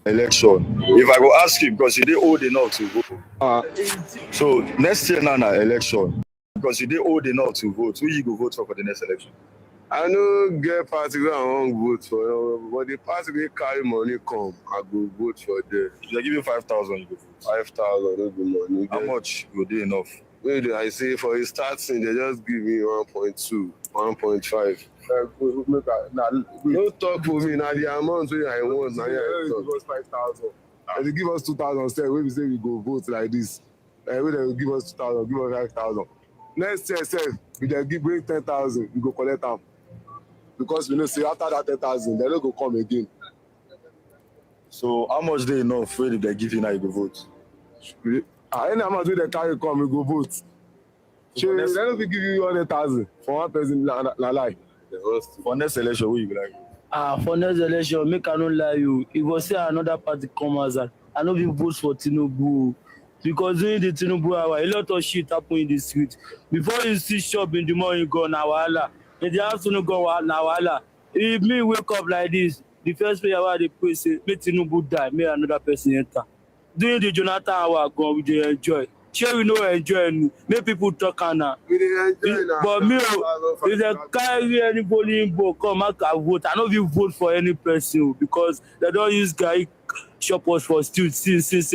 election. If I go ask you, because you dey old enough to vote. Ah, So next year now na election. Because you dey old enough to vote. Who you go vote for the next election? I no get party wey I wan vote for, but the party wey carry money come, I go vote for them. If they give you 5,000, you go vote. 5,000 no be money. How much go dey enough? Wait, I say for a starting, they just give me 1.2, 1.5. No talk for me, now the amount wey I want, now I talk. Give us 5,000. And they give us 2,000 instead. When we say we go vote like this, when they will give us 2,000, give us 5,000. Next year, say, we just give bring 10,000, we go collect them. Because we know, say after that 10,000, they don't go come again. So how much dey enough wey they give you now you go vote? Any amount wey they carry come, we go vote. They don't give you 100,000 for one person, na lie. For next election, who you go like? For next election, make I no lie you. If I say another party come outside, I no be vote for Tinubu. Because during the Tinubu hour, a lot of shit happen in the street. Before you see shop in the morning, go na wahala. In the afternoon, go na wahala. If me wake up like this, the first prayer I dey pray say, make Tinubu die, make another person enter. During the Jonathan hour, go we dey enjoy. Sure, we no enjoy, make people talk now. We dey enjoy now. But me, if they carry anybody in book, come out and vote. I no fit vote for any person because they don't use guy shop us for still since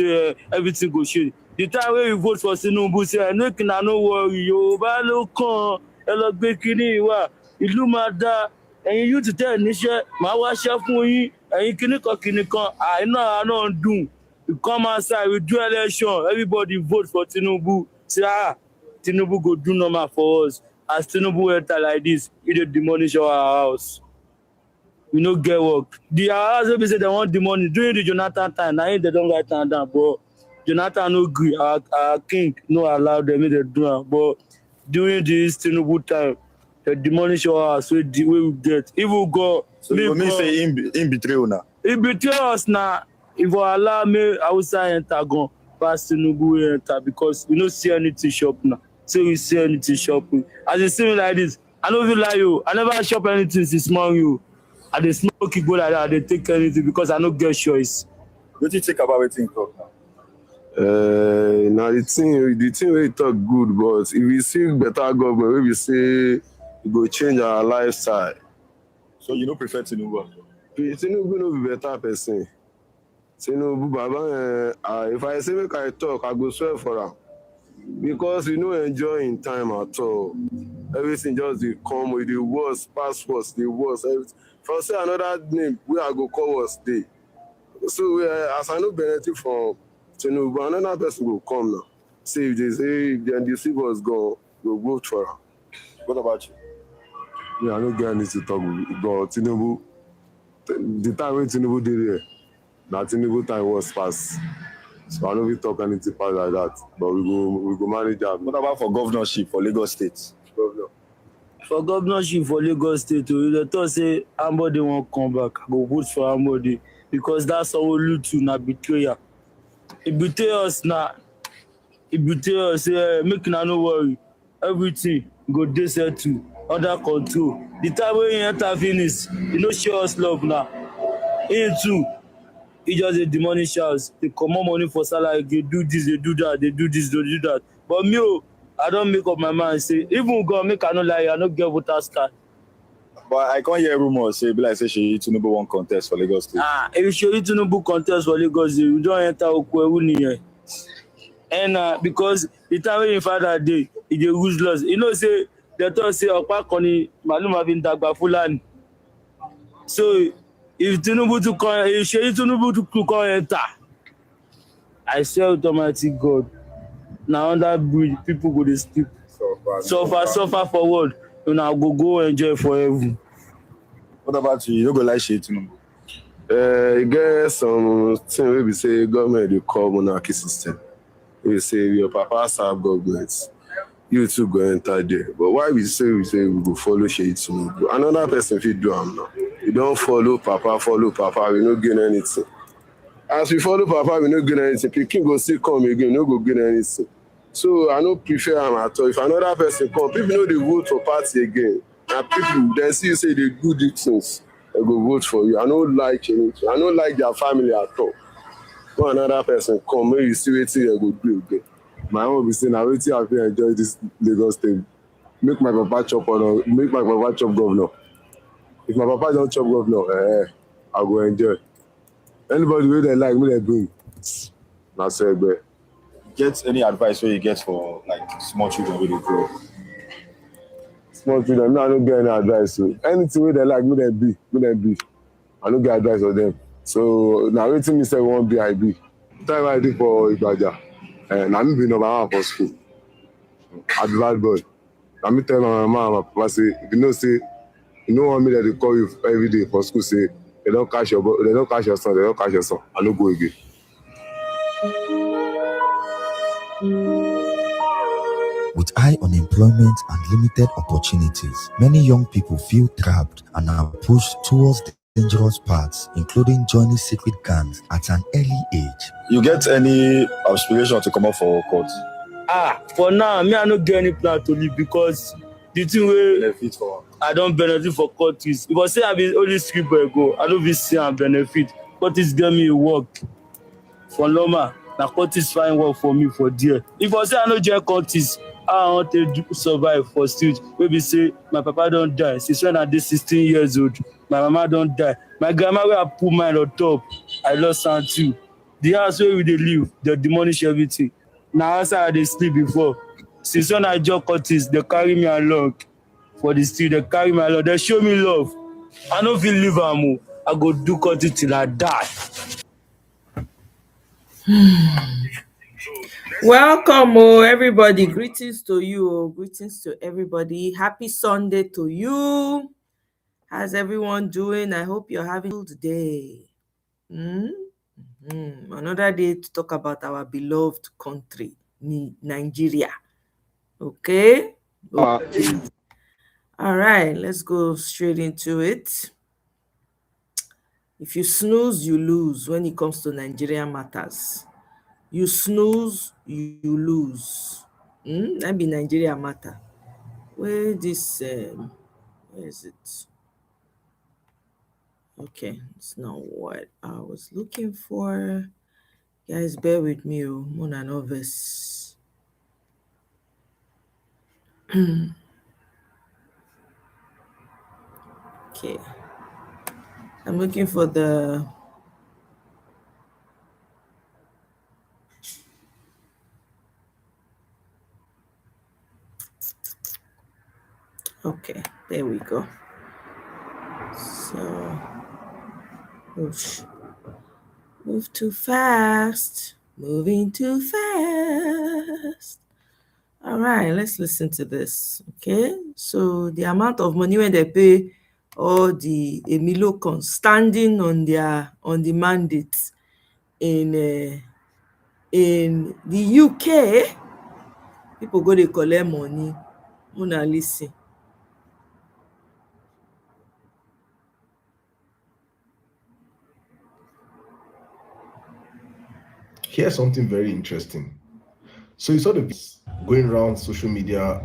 everything go shit. The time when we vote for Tinubu, say, no worry, Yorùbá ló kàn, ẹ lọ gbé kíní wá, ìlú máa dá, ẹ̀yin youth tẹ́ níṣẹ́, màá wá ṣẹ́ fún yín, ẹ̀yin kíní kan, I don't do. You come outside, we do election, everybody vote for Tinubu. Say, Tinubu go do normal for us. As Tinubu enter like this, he dey demolish our house. We no get work. The house wey be say they want the money during the Jonathan time, now they don't write am down, but Jonathan no agree. Our king no allow them to do it. But during this Tinubu time, they demolish our house. We get. If we go, so you mean say in betray una? In betray us now. If we allow me, I will say enter gun pass Tinubu enter because we no see anything shop now. So we see anything shopping. As you see me like this, I no feel like you. I never shop anything since small you. I dey smoke it go like that. I dey take anything because I no get choice. What do you think about wetin talk now? Now the thing wey talk good, but if we see better government, wey we say it go change our lifestyle. So you no prefer Tinubu? Tinubu no be better person. Tinubu Baba, if I say make I talk, I go swear for am. Because we no enjoy in time at all. Everything just dey come with the worst, passports, the worst. Everything. For say another name, where I go call us day. So as I no benefit from Tinubu, another person will come now. See if they say if they deceive us, go vote for am. What about you? Yeah, I don't get anything to talk about Tinubu. The time when Tinubu did it, that Tinubu time was past. So I don't really talk anything past like that. But we go manage that. What about for governorship for Lagos State? Governor. For governorship for Lagos State, they thought say Ambode won't come back. I go vote for Ambode because that's how we look to na betrayer. He betray us now. He betray us. Make no worry. Everything go dey settled under control. The time when he enter finish, he no show us love now. He too, he just a demonish us. They comot money for salary. They do this, they do that, they do this, they do that. But me, I don't make up my mind. Say even God make I no lie, I no get voter's card. But I can't hear rumors say be like say she Tinubu won contest for Lagos State. If she Tinubu contest for Lagos State, we don't enter Okwewu niyen. And because the time when your father day, he dey useless. You know say they thought say Opa Koni Maluma bin dagba Fulani. So if Tinubu to come, if she Tinubu to come enter, I swear to Almighty God, now under bridge people go dey sleep. Suffer for what? You know, go enjoy forever. What about you? You don't go like shit, Tinubu? You get some thing wey be say government dey call monarchy system. We say your papa serve government, you too go enter there. But why we say we go follow Sheyi Tinubu? Another person fit do am now. You don't follow papa, we no gain anything. As we follow papa, we no gain anything. Pikin go still come again, no go gain anything. So I no prefer am at all. If another person come, people know they vote for party again. And people then see you say they do these things, they go vote for you. I don't like anything. I don't like their family at all. when another person come, maybe you see wetin you go do again. My own be say na wetin I fit enjoy this Lagos state. Make my papa chop governor. If my papa don chop governor, I go enjoy. Anybody wey dem like, make dem bring. Na so egbe. Get any advice where you get for like small children wey dey grow? Small children, me I no get any advice o. Anything wey dem like, make dem be. I no get advice for dem. So na wetin me sef wan be, I be. Time wey I dey for Ibadan, na me be number one for school. I be bad boy. Na me tell my mama and my papa say, if you know say you no want me dem dey call you every day for school say dem don catch your son, I no go again. With high unemployment and limited opportunities, many young people feel trapped and are pushed towards dangerous paths, including joining secret gangs at an early age. You get any aspiration to come up for court? For now, me I no get any plan to leave because the thing wey Benefit for I don benefit for court is because say I be only street boy go, I no fit see am benefit. Court is get me a work for normal. Na court is find work for me for there. If I say I no join court is how I wan take survive for street wey be say my papa don die since when I dey 16 years old. My mama don die. My grandma wey I put mind on top, I lost am too. The house wey we dey live, dey demolish everything. Na outside I dey sleep before. Since when I join Curtis, dey carry me along for the street. Dey carry me along. Dey show me love. I no fit leave am o. I go do Curtis till I die. Welcome, everybody. Greetings to you. Greetings to everybody. Happy Sunday to you. How's everyone doing? I hope you're having a good day. Another day to talk about our beloved country, Nigeria. Okay? All right, let's go straight into it. If you snooze, you lose when it comes to Nigerian matters. You snooze, you lose. That be Nigeria matter. Where is it? Okay, it's not what I was looking for. Guys, bear with me, Mona Novice. Okay. I'm looking for the okay, there we go. So move too fast. Moving too fast. All right, let's listen to this. Okay, so the amount of money when they pay all the Emilokons standing on the mandate in the UK, people go dey collect money. Una listen. Here's something very interesting. So you saw the videos going around social media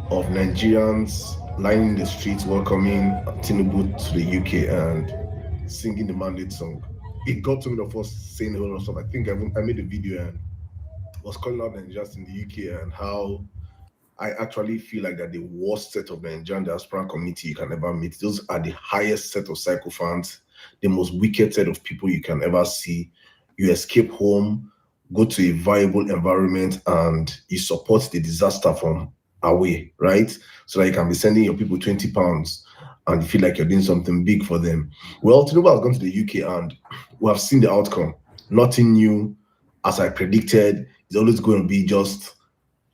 of Nigerians lining the streets welcoming Tinubu to the UK and singing the mandate song. It got to me the first saying a lot of stuff. I think I made a video and was calling out Nigerians in the UK and how I actually feel like that the worst set of Nigerian diaspora community you can ever meet. Those are the highest set of psychophants, the most wicked set of people you can ever see. You escape home, go to a viable environment, and you support the disaster from away, right? So that you can be sending your people 20 pounds and you feel like you're doing something big for them. Well, Tinubu has gone to the UK and we have seen the outcome. Nothing new, as I predicted. It's always going to be just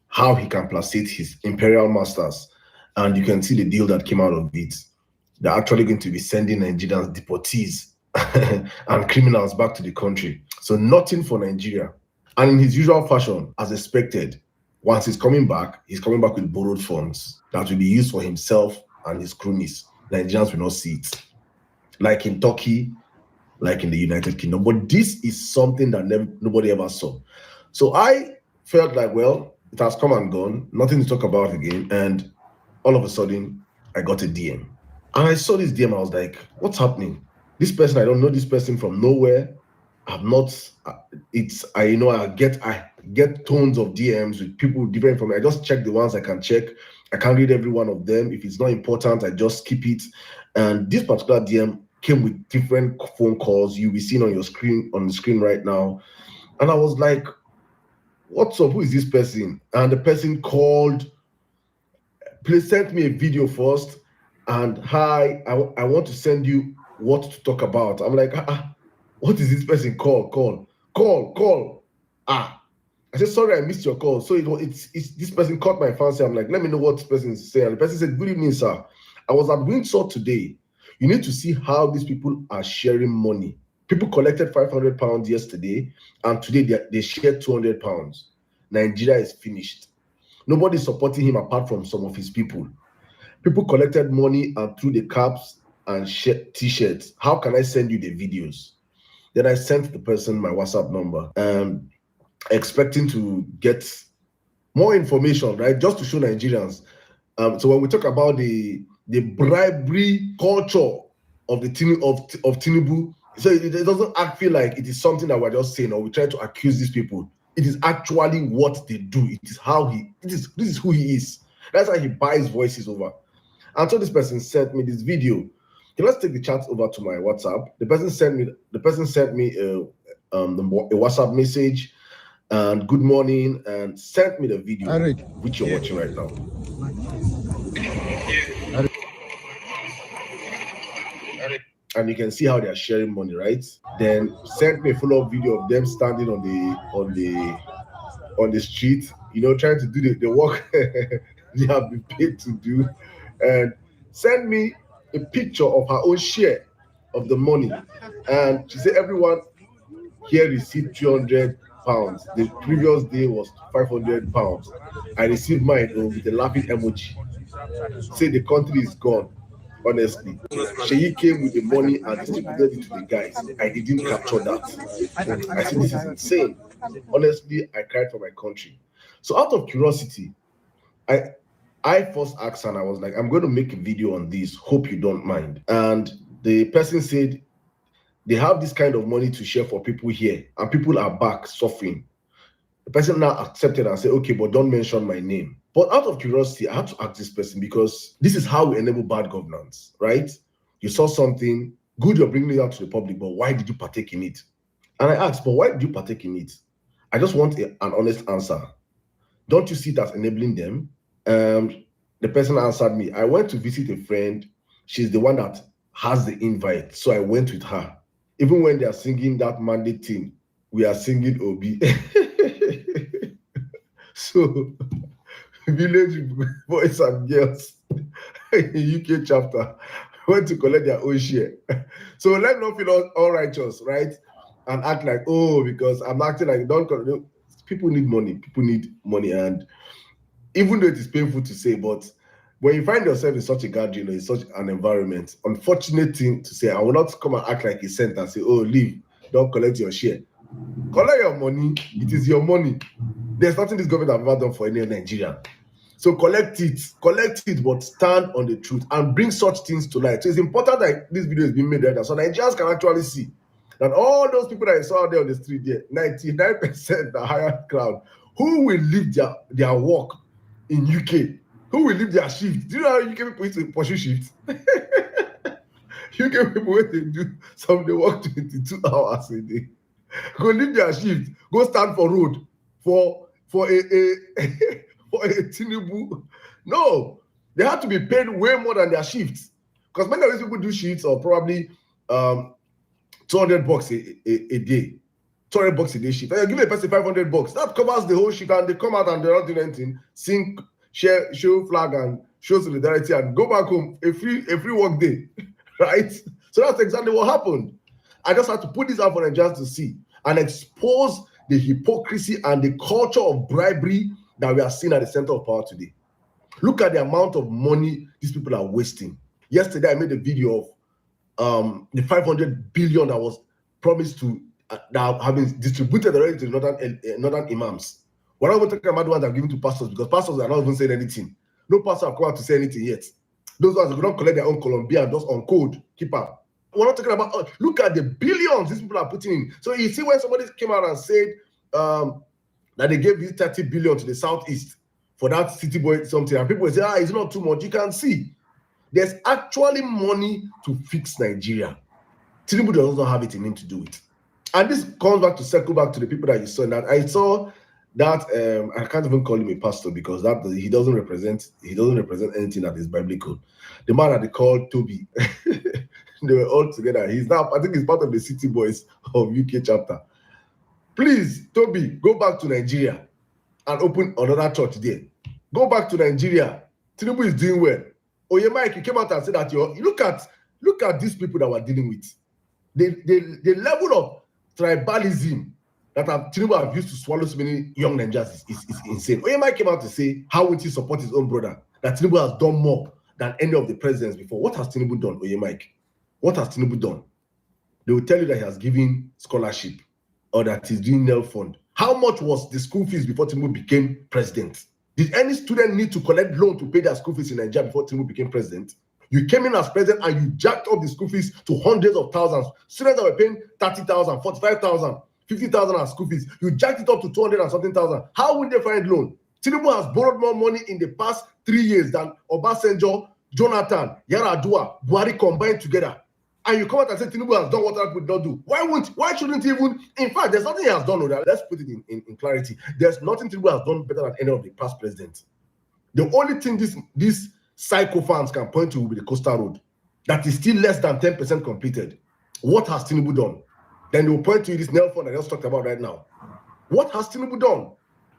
how he can placate his imperial masters. And you can see the deal that came out of it. They're actually going to be sending Nigerians, deportees, and criminals back to the country. So nothing for Nigeria. And in his usual fashion, as expected, once he's coming back with borrowed funds that will be used for himself and his cronies. Nigerians will not see it. Like in Turkey, like in the United Kingdom. But this is something that nobody ever saw. So I felt like, well, it has come and gone, nothing to talk about again. And all of a sudden, I got a DM. And I saw this DM, I was like, what's happening? This person, I don't know this person from nowhere. I've not. I get tons of DMs with people different from me. I just check the ones I can check. I can't read every one of them. If it's not important, I just skip it. And this particular DM came with different phone calls. You'll be seeing on the screen right now. And I was like, what's up? Who is this person? And the person called, please send me a video first. And hi, I want to send you what to talk about. I'm like, what is this person call? I said, sorry, I missed your call. So it's this person caught my fancy. I'm like, let me know what this person is saying. And the person said, good evening, sir. I was at Windsor today. You need to see how these people are sharing money. People collected £500 yesterday, and today they shared £200. Nigeria is finished. Nobody's supporting him apart from some of his people. People collected money and threw the caps and t-shirts. How can I send you the videos? Then I sent the person my WhatsApp number, expecting to get more information, right? Just to show Nigerians. So when we talk about the bribery culture of Tinubu, so it doesn't feel like it is something that we're just saying or we try to accuse these people. It is actually what they do. It is how this is who he is. That's how he buys voices over. And so this person sent me this video. Okay, let's take the chat over to my WhatsApp. The person sent me a WhatsApp message and good morning and sent me the video which you're watching right now. And you can see how they are sharing money, right? Then sent me a follow-up video of them standing on the street, trying to do the work they have been paid to do, and send me a picture of her own share of the money. And she said everyone here received £200. The previous day was £500. I received mine with a laughing emoji. Say the country is gone. Honestly, Sheyi came with the money and distributed it to the guys. I didn't capture that. I said this is insane. Honestly, I cried for my country. So out of curiosity, I first asked her and I was like, I'm going to make a video on this. Hope you don't mind. And the person said they have this kind of money to share for people here and people are back suffering. The person now accepted and said, okay, but don't mention my name. But out of curiosity, I had to ask this person because this is how we enable bad governance, right? You saw something good, you're bringing it out to the public, but why did you partake in it? And I asked, but why did you partake in it? I just want an honest answer. Don't you see it as enabling them? The person answered me, I went to visit a friend. She's the one that has the invite. So I went with her. Even when they are singing that mandate thing, we are singing Obi. So, village boys and girls in UK chapter went to collect their own share. So let's not feel all righteous, right? And act like, oh, because I'm acting like people need money. People need money. And even though it is painful to say, but when you find yourself in such a gathering or in such an environment, unfortunate thing to say, I will not come and act like a saint and say, oh, leave, don't collect your share. Collect your money. It is your money. There's nothing this government have ever done for any Nigerian. So collect it, but stand on the truth and bring such things to light. So it's important that this video is being made right now, so Nigerians can actually see that all those people that I saw there on the street there, 99% the higher crowd, who will leave their work in UK? Who will leave their shift? Do you know how UK people used to pursue shifts? UK people, when they do some, they work 22 hours a day. Go leave their shift, go stand for road for a Tinubu. No, they have to be paid way more than their shifts. Because many of these people do shifts of probably $200 a day. $200 a day shift. And you give a person $500. That covers the whole shift, and they come out and they're not doing anything. Sing, share, show flag and show solidarity and go back home a free work day. Right? So that's exactly what happened. I just had to put this out for Nigerians to see and expose the hypocrisy and the culture of bribery that we are seeing at the center of power today. Look at the amount of money these people are wasting. Yesterday, I made a video of the 500 billion that was promised to that have been distributed already to the northern imams. We're not even talking about the ones that are given to pastors, because pastors are not even saying anything. No pastor have come out to say anything yet. Those ones who don't collect their own Colombia just on code, keep up. we're not talking about, look at the billions these people are putting in. So you see when somebody came out and said that they gave this 30 billion to the Southeast for that city boy something, and people say, it's not too much. You can see there's actually money to fix Nigeria. Tinubu does not have it in him to do it. And this comes back to circle back to the people that you saw. That I saw that I can't even call him a pastor because that he doesn't represent anything that is biblical. The man that they called Toby, they were all together. He's now, I think he's part of the City Boys of UK chapter. Please, Toby, go back to Nigeria and open another church there. Go back to Nigeria. Tinubu is doing well. Oye Mike, you came out and said that look at these people that we're dealing with. The level of tribalism that Tinubu have used to swallow so many young Nigerians is insane. Oye Mike came out to say, how would he support his own brother? That Tinubu has done more than any of the presidents before. What has Tinubu done, Oye Mike? What has Tinubu done? They will tell you that he has given scholarship or that he's doing nail fund. How much was the school fees before Tinubu became president? Did any student need to collect loan to pay their school fees in Nigeria before Tinubu became president? You came in as president and you jacked up the school fees to hundreds of thousands. Students that were paying 30,000, 45,000, 50,000 as school fees, you jacked it up to 200 and something thousand. How would they find loan? Tinubu has borrowed more money in the past 3 years than Obasanjo, Jonathan, Yar'Adua, Buhari combined together. And you come out and say Tinubu has done what other people don't do. Why shouldn't he even? In fact, there's nothing he has done. Let's put it in clarity. There's nothing Tinubu has done better than any of the past presidents. The only thing these psycho fans can point to will be the Coastal Road. That is still less than 10% completed. What has Tinubu done? Then they will point to this nail fund I just talked about right now. What has Tinubu done?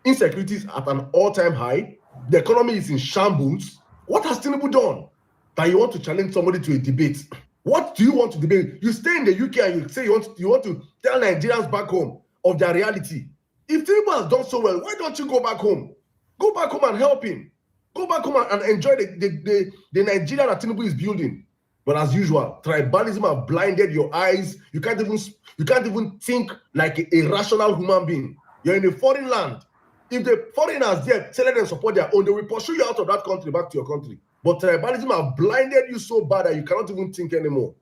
Insecurity is at an all-time high. The economy is in shambles. What has Tinubu done? That you want to challenge somebody to a debate? What do you want to debate? You stay in the UK and you say you want to tell Nigerians back home of their reality. If Tinubu has done so well, why don't you go back home? Go back home and help him. Go back home and enjoy the Nigeria that Tinubu is building. But as usual, tribalism have blinded your eyes. You can't even think like a rational human being. You're in a foreign land. If the foreigners there say let them support their own, they will pursue you out of that country back to your country. But tribalism have blinded you so bad that you cannot even think anymore.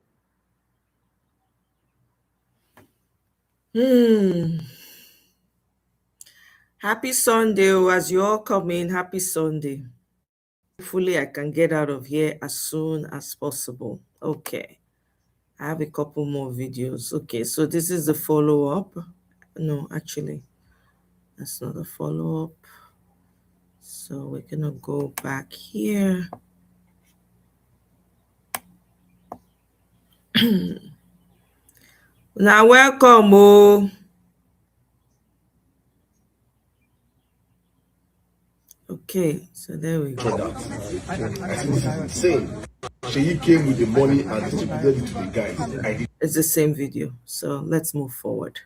Happy Sunday, as you all come in. Happy Sunday. Hopefully, I can get out of here as soon as possible. Okay. I have a couple more videos. Okay, so this is the follow-up. No, actually, that's not a follow-up. So we're going to go back here. Now, welcome, oh. Okay, so there we go. Insane. She came with the money and distributed it to the guys. It's the same video. So let's move forward.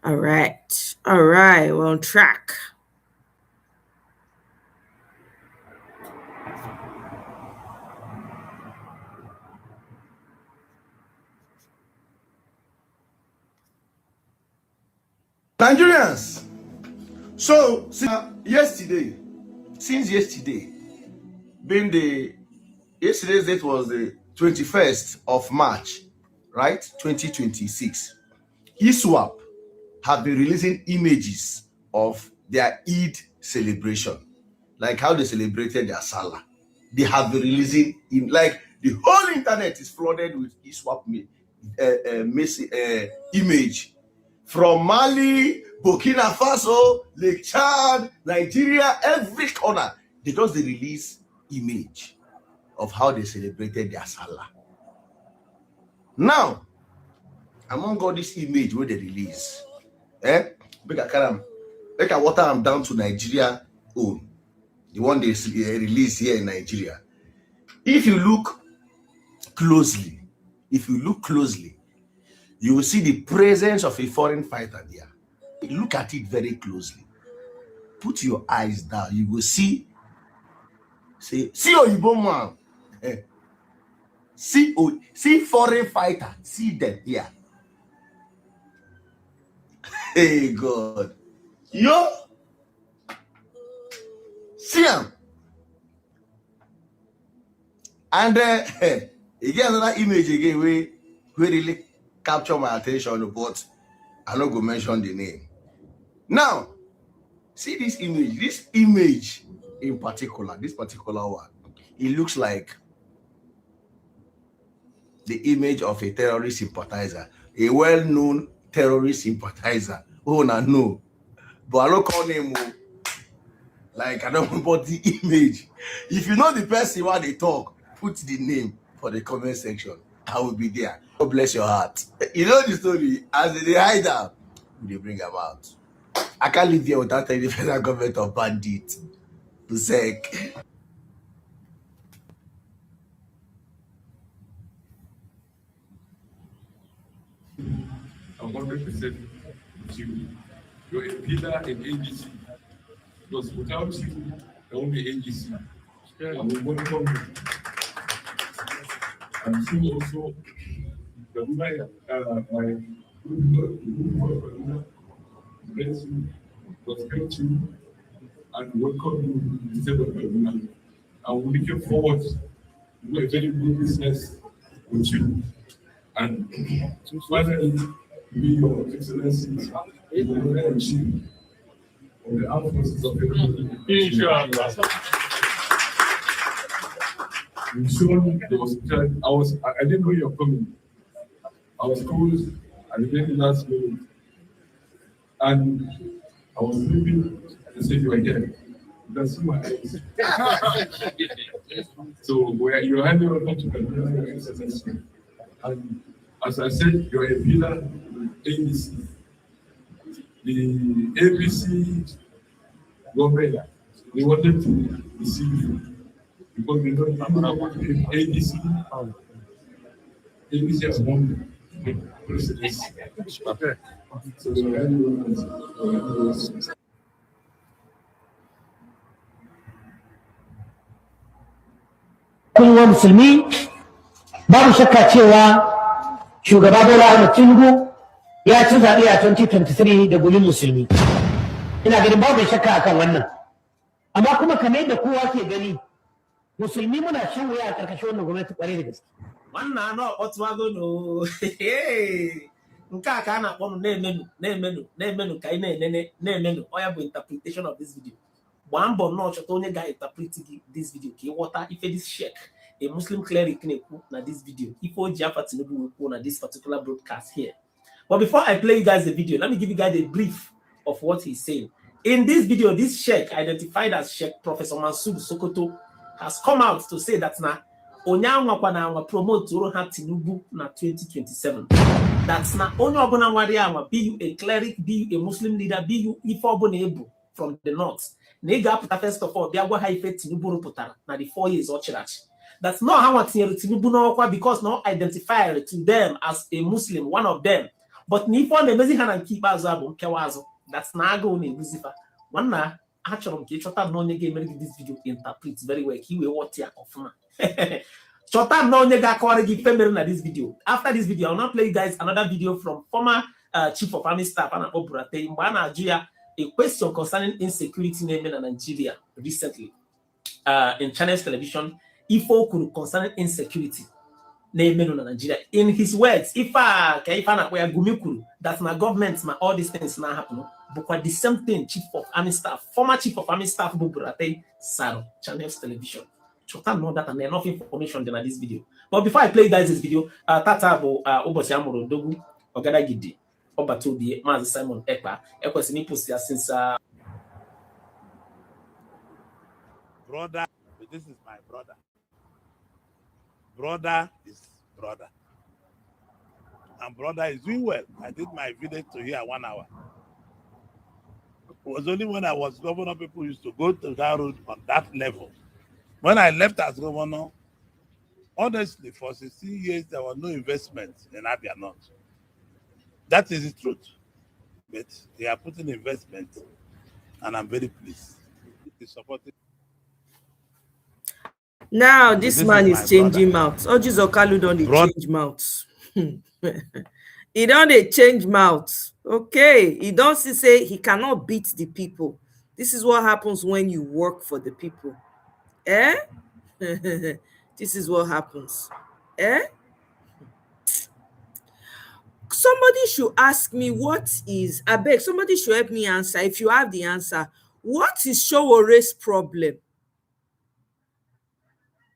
All right, we're on track. Nigerians, so since yesterday, yesterday's date was the 21st of March, right? 2026. ISWAP have been releasing images of their Eid celebration, like how they celebrated their Salah. They have been releasing like the whole internet is flooded with ISWAP image from Mali, Burkina Faso, Lake Chad, Nigeria, every corner. They release image of how they celebrated their Salah. Now, among all this image where they release, make I water them down to Nigeria own, the one they release here in Nigeria. If you look closely, you will see the presence of a foreign fighter there. Look at it very closely. Put your eyes down. You will see Oyibo man. See foreign fighter. See them here. Hey God. Yo. See them. And again, another image again where really capture my attention, but I not go mention the name. Now, see this image. This image in particular, this particular one, it looks like the image of a terrorist sympathizer, a well-known terrorist sympathizer. Oh, no. But I don't call name. Like, I don't want the image. If you know the person while they talk, put the name for the comment section. I will be there. God bless your heart. You know the story. As they hide out, they bring them out. I can't live here without telling the federal government of bandits. To sec. I'm 100% with you. You're a pillar in AGC. Because without you, there won't be AGC. I will welcome you. I'm sure also the woman, bless you, respect you, and welcome you instead of the woman. I'm looking forward to do a very good business with you. And to finally be your excellency in the leadership of the armed forces of the country. Inshallah. There was I didn't know you were coming. I was told at the very last minute. And I was sleeping and said you were here. You can see my eyes. So where you're handing over to the excellency. And as I said, you're a pillar ABC. The ABC government, they wanted to receive you because they don't have ABC. ABC has won the presidency. So kun musulmi babu shakka cewa shugaba Bola Ahmed Tinubu ya ci zaɓe a 2023 da gulin musulmi. Ina ganin babu shakka akan wannan. Amma kuma kamar yadda kowa ke gani, musulmi muna shan wuya a ƙarƙashin wannan gwamnati ƙwarai da gaske. Wannan na ọkpọtụwago no nke a ka a na-akpọ na-emenu ka ị na-emenu ọ bụ interpretation of this video. Gbaa mbọ nnọọ chọta onye ga-interpret this video ka ị ghọta ife this sheikh, a Muslim cleric na-ekwu na this video, ife o ji afa Tinubu wekwu na this particular broadcast here. But before I play you guys the video, let me give you guys a brief of what he's saying. In this video, this sheikh, identified as Sheikh Professor Mansour Sokoto, has come out to say that na onyanwa kwa na promote uru ha Tinubu na 2027. That's na onye obuna nwari anwa, be you a cleric, be you a Muslim leader, be you ife obuna ebu from the north. Na ị ga-apụta first of all bịa gwa ha ife Tinubu rụpụtara na the 4 years ọ chịrị achị. That's not how I tinyere Tinubu n'ọkwa because not identified to them as a Muslim, one of them. But na ife ọ na-emezi ha na nke ikpeazụ abụ nkewa azụ. That's na agụụ na-ebuzifa. Nwanna achọrọ m ka ị chọta na onye ga-emere gị this video interpret very well ka i wee ghọta ya ọfụma. Chọta na onye ga-akọwara gị ife mere na this video. After this video, I will now play you guys another video from former Chief of Army Staff a na-akpọ Buratai mgbe a na-ajụ ya a question concerning insecurity in Nigeria recently in Channels Television. If o kwuru concerning insecurity in Nigeria, in his words, if I Gumi kwuru that my government, my all these things now happen, but the same thing Chief of Army Staff, former Chief of Army Staff Buratai Saro, Channels Television. Chota know that and enough information in this video. But before I play you guys this video, Tata bo Obosi Amoro Dogu Ogada Gidi Obato di Mazi Simon Ekpa Ekwesini Pusia since brother, this is my brother. Brother is brother. And brother is doing well. I did my village to here 1 hour. It was only when I was governor people used to go to that road on that level. When I left as governor, honestly, for 16 years, there was no investment in Abia North. That is the truth. But they are putting investment, and I'm very pleased. It's supporting. Now this man is changing mouths. Ojis Okalu don't change mouths. He don't change mouths. Okay, he don't say he cannot beat the people. This is what happens when you work for the people. This is what happens. Somebody should ask me what is, I beg, somebody should help me answer. If you have the answer, what is Showore's problem?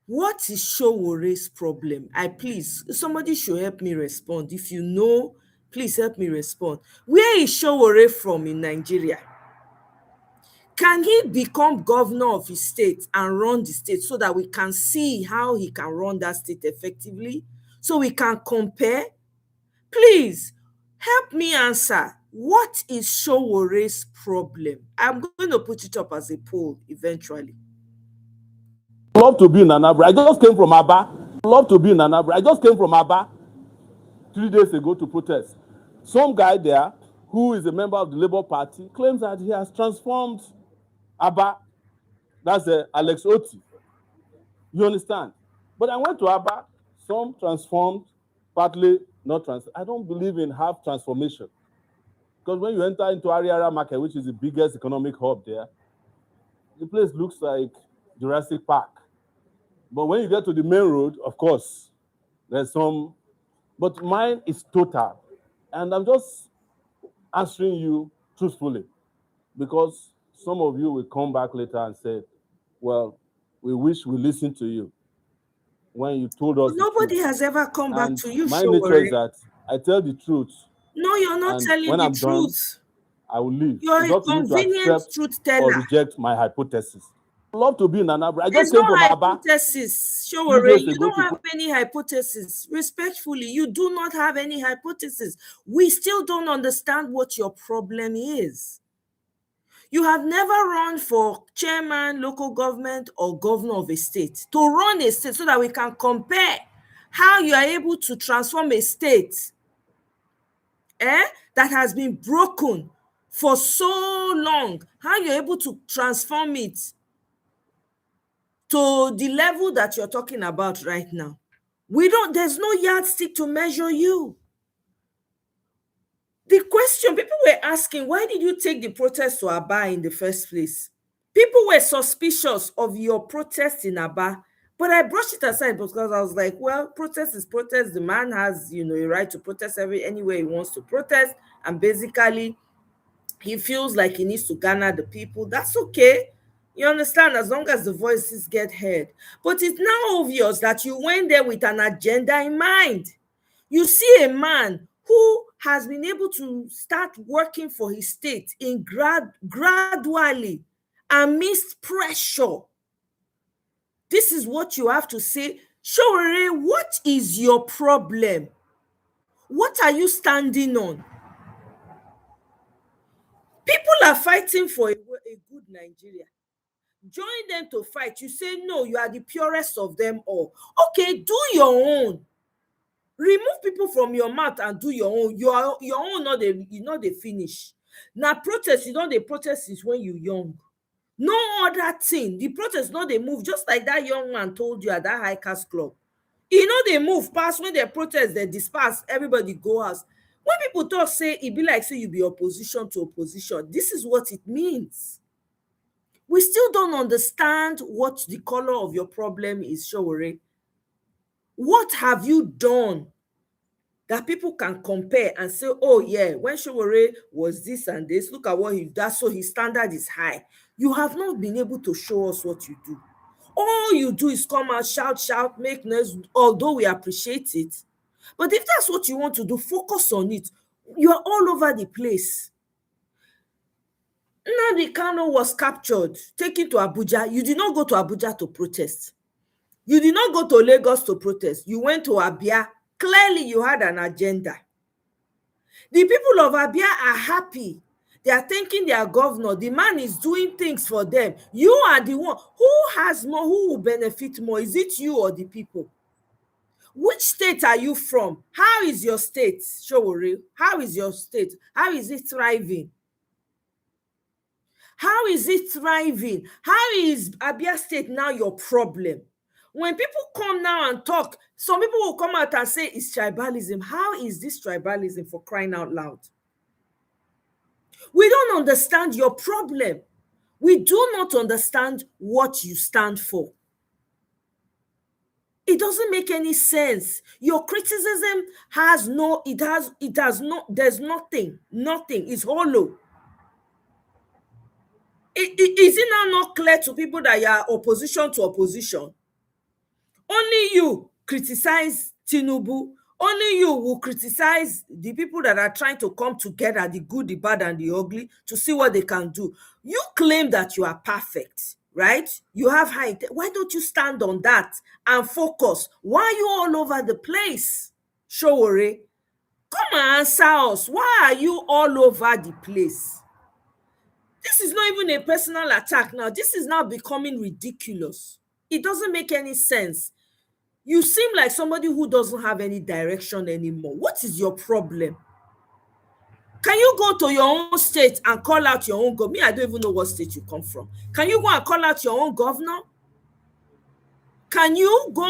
What is Showore's problem? Please, somebody should help me respond. If you know, please help me respond. Where is Showore from in Nigeria? Can he become governor of his state and run the state so that we can see how he can run that state effectively? So we can compare? Please, help me answer. What is Showore's problem? I'm going to put it up as a poll eventually. Love to be in Anambra. I just came from Aba. Love to be in Anambra. I just came from Aba 3 days ago to protest. Some guy there who is a member of the Labour Party claims that he has transformed Aba. That's Alex Oti. You understand? But I went to Aba. Some transformed, partly not transformed. I don't believe in half transformation. Because when you enter into Ariara Market, which is the biggest economic hub there, the place looks like Jurassic Park. But when you get to the main road, of course, there's some, but mine is total. And I'm just answering you truthfully, because some of you will come back later and say, well, we wish we listened to you when you told us. Nobody has ever come back to you, my nature is that I tell the truth. No, you're not telling the truth. I will leave. You're a convenient truth teller. Or reject my hypothesis. I love to be in Anambra. There's no hypothesis. Showore, you don't have any hypothesis. Respectfully, you do not have any hypothesis. We still don't understand what your problem is. You have never run for chairman, local government, or governor of a state. To run a state so that we can compare how you are able to transform a state that has been broken for so long, how you're able to transform it to the level that you're talking about right now. There's no yardstick to measure you. The question people were asking, why did you take the protest to Aba in the first place? People were suspicious of your protest in Aba, but I brushed it aside because I was like, well, protest is protest. The man has, a right to protest anywhere he wants to protest. And basically, he feels like he needs to garner the people. That's okay. You understand? As long as the voices get heard. But it's now obvious that you went there with an agenda in mind. You see a man who has been able to start working for his state in gradually amidst pressure. This is what you have to say. Showore, what is your problem? What are you standing on? People are fighting for a good Nigeria. Join them to fight. You say, no, you are the purest of them all. Okay, do your own. Remove people from your mouth and do your own. Your own, not the finish. Now, protest, the protest is when you're young. No other thing. The protest, not they move, just like that young man told you at that hikers club. They move past when they protest, they disperse, everybody go out. When people talk, say, it be like, say, you be opposition to opposition. This is what it means. We still don't understand what the color of your problem is, Showore. What have you done that people can compare and say, oh yeah, when Showore was this and this, look at what he does, so his standard is high. You have not been able to show us what you do. All you do is come out, shout, make noise, although we appreciate it. But if that's what you want to do, focus on it. You are all over the place. Nnamdi Kanu was captured, taken to Abuja. You did not go to Abuja to protest. You did not go to Lagos to protest. You went to Abia. Clearly, you had an agenda. The people of Abia are happy. They are thanking their governor. The man is doing things for them. You are the one. Who has more? Who will benefit more? Is it you or the people? Which state are you from? How is your state, Showore? How is your state? How is it thriving? How is it thriving? How is Abia State now your problem? When people come now and talk, some people will come out and say it's tribalism. How is this tribalism, for crying out loud? We don't understand your problem. We do not understand what you stand for. It doesn't make any sense. Your criticism has no, there's nothing. It's hollow. Is it now not clear to people that you are opposition to opposition? Only you criticize Tinubu. Only you will criticize the people that are trying to come together, the good, the bad, and the ugly, to see what they can do. You claim that you are perfect, right? You have high. Why don't you stand on that and focus? Why are you all over the place? Showore, come and answer us. Why are you all over the place? This is not even a personal attack now. This is now becoming ridiculous. It doesn't make any sense. You seem like somebody who doesn't have any direction anymore. What is your problem? Can you go to your own state and call out your own governor? Me, I don't even know what state you come from. Can you go and call out your own governor? Can you go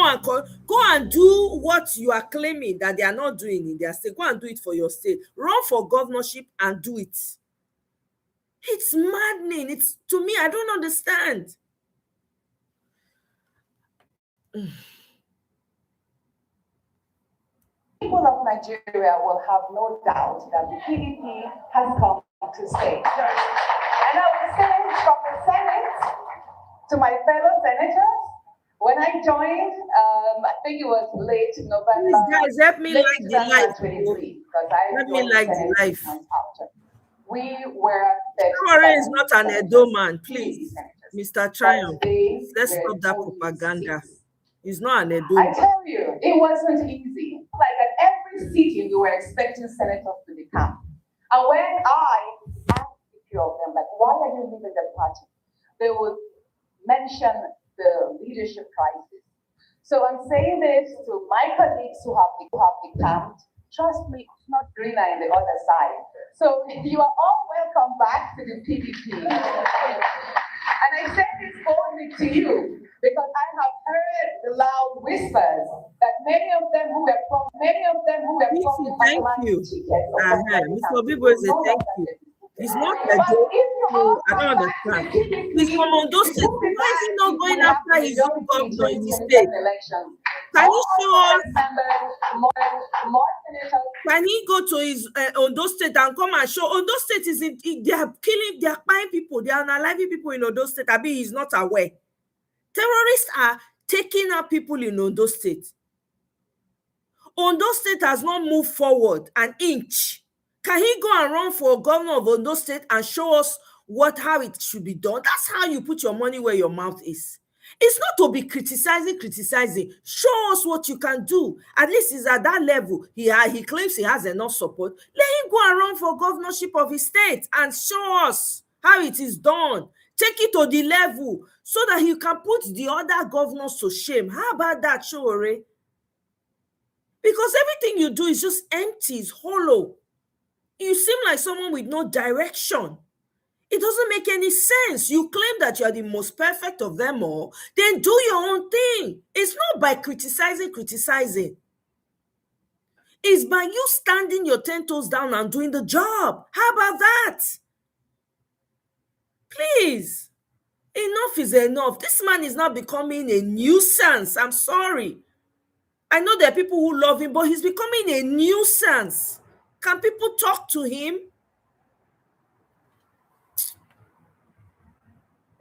and do what you are claiming that they are not doing in their state? Go and do it for your state. Run for governorship and do it. It's maddening. It's, to me, I don't understand. People of Nigeria will have no doubt that the PDP has come to stay. And I would say from the Senate to my fellow senators, when I joined, I think it was late November. Please, guys, help me like the life. Let me like the life. We were. Traore is not an Edo man, please. Mr. Triumph, let's stop that propaganda. He's not an Edo. I tell you, it wasn't easy. Like at every city, you were expecting senators to become. And when I asked a few of them, like, why are you leaving the party? They would mention the leadership crisis. So I'm saying this to my colleagues who have become, trust me, it's not greener in the other side. So you are all welcome back to the PDP. And I say this only to you because I have heard the loud whispers that many of them who were from thank you. Mr. Bibo is a thank you. It's not a joke. I don't understand. He's from Ondo State. Why is he not going after his own governor in his state? Can you show us? Can he go to his Ondo State and come and show? Ondo State is they are killing, they are buying people, they are unaliving people in Ondo State. I mean, he's not aware. Terrorists are taking out people in Ondo State. Ondo State has not moved forward an inch. Can he go and run for governor of Ondo State and show us how it should be done? That's how you put your money where your mouth is. It's not to be criticizing. Show us what you can do. At least he's at that level. He claims he has enough support. Let him go and run for governorship of his state and show us how it is done. Take it to the level so that you can put the other governors to shame. How about that, Showore? Because everything you do is just empty, it's hollow. You seem like someone with no direction. It doesn't make any sense. You claim that you are the most perfect of them all. Then do your own thing. It's not by criticizing. It's by you standing your 10 toes down and doing the job. How about that? Please. Enough is enough. This man is now becoming a nuisance. I'm sorry. I know there are people who love him, but he's becoming a nuisance. Can people talk to him?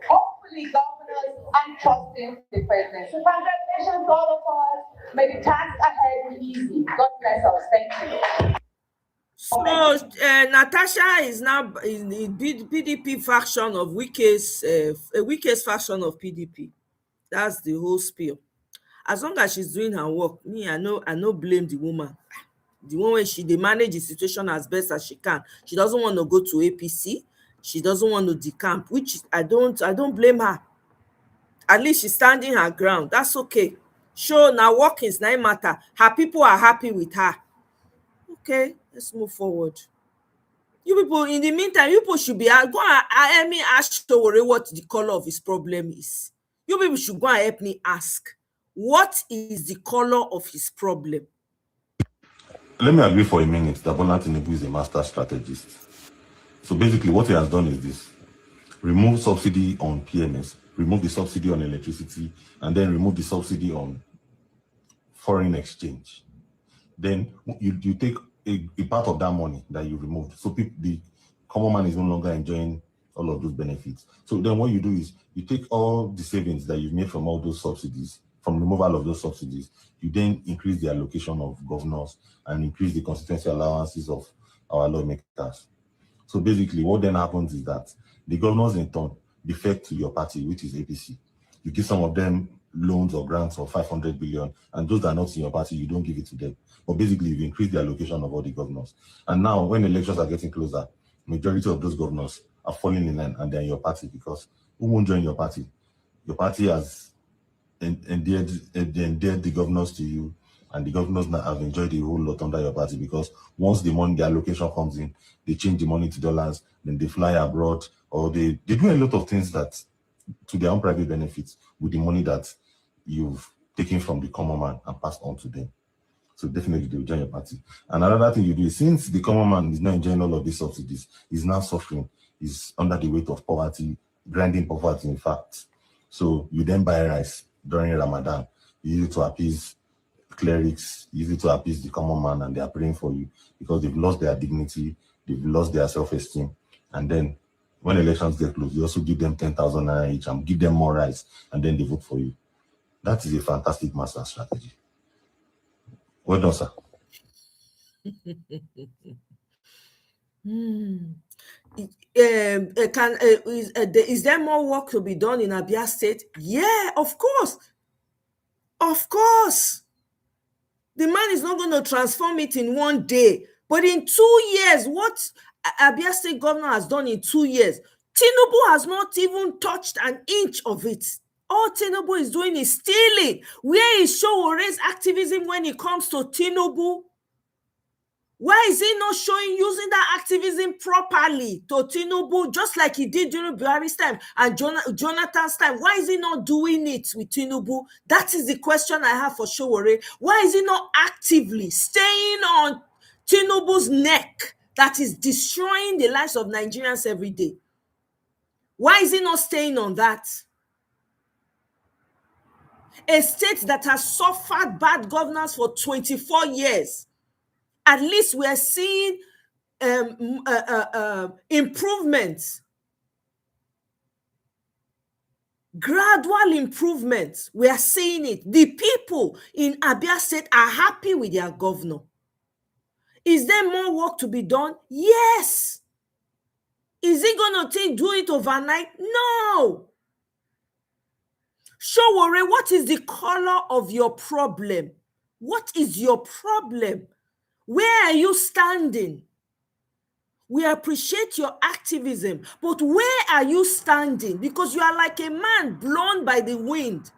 Hopefully, governors and trusting the president. So congratulations, all of us. May the task ahead be easy. God bless us. Thank you. So Natasha is now in the PDP faction of Wike's faction of PDP. That's the whole spiel. As long as she's doing her work, me, I no blame the woman. The one where they manage the situation as best as she can. She doesn't want to go to APC. She doesn't want to decamp, which I don't blame her. At least she's standing her ground. That's okay. Sure, now workings now matter. Her people are happy with her. Okay, let's move forward. You people, in the meantime, you people should be go and help me ask Showore what the color of his problem is. You people should go and help me ask what is the color of his problem. Let me agree for a minute that Bola Tinubu is a master strategist. So basically what he has done is this: remove subsidy on PMS, remove the subsidy on electricity, and then remove the subsidy on foreign exchange. Then you take a part of that money that you removed. So the common man is no longer enjoying all of those benefits. So then what you do is you take all the savings that you've made from all those subsidies, from removal of those subsidies, you then increase the allocation of governors and increase the constituency allowances of our lawmakers. So basically what then happens is that the governors in turn defect to your party, which is APC. You give some of them loans or grants of 500 billion, and those that are not in your party, you don't give it to them. But basically, you've increased the allocation of all the governors. And now, when elections are getting closer, majority of those governors are falling in line and they're in your party, because who won't join your party? Your party has endeared the governors to you, and the governors now have enjoyed a whole lot under your party, because once the money, the allocation comes in, they change the money to dollars, then they fly abroad, or they do a lot of things that to their own private benefits with the money that you've taken from the common man and passed on to them. So definitely they will join your party. And another thing you do is, since the common man is not enjoying all of these subsidies, he's now suffering, he's under the weight of poverty, grinding poverty, in fact. So you then buy rice during Ramadan. You use it to appease clerics, use it to appease the common man, and they are praying for you because they've lost their dignity, they've lost their self-esteem. And then when elections get close, you also give them 10,000 naira each and give them more rice, and then they vote for you. That is a fantastic master strategy. Well done, sir. Is there more work to be done in Abia State? Yeah, of course. Of course. The man is not going to transform it in one day. But in 2 years, what Abia State governor has done in 2 years, Tinubu has not even touched an inch of it. All Tinubu is doing is stealing. Where is Showore's activism when it comes to Tinubu? Why is he not using that activism properly to Tinubu, just like he did during Buhari's time and Jonathan's time? Why is he not doing it with Tinubu? That is the question I have for Showore. Why is he not actively staying on Tinubu's neck that is destroying the lives of Nigerians every day? Why is he not staying on that? A state that has suffered bad governance for 24 years. At least we are seeing improvements, gradual improvements. We are seeing it. The people in Abia State are happy with their governor. Is there more work to be done? Yes. Is he going to do it overnight? No. Showore, what is the color of your problem? What is your problem? Where are you standing? We appreciate your activism, but where are you standing? Because you are like a man blown by the wind.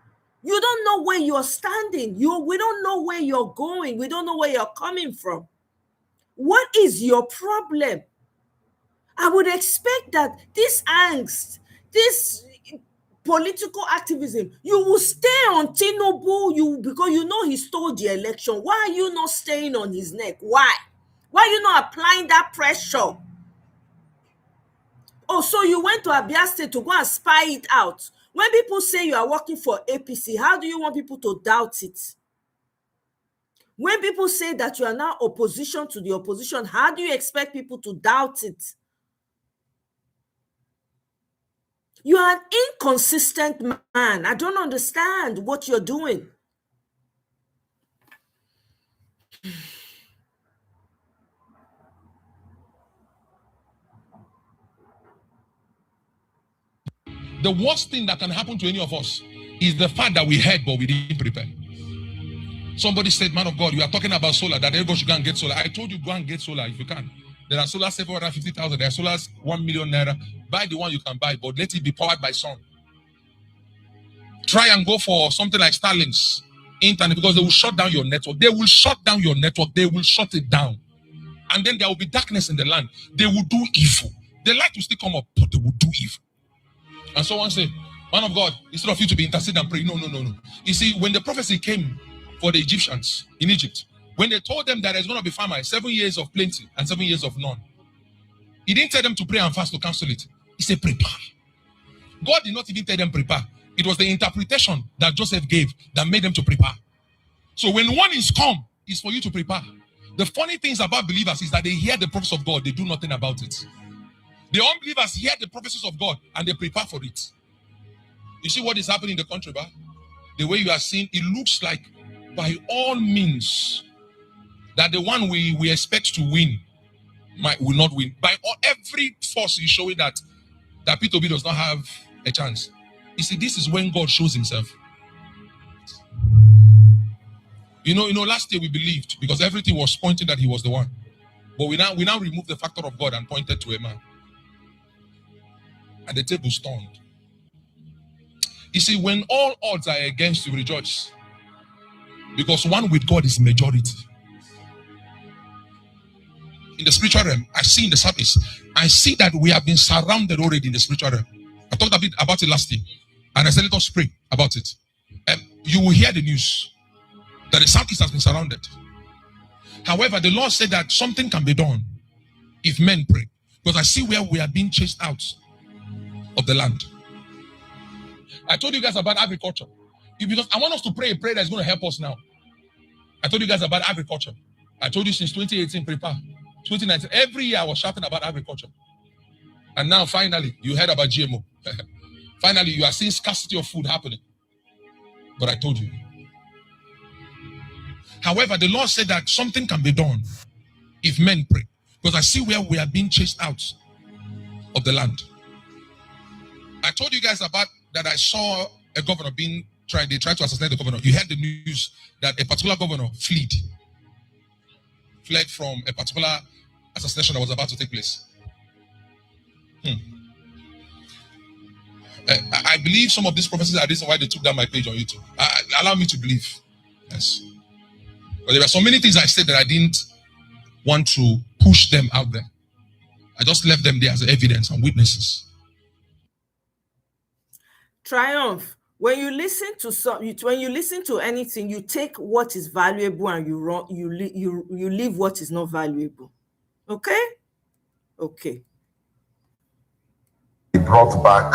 You don't know where you're standing. We don't know where you're going. We don't know where you're coming from. What is your problem? I would expect that this angst, this political activism, you will stay on Tinubu because you know he stole the election. Why are you not staying on his neck? Why? Why are you not applying that pressure? Oh, so you went to Abia State to go and spy it out. When people say you are working for APC, how do you want people to doubt it? When people say that you are now opposition to the opposition, how do you expect people to doubt it? You are an inconsistent man. I don't understand what you're doing. The worst thing that can happen to any of us is the fact that we heard but we didn't prepare. Somebody said, man of God, you are talking about solar, that everybody should go and get solar. I told you, go and get solar if you can. There are solar 750,000, there are solars 1 million naira. Buy the one you can buy, but let it be powered by sun. Try and go for something like Starlink's internet, because they will shut down your network. They will shut down your network. They will shut it down. And then there will be darkness in the land. They will do evil. They like to still come up, but they will do evil. And someone said, man of God, instead of you to be interceding and pray, no. You see, when the prophecy came for the Egyptians in Egypt, when they told them that there's going to be famine, 7 years of plenty and 7 years of none, he didn't tell them to pray and fast to cancel it. He said, prepare. God did not even tell them prepare. It was the interpretation that Joseph gave that made them to prepare. So when one is come, it's for you to prepare. The funny things about believers is that they hear the prophets of God, they do nothing about it. The unbelievers hear the prophecies of God and they prepare for it. You see what is happening in the country, bah? The way you are seeing, it looks like by all means that the one we expect to win will not win. By every force is showing that P2B does not have a chance. You see, this is when God shows himself. You know, last year we believed because everything was pointing that he was the one. But we now remove the factor of God and pointed to a man. And the table turned. You see, when all odds are against you, rejoice. Because one with God is majority. In the spiritual realm, I see in the service, I see that we have been surrounded already in the spiritual realm. I talked a bit about it last year. And I said, let us pray about it. You will hear the news that the southeast has been surrounded. However, the Lord said that something can be done if men pray. Because I see where we are being chased out of the land. I told you guys about agriculture. Because I want us to pray a prayer that's going to help us now. I told you guys about agriculture. I told you since 2018, prepare. 2019, every year I was shouting about agriculture. And now finally, you heard about GMO. Finally, you are seeing scarcity of food happening. But I told you. However, the Lord said that something can be done if men pray. Because I see where we are being chased out of the land. I told you guys about that I saw a governor they tried to assassinate the governor. You heard the news that a particular governor fled from a particular assassination that was about to take place. I believe some of these prophecies are the reason why they took down my page on YouTube. Allow me to believe. Yes. But there were so many things I said that I didn't want to push them out there. I just left them there as evidence and witnesses. Triumph. When you listen to anything, you take what is valuable and you leave what is not valuable. Okay? Okay. He brought back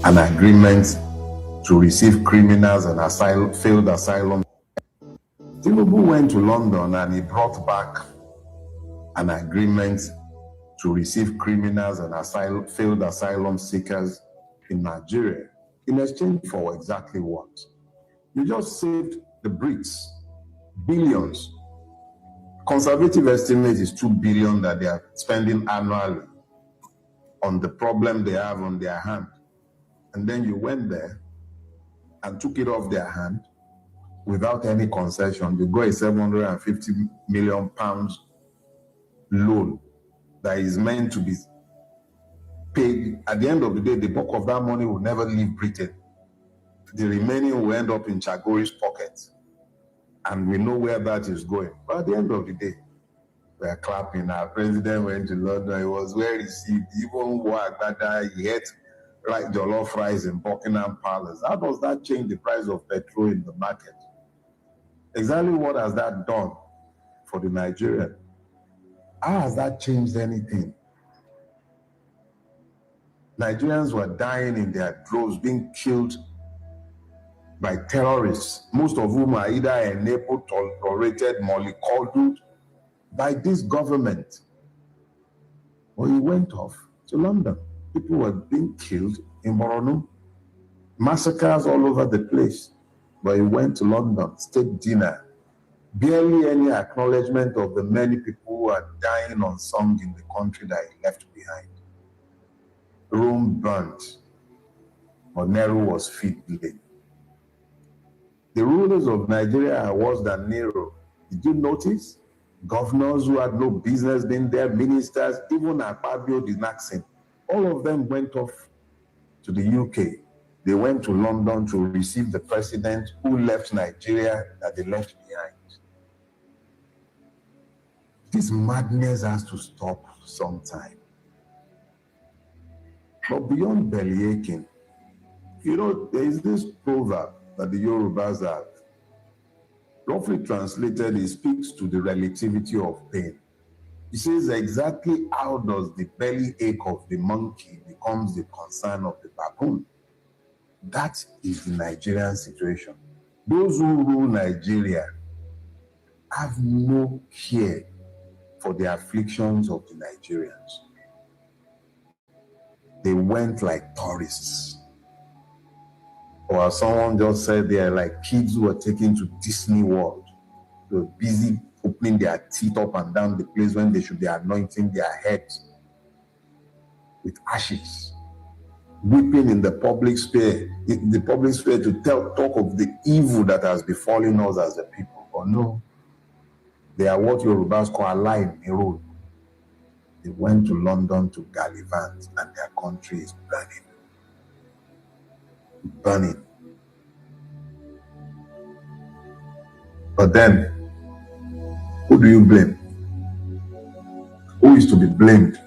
an agreement to receive criminals and failed asylum. Tinubu went to London and he brought back an agreement to receive criminals and failed asylum seekers in Nigeria. In exchange for exactly what? You just saved the Brits billions. Conservative estimate is 2 billion that they are spending annually on the problem they have on their hand. And then you went there and took it off their hand without any concession. You got a 750 million pounds loan that is meant to be paid. At the end of the day, the bulk of that money will never leave Britain. The remaining will end up in Chagori's pocket. And we know where that is going. But at the end of the day, we are clapping. Our president went to London. He was well received. He even wore Agbada. He ate like jollof rice in Buckingham Palace. How does that change the price of petrol in the market? Exactly what has that done for the Nigerian? How has that changed anything? Nigerians were dying in their droves, being killed by terrorists, most of whom are either enabled, tolerated, mollycoddled by this government. Well, he went off to London. People were being killed in Borno, massacres all over the place. But he went to London, state dinner, barely any acknowledgement of the many people who are dying unsung in the country that he left behind. Rome burnt, but Nero was fiddling. The rulers of Nigeria are worse than Nero. Did you notice? Governors who had no business being there, ministers, even Akpabio the Naxin, all of them went off to the UK. They went to London to receive the president who left Nigeria that they left behind. This madness has to stop sometime. But beyond belly aching, you know, there is this proverb that the Yorubas have. Roughly translated, it speaks to the relativity of pain. It says exactly how does the belly ache of the monkey becomes the concern of the baboon. That is the Nigerian situation. Those who rule Nigeria have no care for the afflictions of the Nigerians. They went like tourists. Or as someone just said, they are like kids who were taken to Disney World. They were busy opening their teeth up and down the place when they should be anointing their heads with ashes, weeping in the public sphere, to talk of the evil that has befallen us as a people. But no, they are what Yorubas call alive in road. They went to London to gallivant, and their country is burning. Burning. But then, who do you blame? Who is to be blamed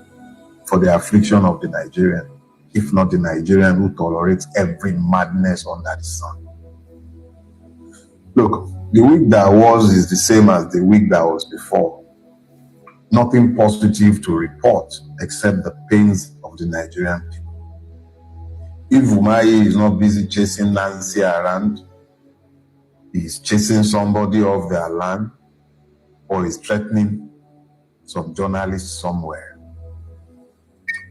for the affliction of the Nigerian, if not the Nigerian who tolerates every madness under the sun? Look, the week that was is the same as the week that was before. Nothing positive to report except the pains of the Nigerian people. If Omoye is not busy chasing Nancy around, he's chasing somebody off their land, or is threatening some journalists somewhere.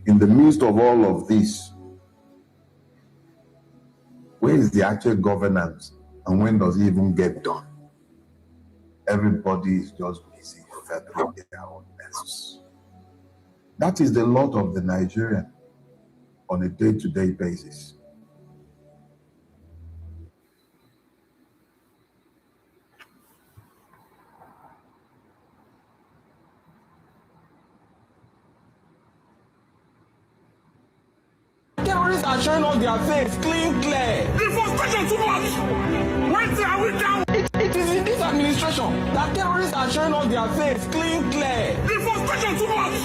In the midst of all of this, where is the actual governance, and when does it even get done? Everybody is just busy feathering their own nests. That is the lot of the Nigerian on a day-to-day basis. Terrorists are showing off their face clean, clear. The frustration too much. When are we down? It is in this administration that terrorists are showing off their face clean, clear. The frustration too much.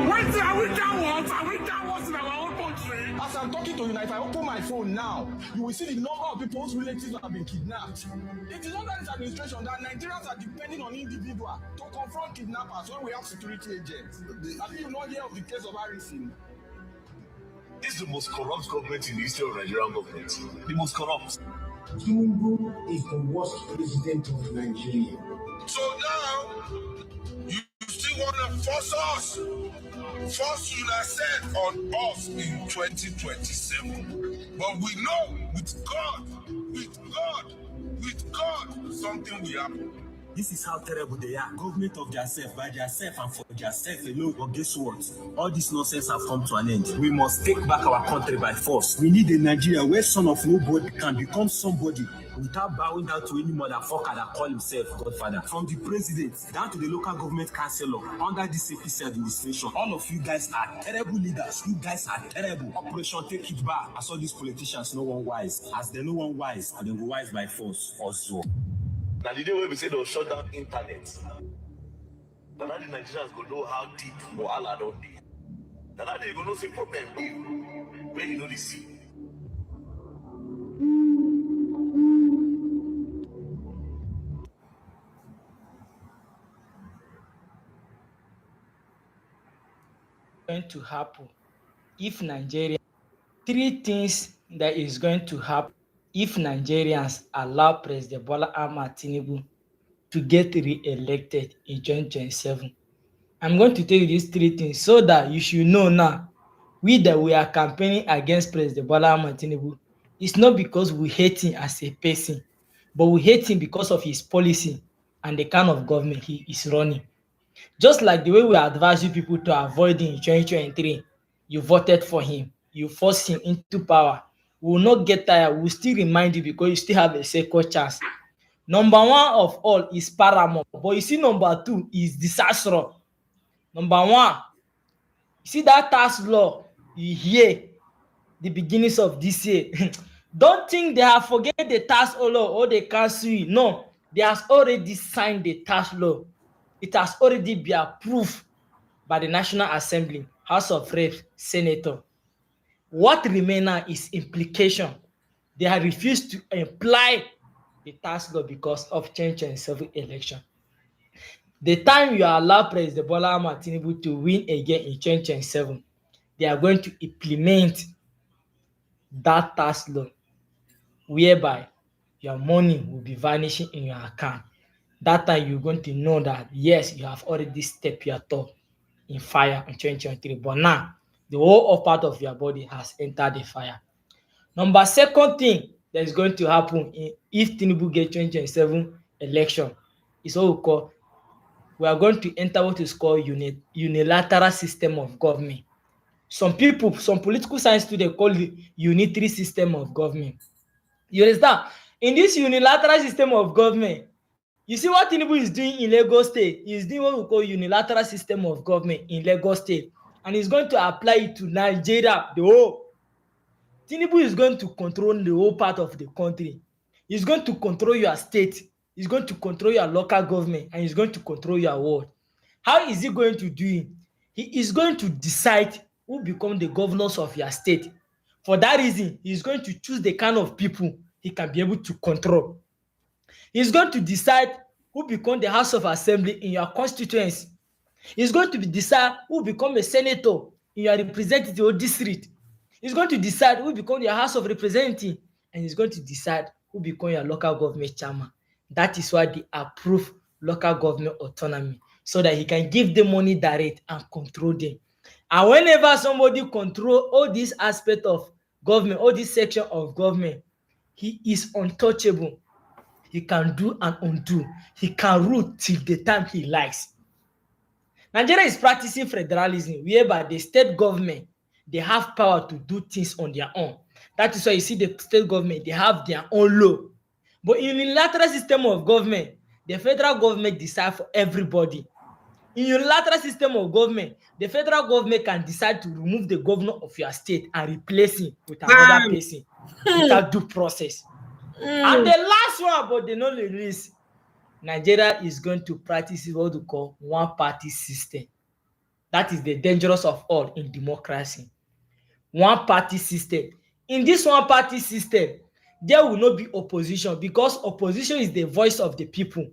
When are we downwards? Are we downwards in our own country? As I'm talking to you now, if I open my phone now, you will see the number of people whose relatives have been kidnapped. It is under this administration that Nigerians are depending on individuals to confront kidnappers when we have security agents. Have you not heard of the case of Harrison? This is the most corrupt government in the history of Nigerian government. The most corrupt. Tinubu is the worst president of Nigeria. So now, you still want to force yourself on us in 2027. But we know with God, something will happen. This is how terrible they are. Government of themselves, by themselves and for themselves alone. But guess what? All this nonsense have come to an end. We must take back our country by force. We need a Nigeria where son of nobody can become somebody without bowing down to any motherfucker that call himself Godfather. From the president down to the local government councillor under this APC administration, all of you guys are terrible leaders. You guys are terrible. Operation Take It Back. As all these politicians no one wise. As they no one wise, and they go wise by force also. Now the day when we say they'll shut down internet, now the Nigerians go know how deep Wahala don't be. Now they go know see problem where you know the see. Going to happen if Nigeria, three things that is going to happen if Nigerians allow President Bola Ahmed Tinubu to get re-elected in 2027. I'm going to tell you these three things so that you should know now. We are campaigning against President Bola Ahmed Tinubu. It's not because we hate him as a person, but we hate him because of his policy and the kind of government he is running. Just like the way we advise you people to avoid him in 2023, you voted for him, you forced him into power. We will not get tired. We will still remind you because you still have a second chance. Number one of all is paramount, but you see number two is disaster. Number one, you see that tax law you hear the beginnings of this year. Don't think they have forget the tax law or they cancel it. No, they have already signed the tax law. It has already been approved by the National Assembly, House of Reps, Senator. What remains now is implication. They have refused to apply the tax law because of 2027 election. The time you allow President Bola Ahmed Tinubu to win again in 2027, they are going to implement that tax law, whereby your money will be vanishing in your account. That time you're going to know that yes, you have already stepped your toe in fire in 2023. But now the whole of part of your body has entered the fire. Number second thing that is going to happen if Tinubu get 2027 election is what we call, we are going to enter what is called unilateral system of government. Some people, some political science students call it unitary system of government. You understand? In this unilateral system of government, you see what Tinubu is doing in Lagos State. He is doing what we call unilateral system of government in Lagos State, and he's going to apply it to Nigeria, the whole. Tinubu is going to control the whole part of the country. He's going to control your state. He's going to control your local government, and he's going to control your world. How is he going to do it? He is going to decide who become the governors of your state. For that reason, he is going to choose the kind of people he can be able to control. He's going to decide who become the House of Assembly in your constituency. He's going to decide who become a senator in your representative or district. He's going to decide who become your House of Representatives, and he's going to decide who become your local government chairman. That is why they approve local government autonomy, so that he can give them money direct and control them. And whenever somebody control all these aspects of government, all this section of government, he is untouchable. He can do and undo. He can rule till the time he likes. Nigeria is practicing federalism, whereby the state government, they have power to do things on their own. That is why you see the state government, they have their own law. But in the unilateral system of government, the federal government decides for everybody. In unilateral system of government, the federal government can decide to remove the governor of your state and replace him with another person without due process. And the last one, but they not release, Nigeria is going to practice what we call one-party system. That is the dangerous of all in democracy. One-party system. In this one-party system, there will not be opposition, because opposition is the voice of the people.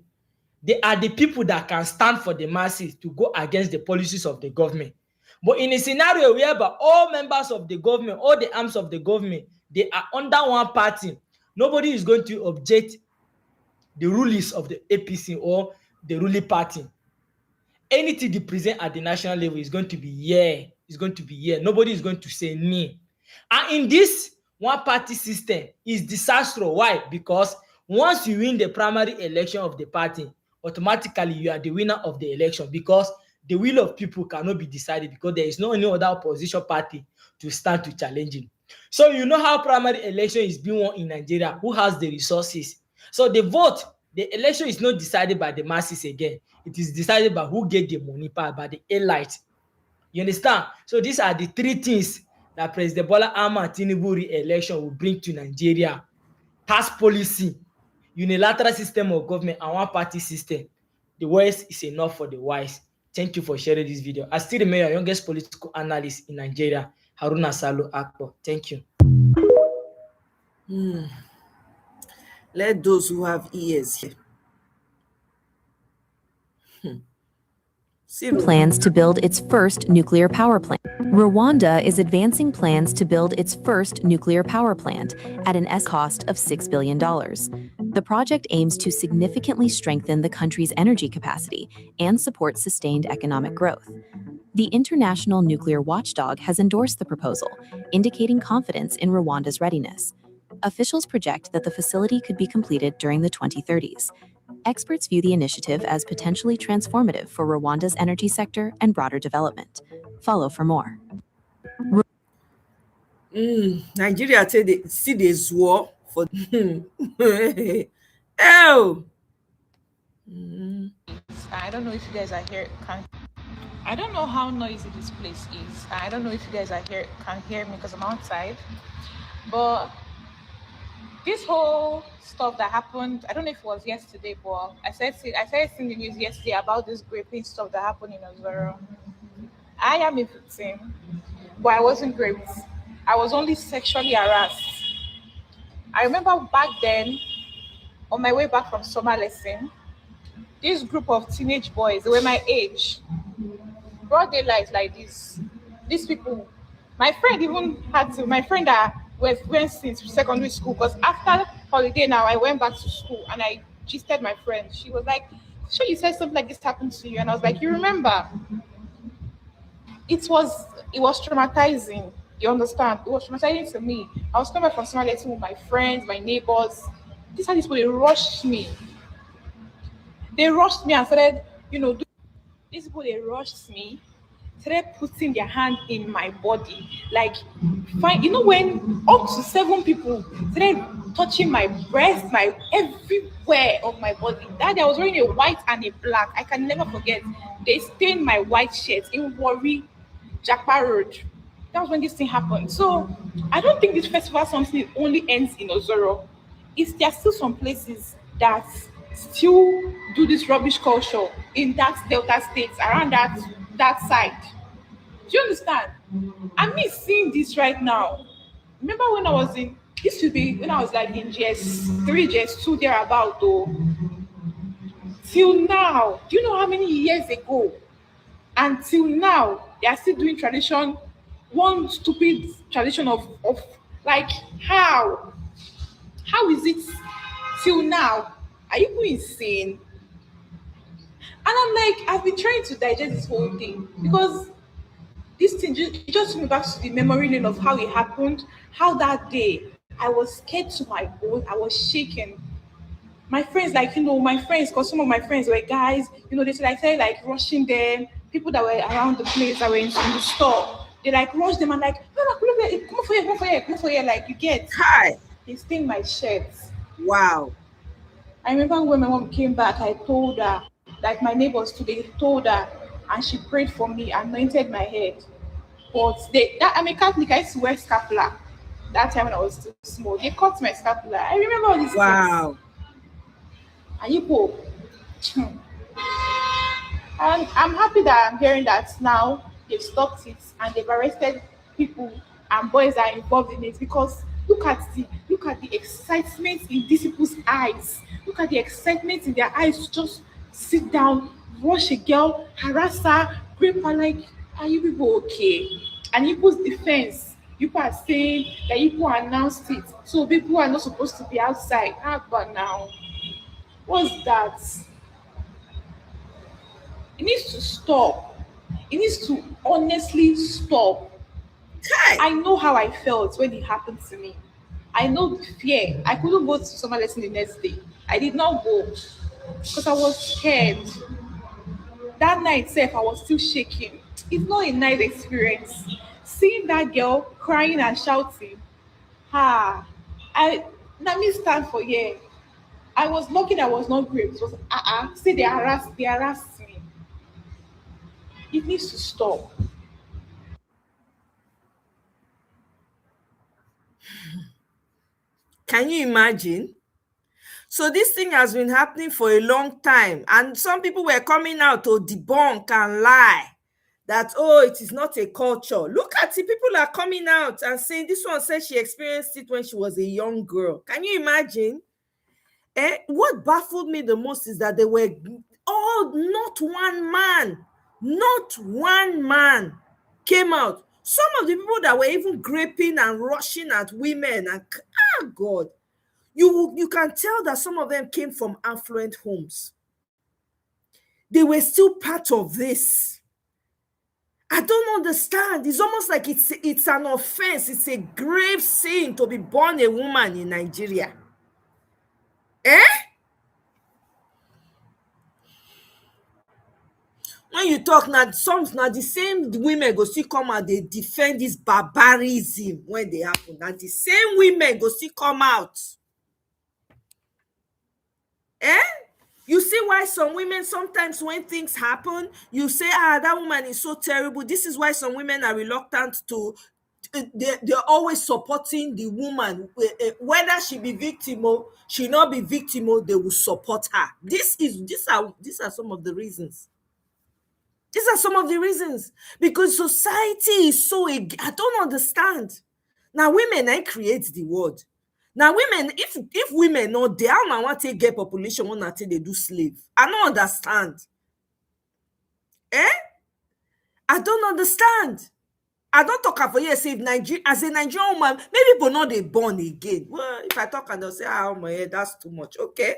They are the people that can stand for the masses to go against the policies of the government. But in a scenario whereby all members of the government, all the arms of the government, they are under one party, nobody is going to object the rulers of the APC or the ruling party. Anything they present at the national level is going to be it's going to be Nobody is going to say no. And in this one-party system is disastrous. Why? Because once you win the primary election of the party, automatically you are the winner of the election, because the will of people cannot be decided, because there is no any other opposition party to stand to challenge it. So you know how primary election is being won in Nigeria, who has the resources. So the vote, the election is not decided by the masses again. It is decided by who get the money, by the elite. You understand? So these are the three things that President Bola Ahmed Tinubu re-election will bring to Nigeria: tax policy, unilateral system of government, and one-party system. The West is enough for the wise. Thank you for sharing this video. I still remain your youngest political analyst in Nigeria, Haruna Salo Akpo. Thank you. Let those who have ears hear. Plans to build its first nuclear power plant. Rwanda is advancing plans to build its first nuclear power plant at an cost of $6 billion. The project aims to significantly strengthen the country's energy capacity and support sustained economic growth. The International Nuclear Watchdog has endorsed the proposal, indicating confidence in Rwanda's readiness. Officials project that the facility could be completed during the 2030s. Experts view the initiative as potentially transformative for Rwanda's energy sector and broader development. Follow for more. Nigeria see the war for I don't know if you guys are here. I don't know how noisy this place is. I don't know if you guys are here can hear me because I'm outside. But this whole stuff that happened, I don't know if it was yesterday, but I started seeing the news yesterday about this raping stuff that happened in Ozoro. I am a victim, but I wasn't raped. I was only sexually harassed. I remember back then, on my way back from summer lesson, this group of teenage boys, they were my age, broad daylight like this. These people, my friend that went since secondary school, because after holiday now, I went back to school and I gisted my friend. She was like, sure you said something like this happened to you. And I was like, you remember? It was traumatizing. You understand? It was traumatizing to me. I was coming back from summer lesson with my friends, my neighbors. This how these people they rushed me. They rushed me and started, these people they rushed me, started putting their hand in my body. Like fine, when up to 7 people started touching my breast, my everywhere of my body. That day I was wearing a white and a black. I can never forget. They stained my white shirt in Warri, Jakpa Road. That was when this thing happened. So I don't think this festival something only ends in Ozoro. There are still some places that still do this rubbish culture in that Delta states around that side. Do you understand? I'm me seeing this right now. Remember when I was in this should be when I was like in GS3, GS2 thereabout though. Till now, do you know how many years ago? Until now, they are still doing tradition, one stupid tradition of like how? How is it till now? Are you people insane? And I'm like, I've been trying to digest this whole thing because this thing it just took me back to the memory lane of how it happened, how that day I was scared to my bone, I was shaking. My friends, like, my friends, because some of my friends were guys, they started like rushing them, people that were around the place that were in the store, they like rushed them and like, no, no, come for here, come for here, come for here, like you get. Hi. They stained my shirt. Wow. I remember when my mom came back, I told her, like my neighbors today told her, and she prayed for me, anointed my head. But I'm a Catholic, I used to wear scapular. That time when I was still small, they cut my scapular. I remember all these Wow. things. And you go. And I'm happy that I'm hearing that now they've stopped it and they've arrested people and boys that are involved in it because look at the excitement in these people's eyes. Look at the excitement in their eyes to just sit down, rush a girl, harass her, rape her. Like, are you people okay? And people's defense, people are saying that people announced it, so people are not supposed to be outside. How about now? What's that? It needs to stop. It needs to honestly stop. I know how I felt when it happened to me. I know the fear. I couldn't go to summer lesson the next day. I did not go because I was scared. That night itself, I was still shaking. It's not a nice experience. Seeing that girl crying and shouting, I let me stand for here. I was lucky that I was not raped. It was see they harassed me. It needs to stop. Can you imagine? So this thing has been happening for a long time, and some people were coming out to debunk and lie that, oh, it is not a culture. Look at it, people are coming out and saying this one said she experienced it when she was a young girl. Can you imagine? What baffled me the most is that they were all, not one man came out. Some of the people that were even graping and rushing at women and God, you can tell that some of them came from affluent homes. They were still part of this. I don't understand. It's almost like it's an offense. It's a grave sin to be born a woman in Nigeria. When you talk now, the same women go still come out, they defend this barbarism when they happen. Now the same women go still come out. You see why some women sometimes when things happen, you say, that woman is so terrible. This is why some women are reluctant to, they're always supporting the woman. Whether she be victim or she not be victim, they will support her. These are some of the reasons. These are some of the reasons. Because society is so, I don't understand. Now women, I create the word. Now women, if women know they are now want to get population when until they do slave. I don't understand. I don't understand. I don't talk about here say Nigeria as a Nigerian woman, maybe people not they born again. Well, if I talk and they'll say, oh my head, that's too much. Okay.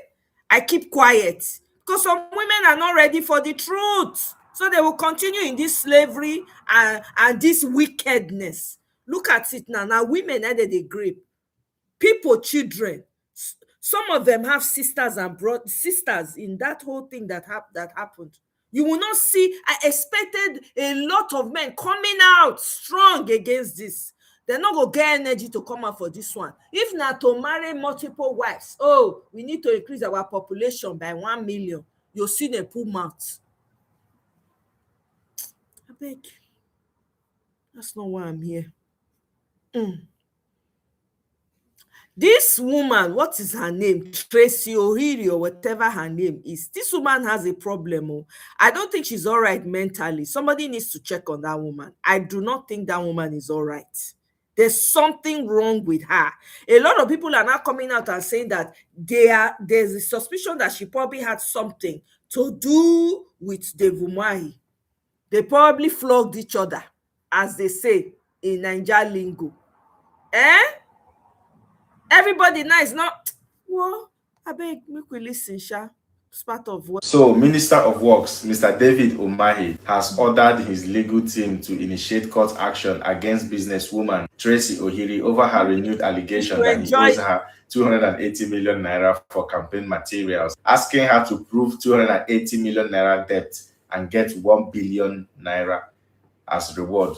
I keep quiet because some women are not ready for the truth. So they will continue in this slavery and this wickedness. Look at it now. Now women they grape. People, children. Some of them have sisters and sisters in that whole thing that happened. You will not see. I expected a lot of men coming out strong against this. They're not going to get energy to come out for this one. If not to marry multiple wives, oh, we need to increase our population by 1 million. You'll see the pull mouth. I beg. That's not why I'm here. This woman, what is her name? Tracy O'Hiri or whatever her name is. This woman has a problem. Oh. I don't think she's all right mentally. Somebody needs to check on that woman. I do not think that woman is all right. There's something wrong with her. A lot of people are now coming out and saying that there's a suspicion that she probably had something to do with the Umahi. They probably flogged each other, as they say in Niger lingo. Everybody now is not. Well, I beg, make we listen, Sha. It's part of what. So, Minister of Works, Mr. David Omoye, has ordered his legal team to initiate court action against businesswoman Tracy O'Hiri over her renewed allegation that he owes her 280 million naira for campaign materials, asking her to prove 280 million naira debt and get 1 billion naira as reward.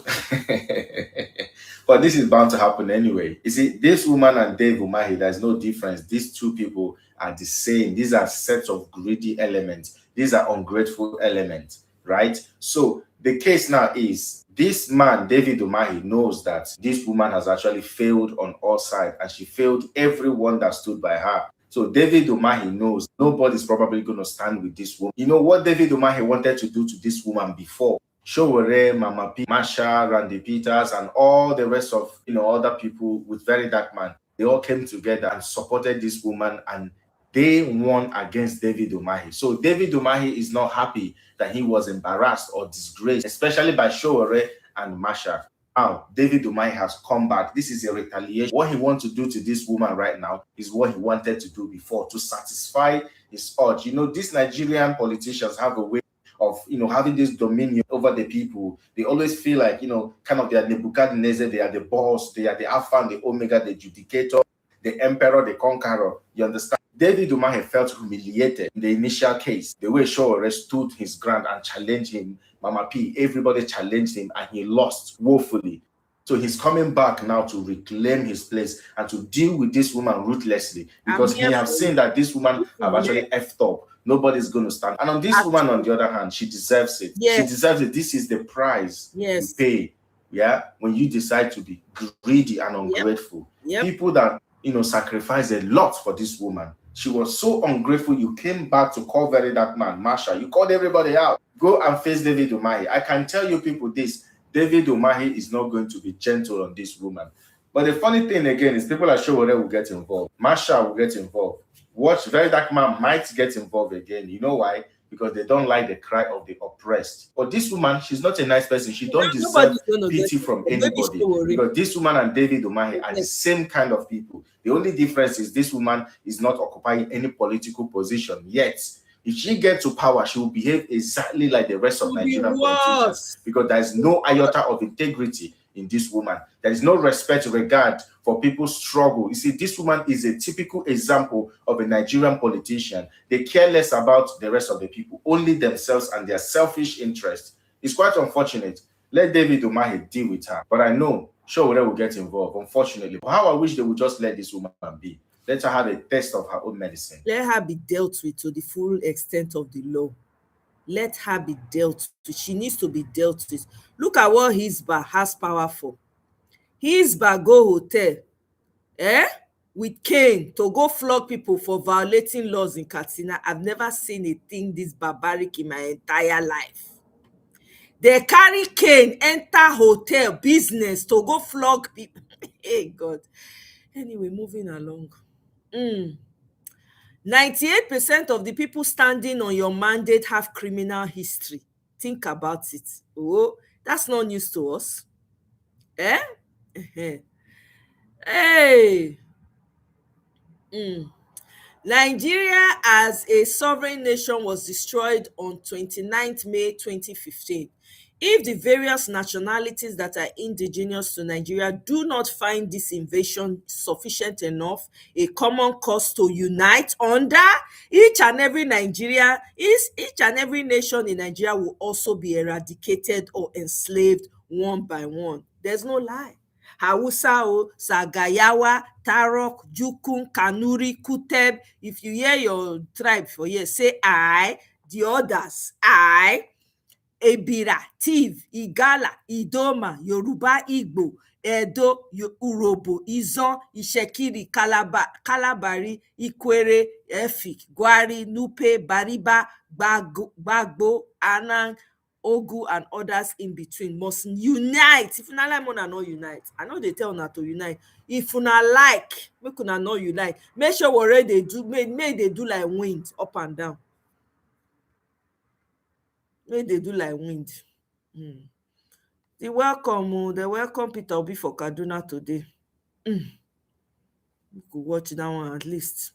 But this is bound to happen anyway. You see, this woman and Dave Umahi, there's no difference. These two people are the same. These are sets of greedy elements. These are ungrateful elements, right? So the case now is this man, David Umahi, knows that this woman has actually failed on all sides, and she failed everyone that stood by her. So David Umahi knows nobody's probably going to stand with this woman. You know what David Umahi wanted to do to this woman before? Showore, Mama P, Masha, Randy Peters, and all the rest of other people with Very Dark Man. They all came together and supported this woman, and they won against David Umahi. So David Umahi is not happy that he was embarrassed or disgraced, especially by Showore and Masha. Now, David Umahi has come back. This is a retaliation. What he wants to do to this woman right now is what he wanted to do before, to satisfy his urge. These Nigerian politicians have a way of having this dominion over the people. They always feel like kind of they are Nebuchadnezzar, they are the boss, they are the Alpha and the Omega, the judicator, the emperor, the conqueror. You understand? David Umahi felt humiliated in the initial case. The way Showore stood his ground and challenged him, Mama P, everybody challenged him, and he lost woefully. So he's coming back now to reclaim his place and to deal with this woman ruthlessly, because he has seen that this woman have actually effed up. Nobody's going to stand. And on this woman, on the other hand, she deserves it. Yes. She deserves it. This is the price you pay. Yeah, when you decide to be greedy and ungrateful. People that sacrifice a lot for this woman. She was so ungrateful. You came back to call Very Dark Man, Marsha. You called everybody out. Go and face David Umahi. I can tell you people this. David Umahi is not going to be gentle on this woman. But the funny thing again is people like Showore will get involved. Marsha will get involved. Watch, Very Dark Man might get involved again. You know why? Because they don't like the cry of the oppressed. But this woman, she's not a nice person. She don't deserve pity from anybody. Because this woman and David Umahi are the same kind of people. The only difference is this woman is not occupying any political position yet. If she gets to power, she will behave exactly like the rest of Nigerian politicians, because there is no iota of integrity in this woman. There is no respect, regard for people's struggle. You see, this woman is a typical example of a Nigerian politician. They care less about the rest of the people, only themselves and their selfish interests. It's quite unfortunate. Let David Umahi deal with her. But I know Showore will get involved, unfortunately. How I wish they would just let this woman be. Let her have a taste of her own medicine. Let her be dealt with to the full extent of the law. Let her be dealt with. She needs to be dealt with. Look at what Hisba has power for. Hisba go hotel, with cane to go flog people for violating laws in Katsina. I've never seen a thing this barbaric in my entire life. They carry cane, enter hotel business to go flog people. Hey God. Anyway, moving along. 98% of the people standing on your mandate have criminal history. Think about it. Oh, that's not news to us. Eh? Hey. Nigeria as a sovereign nation was destroyed on 29th May 2015. If the various nationalities that are indigenous to Nigeria do not find this invasion sufficient enough, a common cause to unite under, each and every nation in Nigeria will also be eradicated or enslaved one by one. There's no lie. Hausa o, Sagayawa, Tarok, Jukun, Kanuri, Kuteb. If you hear your tribe for here, say I. The others, I. Ebira, Tiv, Igala, Idoma, Yoruba, Igbo, Edo, Urobo, Izon, Ishekiri, Kalabari, Ikwere, Efik, Gwari, Nupe, Bariba, Bagbo, Anang, Ogu, and others in between must unite. If una like, una no unite. I know they tell una to unite. If una like, make una no unite. Make sure whatever they do, make they do like wind up and down. Make they do like wind. They welcome Peter Obi for Kaduna today. We could watch that one at least.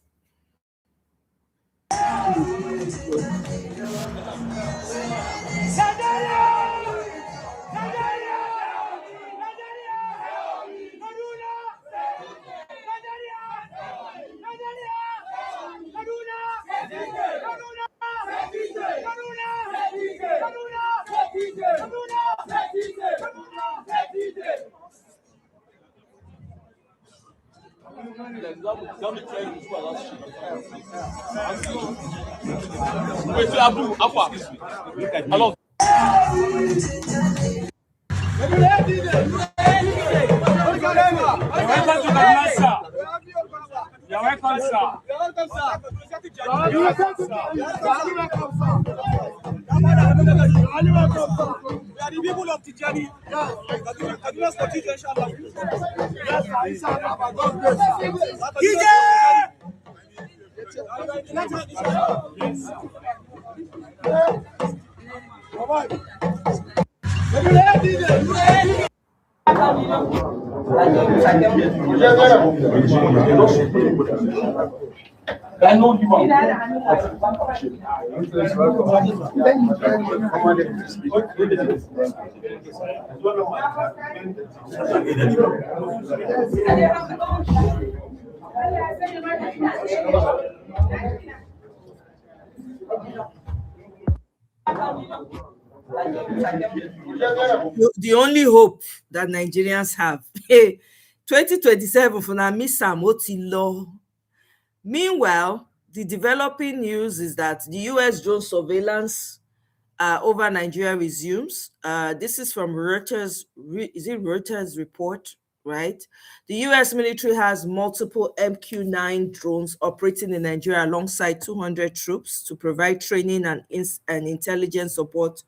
You're welcome, sir. We are the people of Tijani. Kaduna State, inshallah. The only hope that Nigerians have, 2027 for now, miss Sam Otilo. Meanwhile, the developing news is that the US drone surveillance over Nigeria resumes. This is from Reuters. Is it Reuters report? Right. The US military has multiple MQ-9 drones operating in Nigeria alongside 200 troops to provide training and intelligence support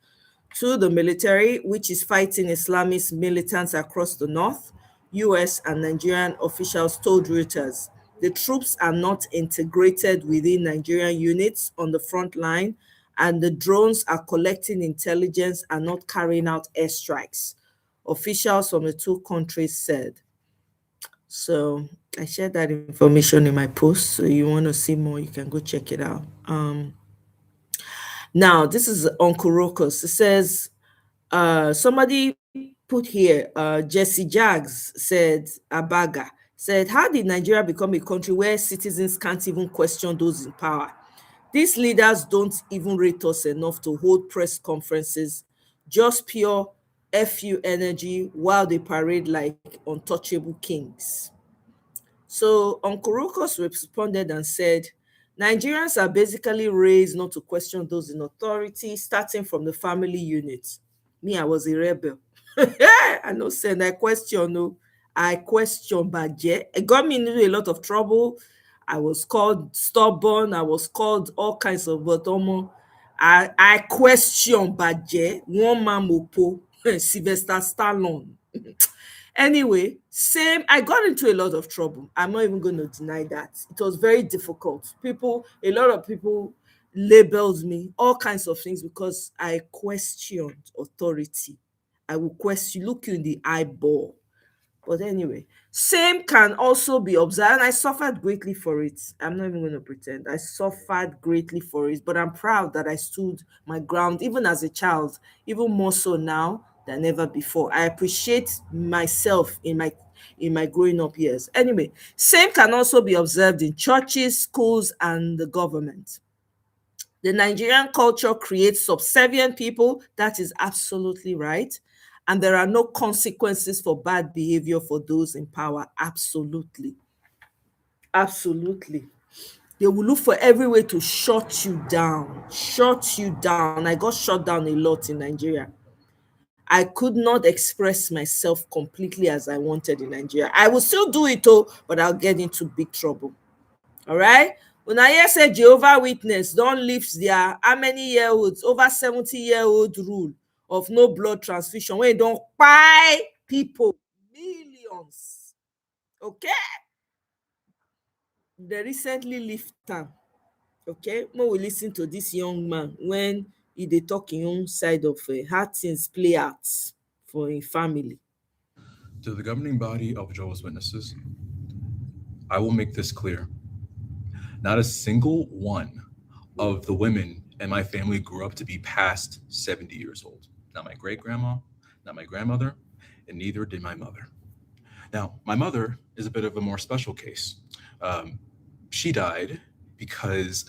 to the military, which is fighting Islamist militants across the north. US and Nigerian officials told Reuters the troops are not integrated within Nigerian units on the front line, and the drones are collecting intelligence and not carrying out airstrikes, officials from the two countries said. So I shared that information in my post. So you want to see more, you can go check it out. Now, this is Uncle Rokos. It says, somebody put here, Jesse Jags said, Abaga, said, how did Nigeria become a country where citizens can't even question those in power? These leaders don't even rate us enough to hold press conferences, just pure FU energy while they parade like untouchable kings. So Uncle Rokos responded and said, Nigerians are basically raised not to question those in authority, starting from the family unit. Me, I was a rebel. I know, saying I question, no. I question Baje. It got me into a lot of trouble. I was called stubborn. I was called all kinds of, but I question Baje, one man mopo, Sylvester Stallone. Anyway, I got into a lot of trouble. I'm not even going to deny that. It was very difficult. A lot of people labeled me all kinds of things because I questioned authority. I will look you in the eyeball But anyway, same can also be observed. And I suffered greatly for it. I'm not even going to pretend. I suffered greatly for it, but I'm proud that I stood my ground, even as a child, even more so now than ever before. I appreciate myself in my growing up years. Anyway, same can also be observed in churches, schools, and the government. The Nigerian culture creates subservient people. That is absolutely right. And there are no consequences for bad behavior for those in power. Absolutely. Absolutely. They will look for every way to shut you down. Shut you down. I got shut down a lot in Nigeria. I could not express myself completely as I wanted in Nigeria. I will still do it, but I'll get into big trouble. All right. Una hear say Jehovah Witness don lift their how many year olds, over 70-year-old rule of no blood transfusion wey don kpai people millions. Okay. They recently lift am. Okay, make we lis ten to this young man when he dey talk him own side of how things play out for him family. To the governing body of Jehovah's Witnesses, I will make this clear. Not a single one of the women in my family grew up to be past 70 years old. Not my great-grandma, not my grandmother, and neither did my mother. Now, my mother is a bit of a more special case. She died because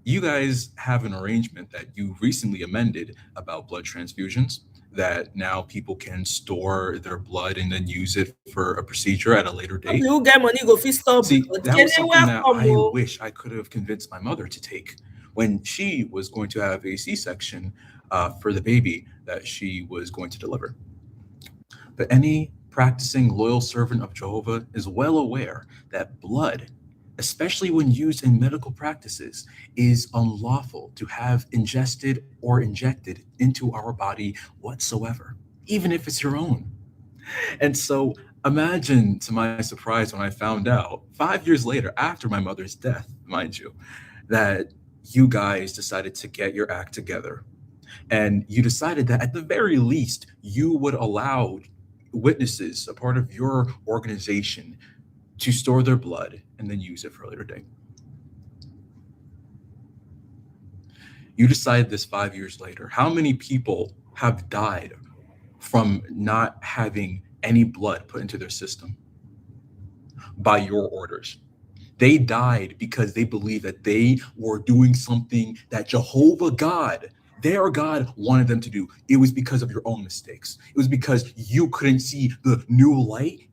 you guys have an arrangement that you recently amended about blood transfusions, that now people can store their blood and then use it for a procedure at a later date. Who get money go fit stop. See, that was something that I wish I could have convinced my mother to take when she was going to have a C-section for the baby that she was going to deliver. But any practicing loyal servant of Jehovah is well aware that blood, especially when used in medical practices, is unlawful to have ingested or injected into our body whatsoever, even if it's your own. And so imagine, to my surprise, when I found out 5 years later, after my mother's death, mind you, that you guys decided to get your act together. And you decided that at the very least, you would allow witnesses, a part of your organization, to store their blood and then use it for a later date. You decided this 5 years later. How many people have died from not having any blood put into their system by your orders? They died because they believed that they were doing something that Jehovah God, their God, wanted them to do. It was because of your own mistakes. It was because you couldn't see the new light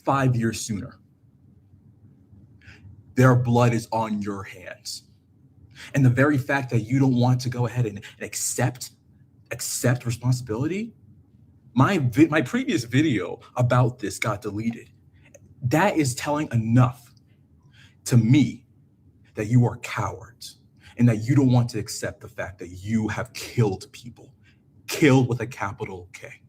5 years sooner. Their blood is on your hands. And the very fact that you don't want to go ahead and accept responsibility, my previous video about this got deleted. That is telling enough to me that you are cowards and that you don't want to accept the fact that you have killed people. Killed with a capital K.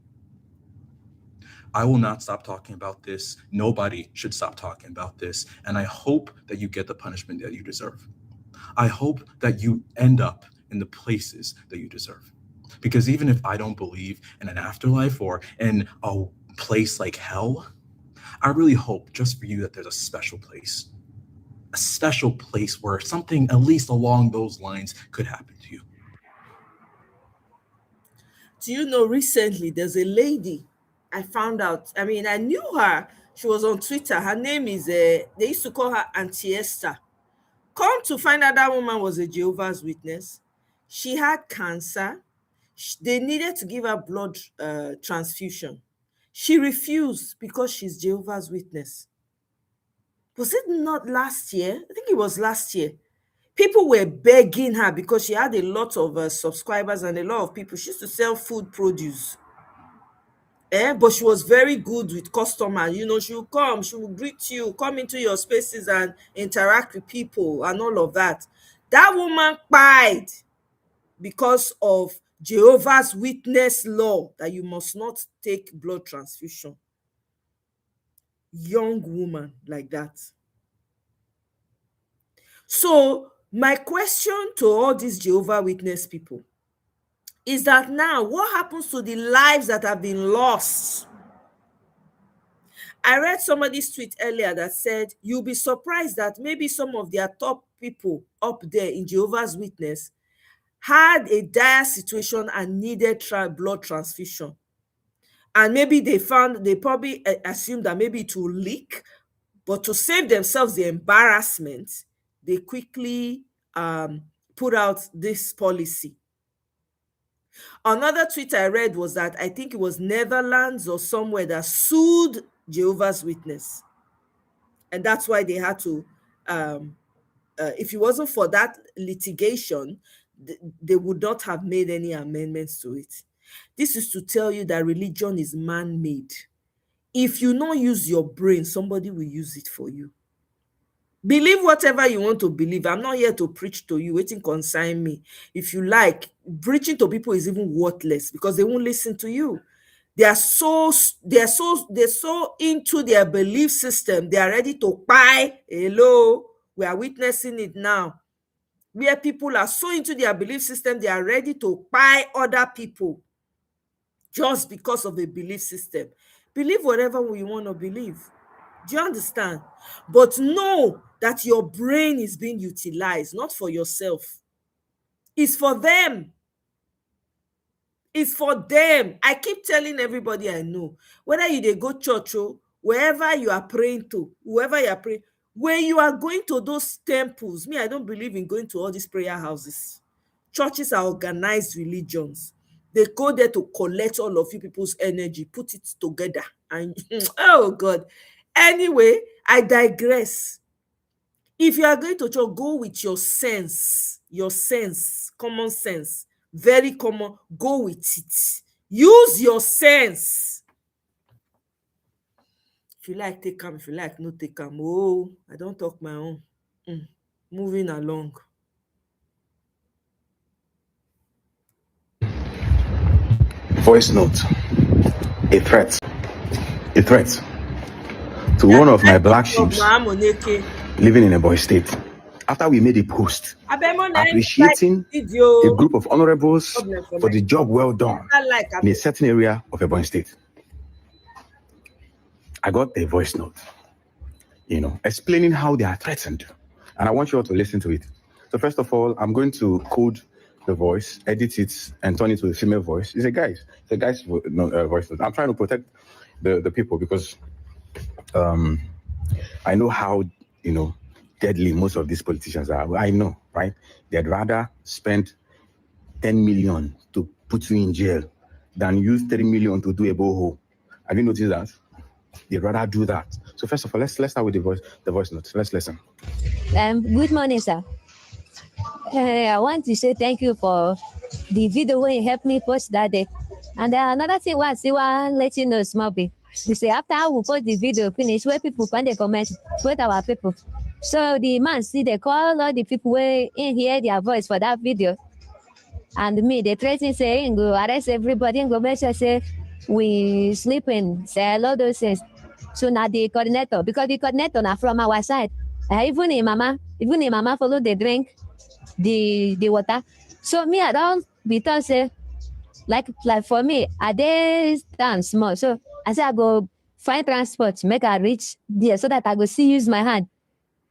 I will not stop talking about this. Nobody should stop talking about this. And I hope that you get the punishment that you deserve. I hope that you end up in the places that you deserve. Because even if I don't believe in an afterlife or in a place like hell, I really hope just for you that there's a special place where something at least along those lines could happen to you. Do you know, recently there's a lady I found out. I mean, I knew her. She was on Twitter. Her name is, they used to call her Auntie Esther. Come to find out that woman was a Jehovah's Witness. She had cancer. They needed to give her blood transfusion. She refused because she's Jehovah's Witness. Was it not last year? I think it was last year. People were begging her because she had a lot of subscribers and a lot of people. She used to sell food produce. But she was very good with customers. You know, she would come, she would greet you, come into your spaces and interact with people and all of that. That woman cried because of Jehovah's Witness law that you must not take blood transfusion. Young woman like that. So my question to all these Jehovah's Witness people is that now what happens to the lives that have been lost? I read somebody's tweet earlier that said, you'll be surprised that maybe some of their top people up there in Jehovah's Witness had a dire situation and needed blood transfusion. And maybe they probably assumed that maybe it will leak, but to save themselves the embarrassment, they quickly put out this policy. Another tweet I read was that I think it was Netherlands or somewhere that sued Jehovah's Witness. And that's why they had to, if it wasn't for that litigation, they would not have made any amendments to it. This is to tell you that religion is man-made. If you don't use your brain, somebody will use it for you. Believe whatever you want to believe. I'm not here to preach to you. Waiting concern me. If you like, preaching to people is even worthless because they won't listen to you. They're so into their belief system. They are ready to buy. Hello, we are witnessing it now. Where people are so into their belief system, they are ready to buy other people just because of a belief system. Believe whatever you want to believe. Do you understand? But know that your brain is being utilized, not for yourself. It's for them. It's for them. I keep telling everybody I know, whether they go church or wherever you are praying to, whoever you are praying, when you are going to those temples, I don't believe in going to all these prayer houses. Churches are organized religions. They go there to collect all of you people's energy, put it together, and oh God. Anyway, I digress. If you are going to church, go with your sense, common sense, very common. Go with it. Use your sense. If you like, take them. If you like, no take them. Oh, I don't talk my own. Moving along. Voice note. A threat to one of my black sheep living in a boy state. After we made a post appreciating a group of honorables for the job well done in a certain area of a boy state, I got a voice note, explaining how they are threatened. And I want you all to listen to it. So first of all, I'm going to code the voice, edit it, and turn it to a female voice. It's a guy's voice note. I'm trying to protect the people because I know how, deadly most of these politicians are. I know, right? They'd rather spend 10 million to put you in jail than use 30 million to do a borehole. Have you noticed that? They'd rather do that. So first of all, let's start with the voice notes. Let's listen. Good morning, sir. I want to say thank you for the video where you helped me post that day. And another thing was, I want to let you know, small bit. You say after I will post the video finish, where people find the comments, with our people. So the man see they call all the people where in hear their voice for that video. And me, they threaten saying go arrest everybody and go make sure say we sleeping, say all those things. So now the coordinator, because the coordinator now from our side, even a mama follow the drink, the water. So me I don't be told say like for me, I dey stand small. So I say I go find transport, make I reach there so that I go see use my hand,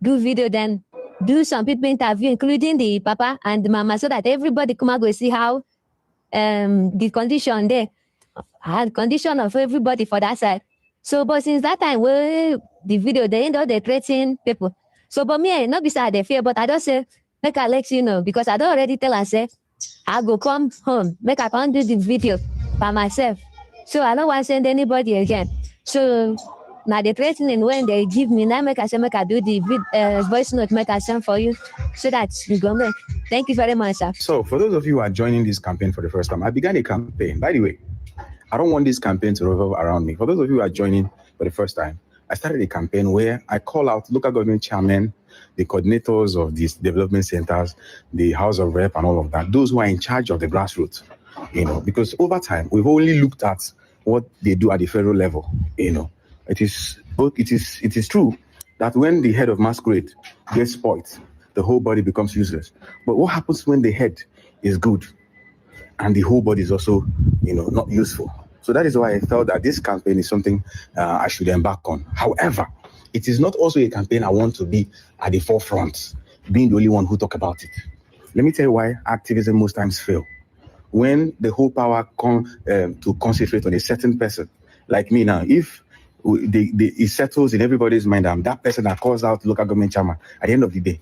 do video, then do some people interview, including the papa and the mama, so that everybody come and go see how the condition there, condition of everybody for that side. So but since that time where the video they end up they threaten people. So but me not beside the fear, but I don't say make I let you know because I don't already tell I say I go come home, make I come do the video by myself. So I don't want to send anybody again. So now the threatening when they give me, now make I do the voice note, make I send for you so that you go make. Thank you very much, sir. So for those of you who are joining this campaign for the first time, I began a campaign. By the way, I don't want this campaign to revolve around me. For those of you who are joining for the first time, I started a campaign where I call out local government chairmen, the coordinators of these development centers, the House of Rep and all of that, those who are in charge of the grassroots, because over time, we've only looked at what they do at the federal level, It is true that when the head of masquerade gets spoiled, the whole body becomes useless. But what happens when the head is good and the whole body is also, not useful? So So that is why I felt that this campaign is something I should embark on. However, it is not also a campaign I want to be at the forefront, being the only one who talk about it. Let me tell you why activism most times fail. When the whole power to concentrate on a certain person, like me now, if it settles in everybody's mind, I'm that person that calls out local government chairman, at the end of the day,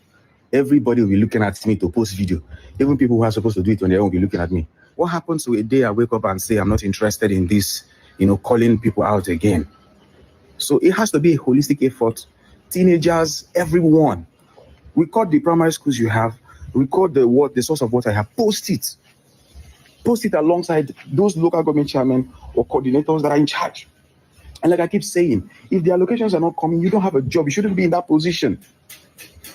everybody will be looking at me to post video. Even people who are supposed to do it on their own will be looking at me. What happens to a day I wake up and say, I'm not interested in this, calling people out again? So it has to be a holistic effort. Teenagers, everyone, record the primary schools you have, record the source of water I have, post it. Post it alongside those local government chairmen or coordinators that are in charge. And like I keep saying, if the allocations are not coming, you don't have a job. You shouldn't be in that position.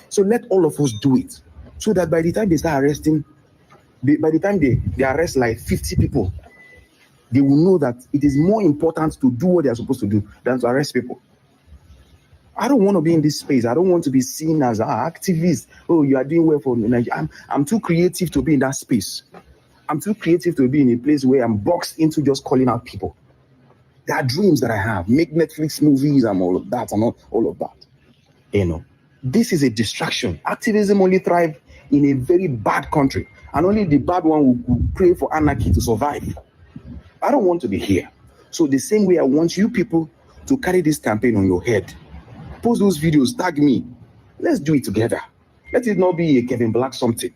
So let all of us do it. So that by the time they start arresting, by the time they arrest like 50 people, they will know that it is more important to do what they are supposed to do than to arrest people. I don't want to be in this space. I don't want to be seen as an activist. Oh, you are doing well for Nigeria. I'm too creative to be in that space. I'm too creative to be in a place where I'm boxed into just calling out people. There are dreams that I have. Make Netflix movies and all of that and all of that. This is a distraction. Activism only thrives in a very bad country. And only the bad one will pray for anarchy to survive. I don't want to be here. So the same way I want you people to carry this campaign on your head. Post those videos, tag me. Let's do it together. Let it not be a Kevin Black something.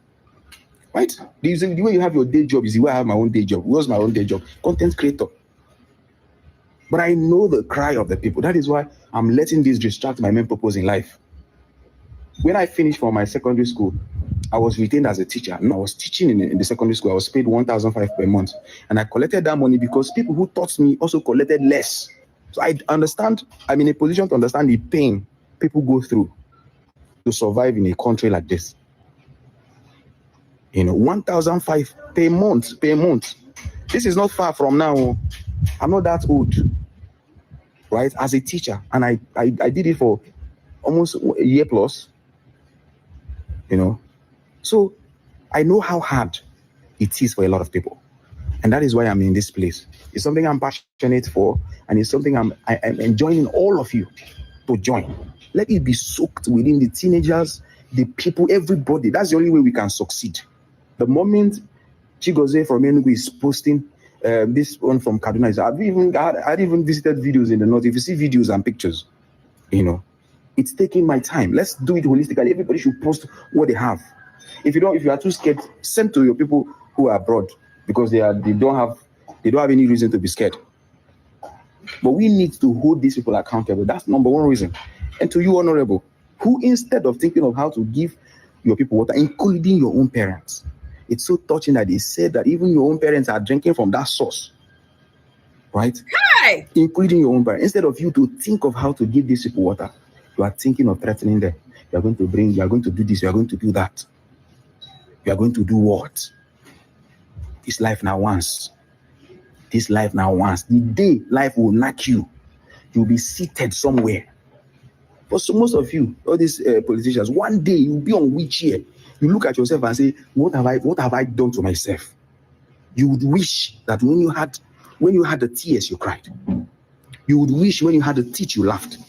Right? The way you have your day job is the way I have my own day job. What's my own day job? Content creator. But I know the cry of the people. That is why I'm letting this distract my main purpose in life. When I finished from my secondary school, I was retained as a teacher. No, I was teaching in the secondary school. I was paid 1,500 per month. And I collected that money because people who taught me also collected less. So I understand, I'm in a position to understand the pain people go through to survive in a country like this. 1,500 per month. This is not far from now. I'm not that old, right? As a teacher, and I did it for almost a year plus, So I know how hard it is for a lot of people. And that is why I'm in this place. It's something I'm passionate for, and it's something I'm enjoying all of you to join. Let it be soaked within the teenagers, the people, everybody. That's the only way we can succeed. The moment Chigozie from Enugu is posting this one from Kaduna, I've even visited videos in the north. If you see videos and pictures, it's taking my time. Let's do it holistically. Everybody should post what they have. If you are too scared, send to your people who are abroad because they don't have any reason to be scared. But we need to hold these people accountable. That's number one reason. And to you, Honorable, who instead of thinking of how to give your people water, including your own parents, it's so touching that they said that even your own parents are drinking from that source, right? Hey! Including your own parents. Instead of you to think of how to give these people water, you are thinking of threatening them. You are going to do this, you are going to do that. You are going to do what? This life now once. The day life will knock you, you'll be seated somewhere. For most of you, all these politicians, one day you'll be on wheelchair. You look at yourself and say, what have I done to myself? You would wish that when you had the tears, you cried. You would wish when you had the teeth, you laughed.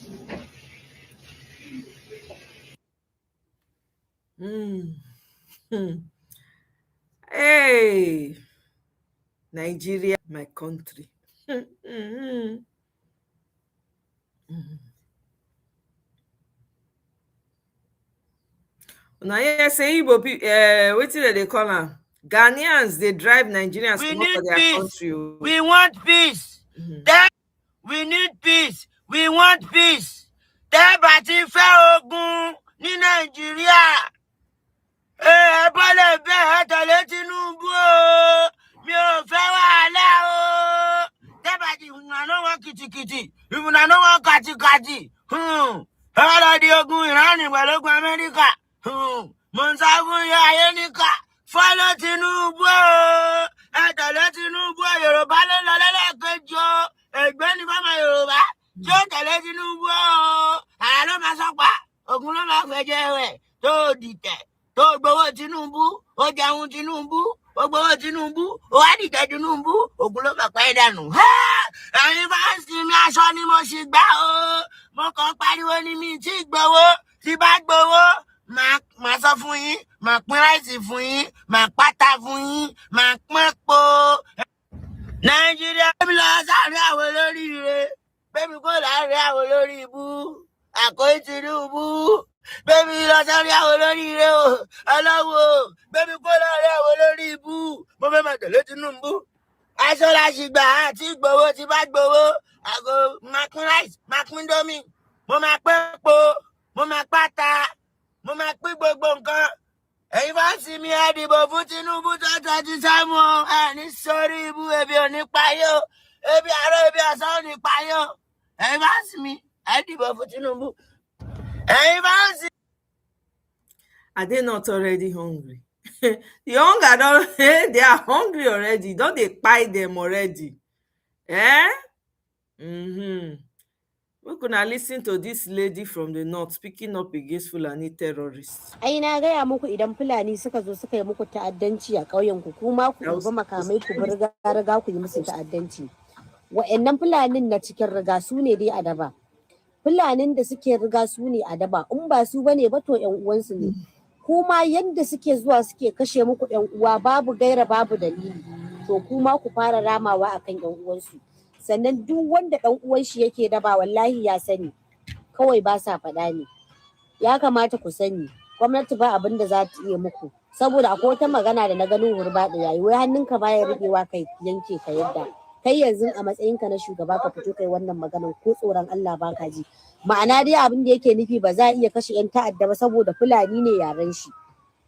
Hey, Nigeria, my country. Now, yes, Igbo people, wetin they call them? Ghanaians, they drive Nigerians We come out need for their peace. country. We want peace. We need peace. We want peace. Tẹ́ bá ti fẹ́ ogun ní Nàìjíríà. Ẹ bọ́lẹ̀ bẹ́ẹ̀ tẹ̀lé Tinubu o. Mi ò fẹ́ wàhálà o. Tẹ́ bá ti una no wan kìtìkìtì. Una no wan kàtìkàtì. Ẹ lọ di ogun Iran pẹ̀lú ogun Amẹ́ríkà. Mo ń sá fún yín ayé níkà. Follow Tinubu o. Ẹ tẹ̀lé Tinubu o. Yorùbá ló lọ lẹ́lẹ́kejì o. Ẹgbẹ́ ni bàbá Yorùbá. Tí ó tẹ̀lé Tinubu o. Àrà ló máa sọ́pà. Ogun ló máa fẹjẹ́ rẹ̀. Tó dìtẹ̀. Tó gbowó Tinubu. Ó jẹun Tinubu. gbogbo owó Tinubu ó wá dìde Tinubu ogun ló bàpá ẹ̀ dànù. Ẹ̀yin bá ń sinmi aṣọ ni mo sì gbá o, mo kàn pariwo ni mi tí gbowó, tí bá gbowó màá sọ fún yín, màá pín ráìsì fún yín, màá pátá fún yín, màá pín epo. Nàìjíríà bẹ́ẹ̀ lọ sáré àwọn olóríire, bẹ́ẹ̀ mi kò láàrin àwọn olórí ibú, Àkóyí Tinubu, bẹ́ẹ̀ mi lọ sáré àwọn olóríire o, ọlọ́wọ́, bẹ́ẹ̀ mi kò láàrin àwọn olórí ibú, mo fẹ́ máa tẹ̀lé Tinubu. Aṣọ la ṣì gbà àti gbowó, tí bá gbowó, àgọ́ máa pín ráìsì, máa pín dómì, mo máa pín epo, mo máa pátá, mo máa pín gbogbo nǹkan. Ẹ̀yin bá sì mi ẹ dìbò fún Tinubu tó tọ́jú sámú ẹ ní sórí ibú, ebi ò ní payó, ebi àárọ̀ ebi ọ̀sán ò ní payó. Ẹ̀yin bá sì mi ẹ dìbò fún Tinubu. Ẹ̀yin bá sì. Are they not already hungry? The hunger don they are hungry already. Don't they kpai them already? We gonna listen to this lady from the north speaking up against Fulani terrorists. Ai na gaya muku idan Fulani suka zo suka yi muku ta'addanci a ƙauyen ku, kuma ku ɗibi makamai ku riga ku yi musu ta'addanci. Wa'annan Fulanin na cikin riga su ne dai a daba. Fulanin da suke riga su ne a daba, in ba su bane ba to ƴan uwansu ne. Kuma yadda suke zuwa suke kashe muku ƴan uwa babu gaira babu dalili, to kuma ku fara ramawa akan ƴan uwansu. Sannan duk wanda ɗan uwan shi yake daba wallahi ya sani, kawai ba sa faɗa ne. Ya kamata ku sani gwamnati ba abin da za ta iya muku, saboda akwai wata magana da na ganin Hurba da yayi, wai hannunka baya rubewa kai yanke ka yadda. Kai yanzu a matsayinka na shugaba ka fito kai wannan maganar, ko tsoron Allah baka ji. Ma'ana dai abin da yake nufi ba za a iya kashe 'yan ta'adda ba saboda Fulani ne yaren shi.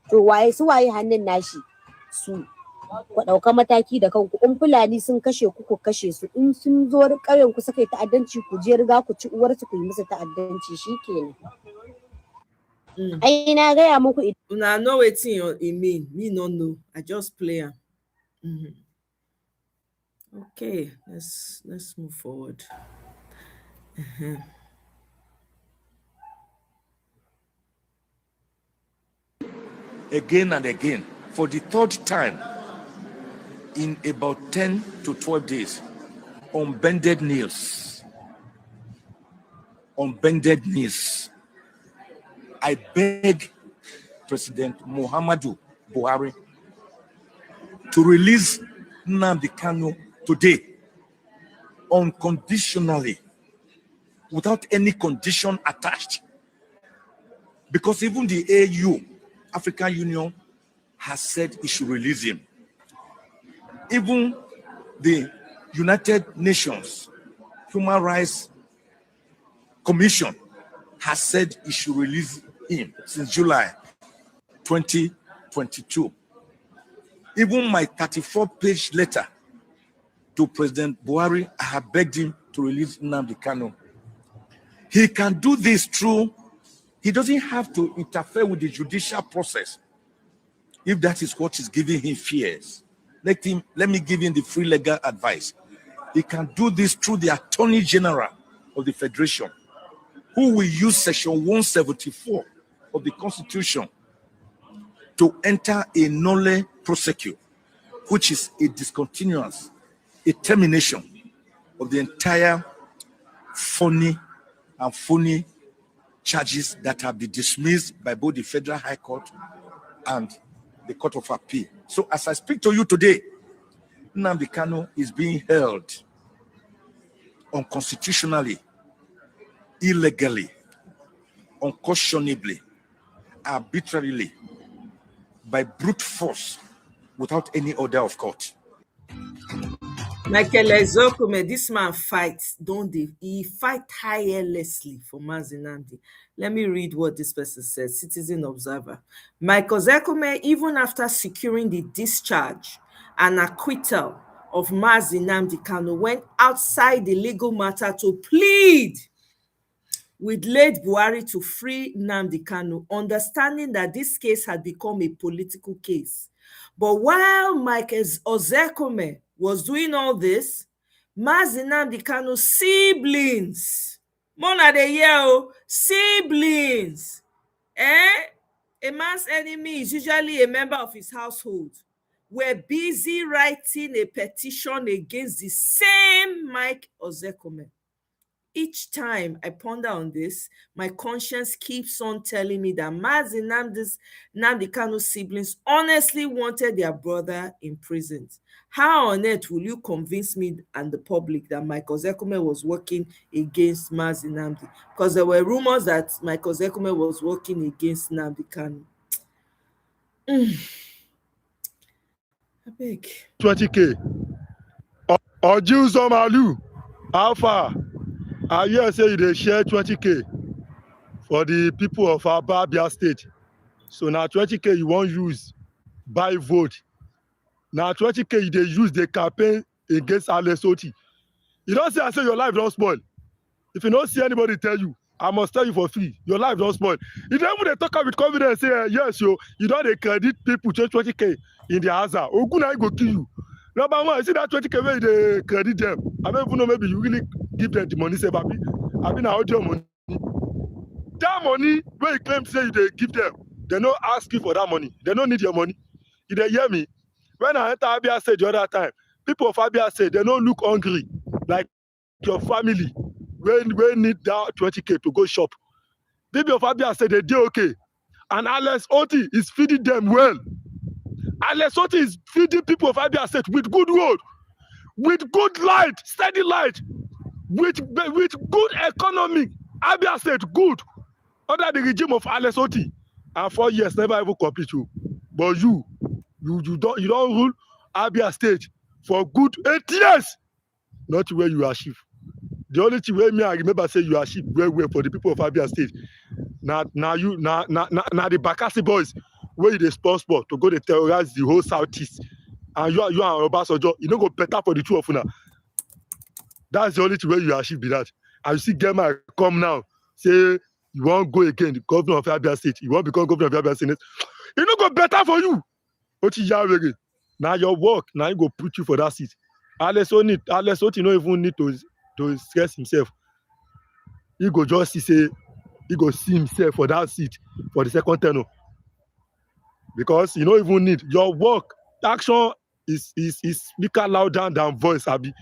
To waye hannun nashi? Su. Ku ɗauka mataki da kanku, in Fulani sun kashe ku ku kashe su, in sun zo ƙauyen ku suka yi ta'addanci ku je riga ku ci uwarsu ku yi musu ta'addanci, shikenan. Ai na gaya muku una know wetin e mean, me no know, I just play am. Okay, let's move forward. Again and again, for the third time in about 10 to 12 days, on bended knees, I beg President Muhammadu Buhari to release Nnamdi Kanu today, unconditionally, without any condition attached. Because even the AU, African Union, has said it should release him. Even the United Nations Human Rights Commission has said it should release him since July 2022. Even my 34-page letter to President Buhari, I have begged him to release Nnamdi Kanu. He can do this through, he doesn't have to interfere with the judicial process, if that is what is giving him fears. Let me give him the free legal advice. He can do this through the Attorney General of the Federation, who will use Section 174 of the Constitution to enter a nolle prosequi, which is a discontinuance, a termination of the entire phony charges that have been dismissed by both the Federal High Court and the Court of Appeal. So as I speak to you today, Nnamdi Kanu is being held unconstitutionally, illegally, unconscionably, arbitrarily, by brute force, without any order of court. Michael Ezokome, this man fights, don't they? He fight tirelessly for Mazi Nnamdi. Let me read what this person says, Citizen Observer. Michael Ezokome, even after securing the discharge and acquittal of Mazi Nnamdi Kanu, went outside the legal matter to plead with late Buhari to free Nnamdi Kanu, understanding that this case had become a political case. But while Mike Ezokome was doing all this, Mazi Nnamdi Kanu's siblings, Mona de Yeo, siblings, a man's enemy is usually a member of his household. were busy writing a petition against the same Mike Ozekome. Each time I ponder on this, my conscience keeps on telling me that Mazi Nnamdi Kanu's siblings honestly wanted their brother imprisoned. How on earth will you convince me and the public that Mike Ozekome was working against Mazi Nnamdi? Because there were rumors that Mike Ozekome was working against Nnamdi Kanu. I beg. 20K. Oju Zomalu, how far? I hear say they share 20K for the people of Abia State. So now 20K you won't use buy vote. Now 20K they use the campaign against Alesoti. You don't say I say your life don't spoil. If you don't see anybody tell you, I must tell you for free, your life don't spoil. You don't even talk with confidence, say yes, you don't credit people 20K in their hazard. Ogun I go kill you. Number one, I see that 20K where they credit them. I don't even know maybe you really give them the money, say, baby, I mean, how your money? That money, where you claim to say they give them, they don't ask you for that money. They don't need your money. You they hear me? When I enter Abia State the other time, people of Abia State, they don't look hungry like your family. When need that 20K to go shop. People of Abia State, they do okay. And Alex Oti is feeding them well. Alex Oti is feeding people of Abia State with good road, with good light, steady light, with good economy. Abia State good under the regime of Alex Oti. And 4 years never even complete you. But you don't rule Abia State for good 8 years. Not where you achieve. The only thing where me I remember say you achieve well for the people of Abia State. Now the Bakassi boys where they responsible to go to terrorize the whole southeast. And you and Obasanjo, you don't go better for the two of you now. That's the only thing where you achieve be that. And you see Gemma come now, say you won't go again, the governor of Abia State. You won't become governor of Abia State. You don't go better for you. Now your work, now you go put you for that seat. Alex Oti don't even need to stress himself. He go just say he go see himself for that seat for the second term. Because you don't even need your work. Action is speaker louder than voice, Abi.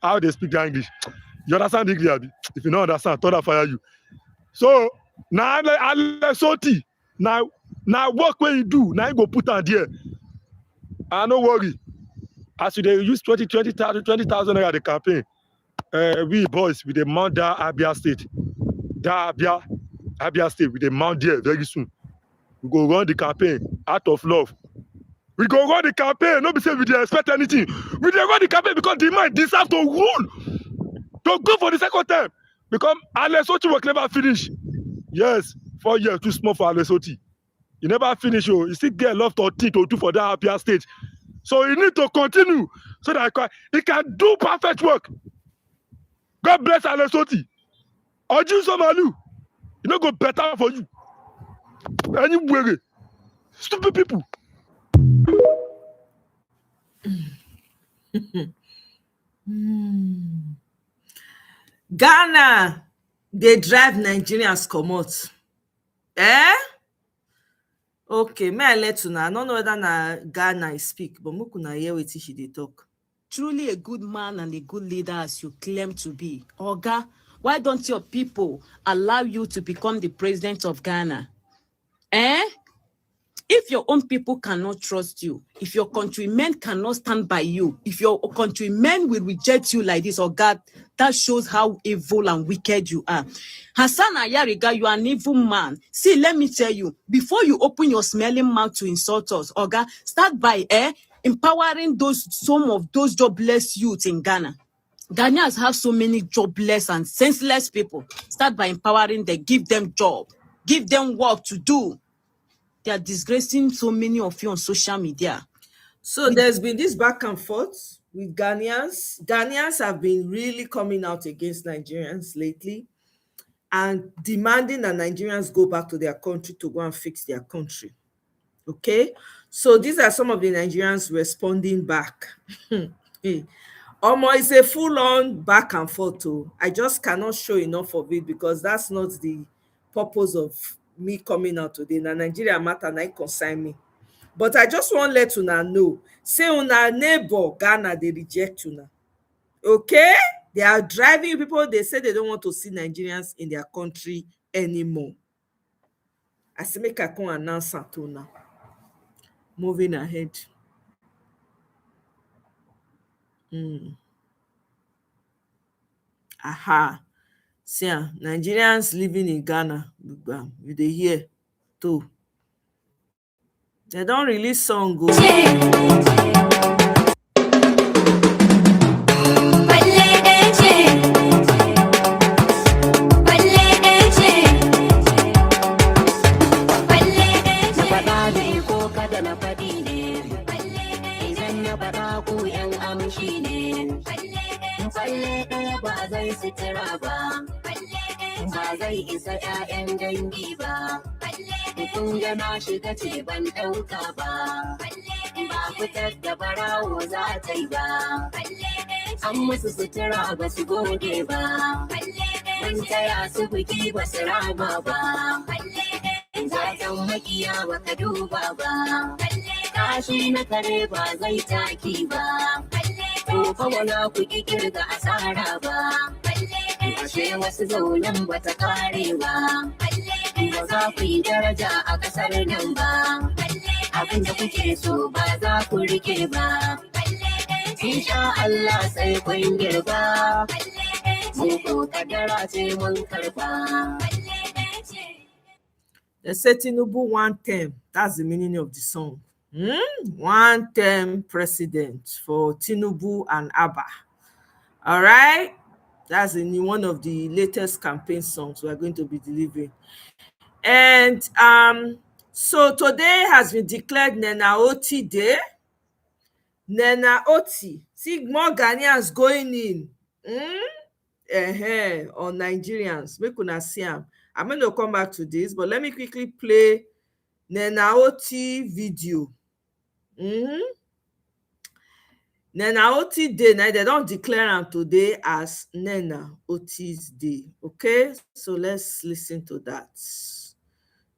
How they speak English. You understand English, Abi? If you don't understand, I fire you. So now Alex Oti, now work when you do, now you go put on there. And no worry. As they use 20,000 naira the campaign, we boys with the mount that Abia State. That Abia State with the mount there very soon. We go run the campaign out of love. We go run the campaign, not be say we dey expect anything. We dey run the campaign because the man deserve to rule, to go for the second time. Because Alex Oti will never finish. Yes, 4 years too small for Alex Oti. You never finish, you still get a lot of things to do for that Abia State. So you need to continue so that he can do perfect work. God bless Alex Oti. Oju Somalu, you know go better for you. Anyway, stupid people. Ghana, they drive Nigerians comot. Okay, may I let you know? I don't know whether na Ghana I speak, but make una hear wetin she dey talk. Truly a good man and a good leader as you claim to be. Oga, why don't your people allow you to become the president of Ghana? If your own people cannot trust you, if your countrymen cannot stand by you, if your countrymen will reject you like this, Oga, that shows how evil and wicked you are. Hassan Ayariga, you are an evil man. See, let me tell you, before you open your smelling mouth to insult us, Oga, start by empowering some of those jobless youths in Ghana. Ghanaians have so many jobless and senseless people. Start by empowering them, give them job, give them work to do. They are disgracing so many of you on social media. So there's been this back and forth with Ghanaians. Ghanaians have been really coming out against Nigerians lately and demanding that Nigerians go back to their country to go and fix their country. Okay? So these are some of the Nigerians responding back. Omoye is a full-on back and forth too. I just cannot show enough of it because that's not the purpose of me coming out today. Now Nigeria matter, and I consign me. But I just want let una know, say una neighbor Ghana, they reject una. Okay? They are driving you people. They say they don't want to see Nigerians in their country anymore. I say make I come announce am to una. Moving ahead. Aha. See, Nigerians living in Ghana, you dey hear too. They don't release song go. ba zai isa 'ya'yan dangi ba. Kun ga na shiga ce ban ɗauka ba. Ba fitar da barawo za ta yi ba. An musu sutura ba su gode ba. Mun taya su biki ba su rama ba. Zaton makiya ba ka duba ba. Kashi na kare ba zai taki ba. To fa wala ku kirga asara ba. Ashe wasu zaunan ba ta kare ba. Ba za ku yi daraja a kasar nan ba. Abin da kuke so ba za ku rike ba. Insha Allah sai kun girba. Mun ko kadara ce mun karba. They say Tinubu one term. That's the meaning of the song. One term president for Tinubu and Abba. All right. That's in one of the latest campaign songs we are going to be delivering. And so today has been declared Nena Oti Day. Nena Oti. See more Ghanaians going in on Nigerians. Make una see am. I'm going to come back to this, but let me quickly play Nena Oti video. Nena Oti Day. Now they don't declare am today as Nena Oti's Day. Okay, so let's listen to that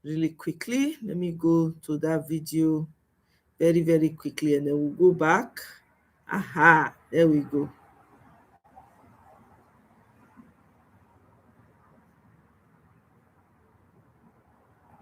really quickly. Let me go to that video very, very quickly, and then we'll go back. Aha, there we go.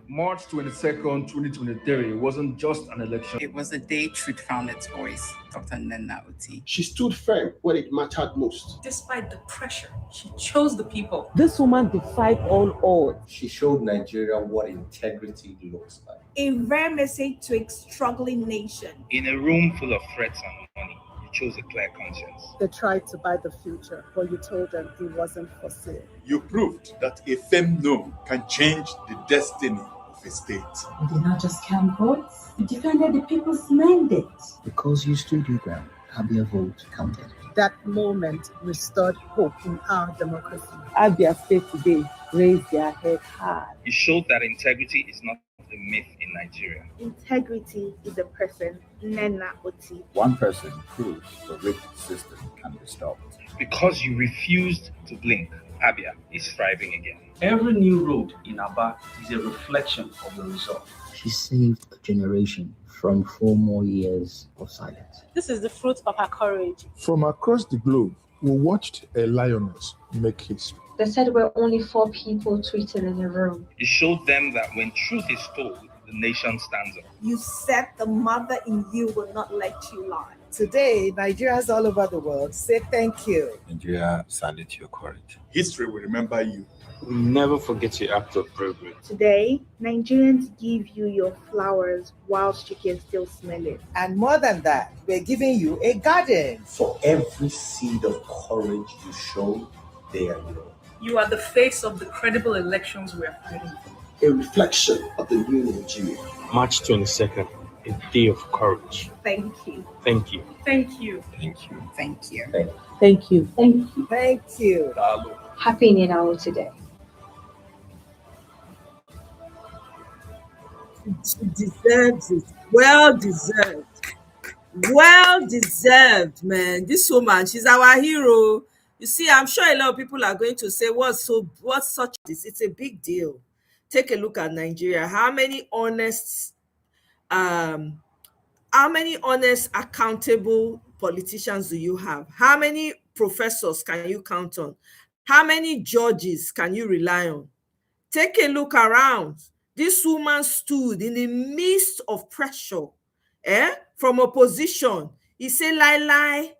March 22nd, 2023 wasn't just an election. It was a day truth found its voice, Dr. Nena Oti. She stood firm when it mattered most. Despite the pressure, she chose the people. This woman defied all odds. She showed Nigeria what integrity looks like. A rare message to a struggling nation. In a room full of threats and money, you chose a clear conscience. They tried to buy the future, but you told them it wasn't for sale. You proved that a firm no can change the destiny of a state. You did not just count votes, you defended the people's mandate. Because you stood your ground, Abia vote counted. That moment restored hope in our democracy. Abia State today raised their head high. You showed that integrity is not a myth in Nigeria. Integrity is a person, Nena Oti. One person proves the rigged system can be stopped. Because you refused to blink, Abia is thriving again. Every new road in Aba is a reflection of your resolve. She saved a generation from 4 more years of silence. This is the fruit of her courage. From across the globe, we watched a lioness make history. They said we're only 4 people tweeted in a room. You showed them that when truth is told, the nation stands up. You said the mother in you will not let you lie. Today, Nigerians all over the world say thank you. Nigeria salute your courage. History will remember you. We'll never forget your act of bravery. Today, Nigerians give you your flowers whilst you can still smell it. And more than that, we're giving you a garden. For every seed of courage you show, they are yours. You are the face of the credible elections we're fighting for. A reflection of the new Nigeria. March 22nd, a day of courage. Thank you. Thank you. Thank you. Thank you. Thank you. Thank you. Thank you. Thank you. Happy Nena Oti Day. She deserves it. Well deserved. Well deserved, man. This woman, she's our hero. You see, I'm sure a lot of people are going to say, what's such this? It's a big deal. Take a look at Nigeria. How many honest How many honest, accountable politicians do you have? How many professors can you count on? How many judges can you rely on? Take a look around. This woman stood in the midst of pressure from opposition. He said, lie, lie.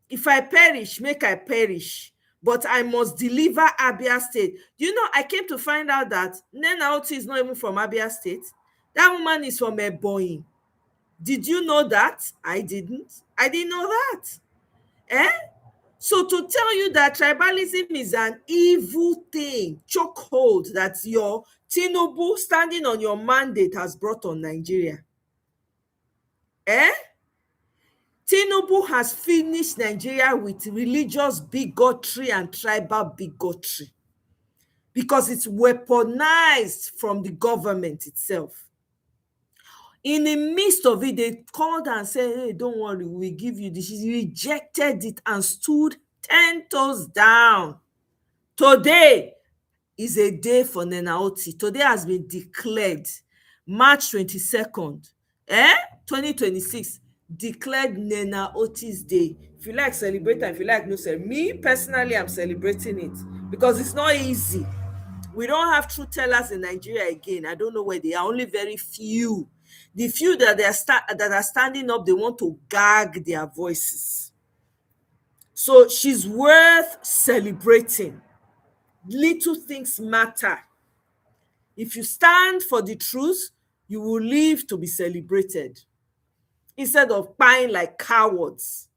If I perish, make I perish. But I must deliver Abia State. You know, I came to find out that Nena Oti is not even from Abia State. That woman is from Ebonyi. Did you know that? I didn't. I didn't know that. So to tell you that tribalism is an evil thing, chokehold that your Tinubu standing on your mandate has brought on Nigeria. Tinubu has finished Nigeria with religious bigotry and tribal bigotry because it's weaponized from the government itself. In the midst of it, they called and said, hey, don't worry, we give you this. He rejected it and stood 10 toes down. Today is a day for Nena Oti. Today has been declared March 22nd, 2026, declared Nena Oti's Day. If you like, celebrate, and if you like, no celebrate. Me, personally, I'm celebrating it because it's not easy. We don't have truth tellers in Nigeria again. I don't know where they are, only very few. The few that are standing up, they want to gag their voices. So she's worth celebrating. Little things matter. If you stand for the truth, you will live to be celebrated. Instead of buying like cowards,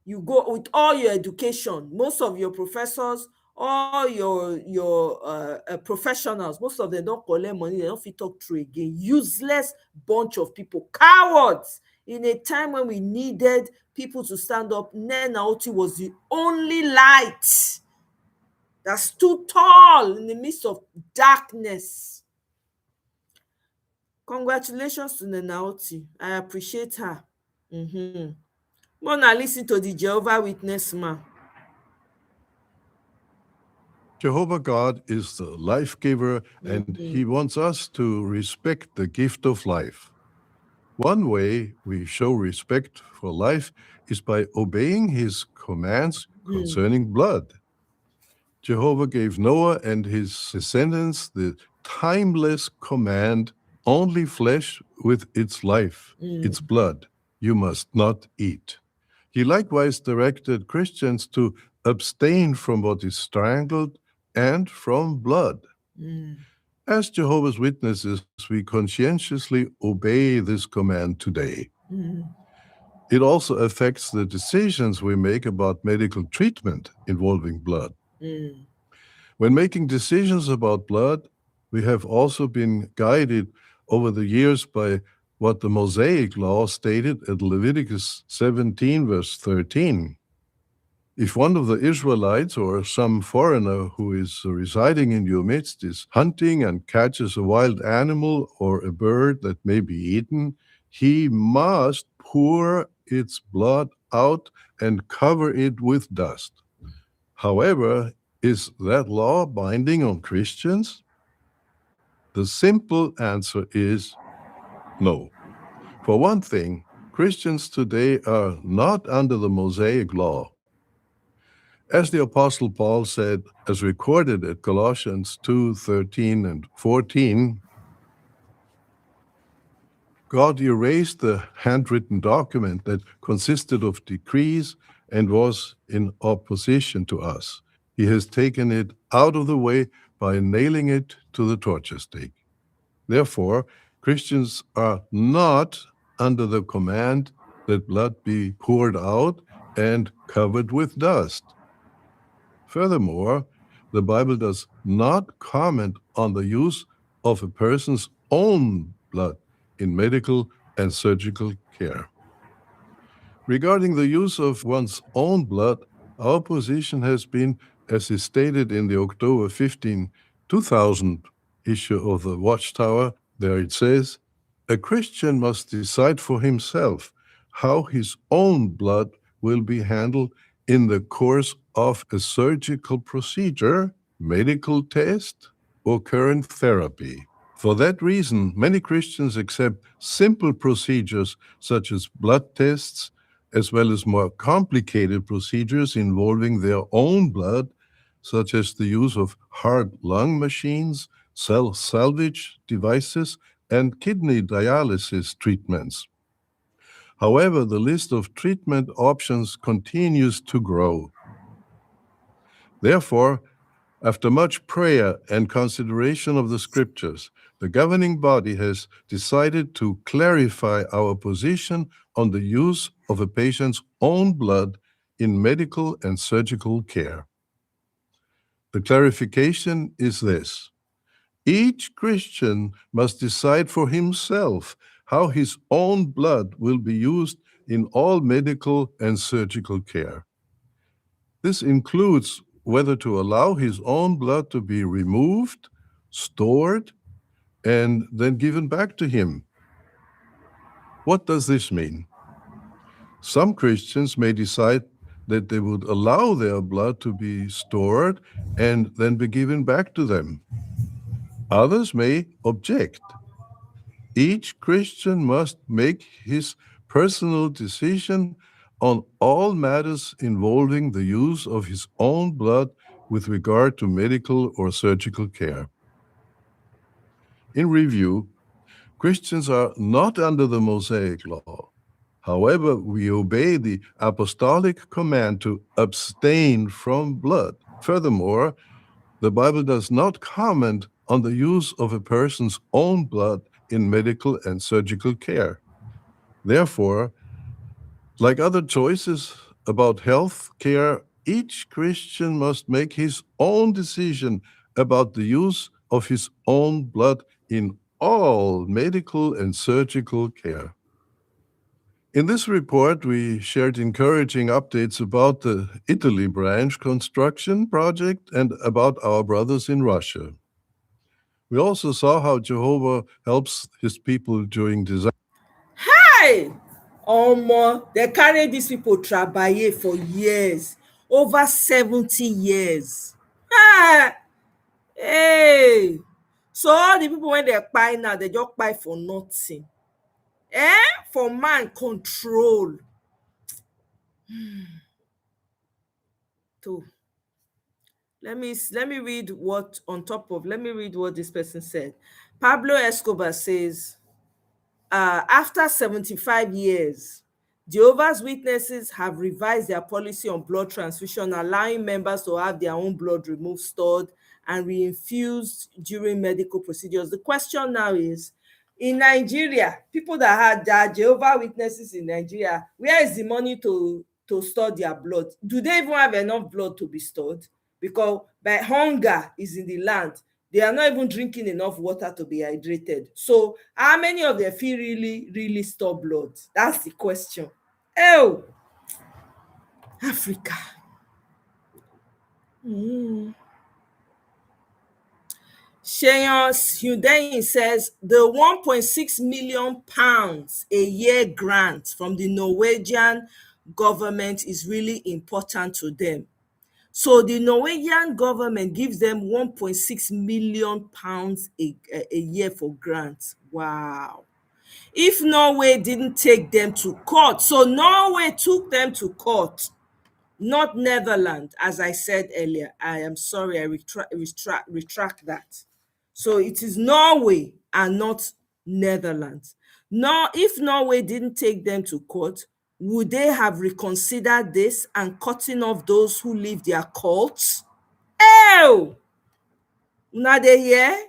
you go with all your education, most of your professors, all your professionals, most of them don't collect money, they don't fit talk true again. Useless bunch of people, cowards. In a time when we needed people to stand up, Nena Oti was the only light that stood tall in the midst of darkness. Congratulations to Nena Oti. I appreciate her. Mona, listen to the Jehovah Witness man. Jehovah God is the life giver, and he wants us to respect the gift of life. One way we show respect for life is by obeying his commands concerning blood. Jehovah gave Noah and his descendants the timeless command, only flesh with its life, its blood, you must not eat. He likewise directed Christians to abstain from what is strangled and from blood. As Jehovah's Witnesses, we conscientiously obey this command today. It also affects the decisions we make about medical treatment involving blood. When making decisions about blood, we have also been guided over the years by what the Mosaic law stated at Leviticus 17, verse 13. If one of the Israelites or some foreigner who is residing in your midst is hunting and catches a wild animal or a bird that may be eaten, he must pour its blood out and cover it with dust. However, is that law binding on Christians? The simple answer is no. For one thing, Christians today are not under the Mosaic law. As the Apostle Paul said, as recorded at Colossians 2:13 and 14, God erased the handwritten document that consisted of decrees and was in opposition to us. He has taken it out of the way by nailing it to the torture stake. Therefore, Christians are not under the command that blood be poured out and covered with dust. Furthermore, the Bible does not comment on the use of a person's own blood in medical and surgical care. Regarding the use of one's own blood, our position has been, as is stated in the October 15, 2000 issue of the Watchtower, there it says, a Christian must decide for himself how his own blood will be handled in the course of a surgical procedure, medical test, or current therapy. For that reason, many Christians accept simple procedures such as blood tests, as well as more complicated procedures involving their own blood, such as the use of heart lung machines, cell salvage devices, and kidney dialysis treatments. However, the list of treatment options continues to grow. Therefore, after much prayer and consideration of the scriptures, the governing body has decided to clarify our position on the use of a patient's own blood in medical and surgical care. The clarification is this: each Christian must decide for himself how his own blood will be used in all medical and surgical care. This includes whether to allow his own blood to be removed, stored, and then given back to him. What does this mean? Some Christians may decide that they would allow their blood to be stored and then be given back to them. Others may object. Each Christian must make his personal decision on all matters involving the use of his own blood with regard to medical or surgical care. In review, Christians are not under the Mosaic law. However, we obey the apostolic command to abstain from blood. Furthermore, the Bible does not comment on the use of a person's own blood in medical and surgical care. Therefore, like other choices about health care, each Christian must make his own decision about the use of his own blood in all medical and surgical care. In this report, we shared encouraging updates about the Italy branch construction project and about our brothers in Russia. We also saw how Jehovah helps his people during disaster. Hey! Omo, they carry these people trabaye for years, over 70 years. Hey! So all the people when they buy now, they just buy for nothing. For man control. So let me read what this person said. Pablo Escobar says, after 75 years, Jehovah's Witnesses have revised their policy on blood transfusion, allowing members to have their own blood removed, stored, and reinfused during medical procedures. The question now is, in Nigeria, people that are Jehovah's Witnesses in Nigeria, where is the money to store their blood? Do they even have enough blood to be stored? Because by hunger is in the land, they are not even drinking enough water to be hydrated. So how many of them feel really store blood? That's the question. Oh, Africa. Sheyon Hudain says the 1.6 million pounds a year grant from the Norwegian government is really important to them. So the Norwegian government gives them 1.6 million pounds a year for grants. Wow. If Norway didn't take them to court, so Norway took them to court, not Netherlands, as I said earlier. I am sorry, I retract that. So it is Norway and not Netherlands. Now, if Norway didn't take them to court, would they have reconsidered this and cutting off those who leave their cults? Oh, now they hear?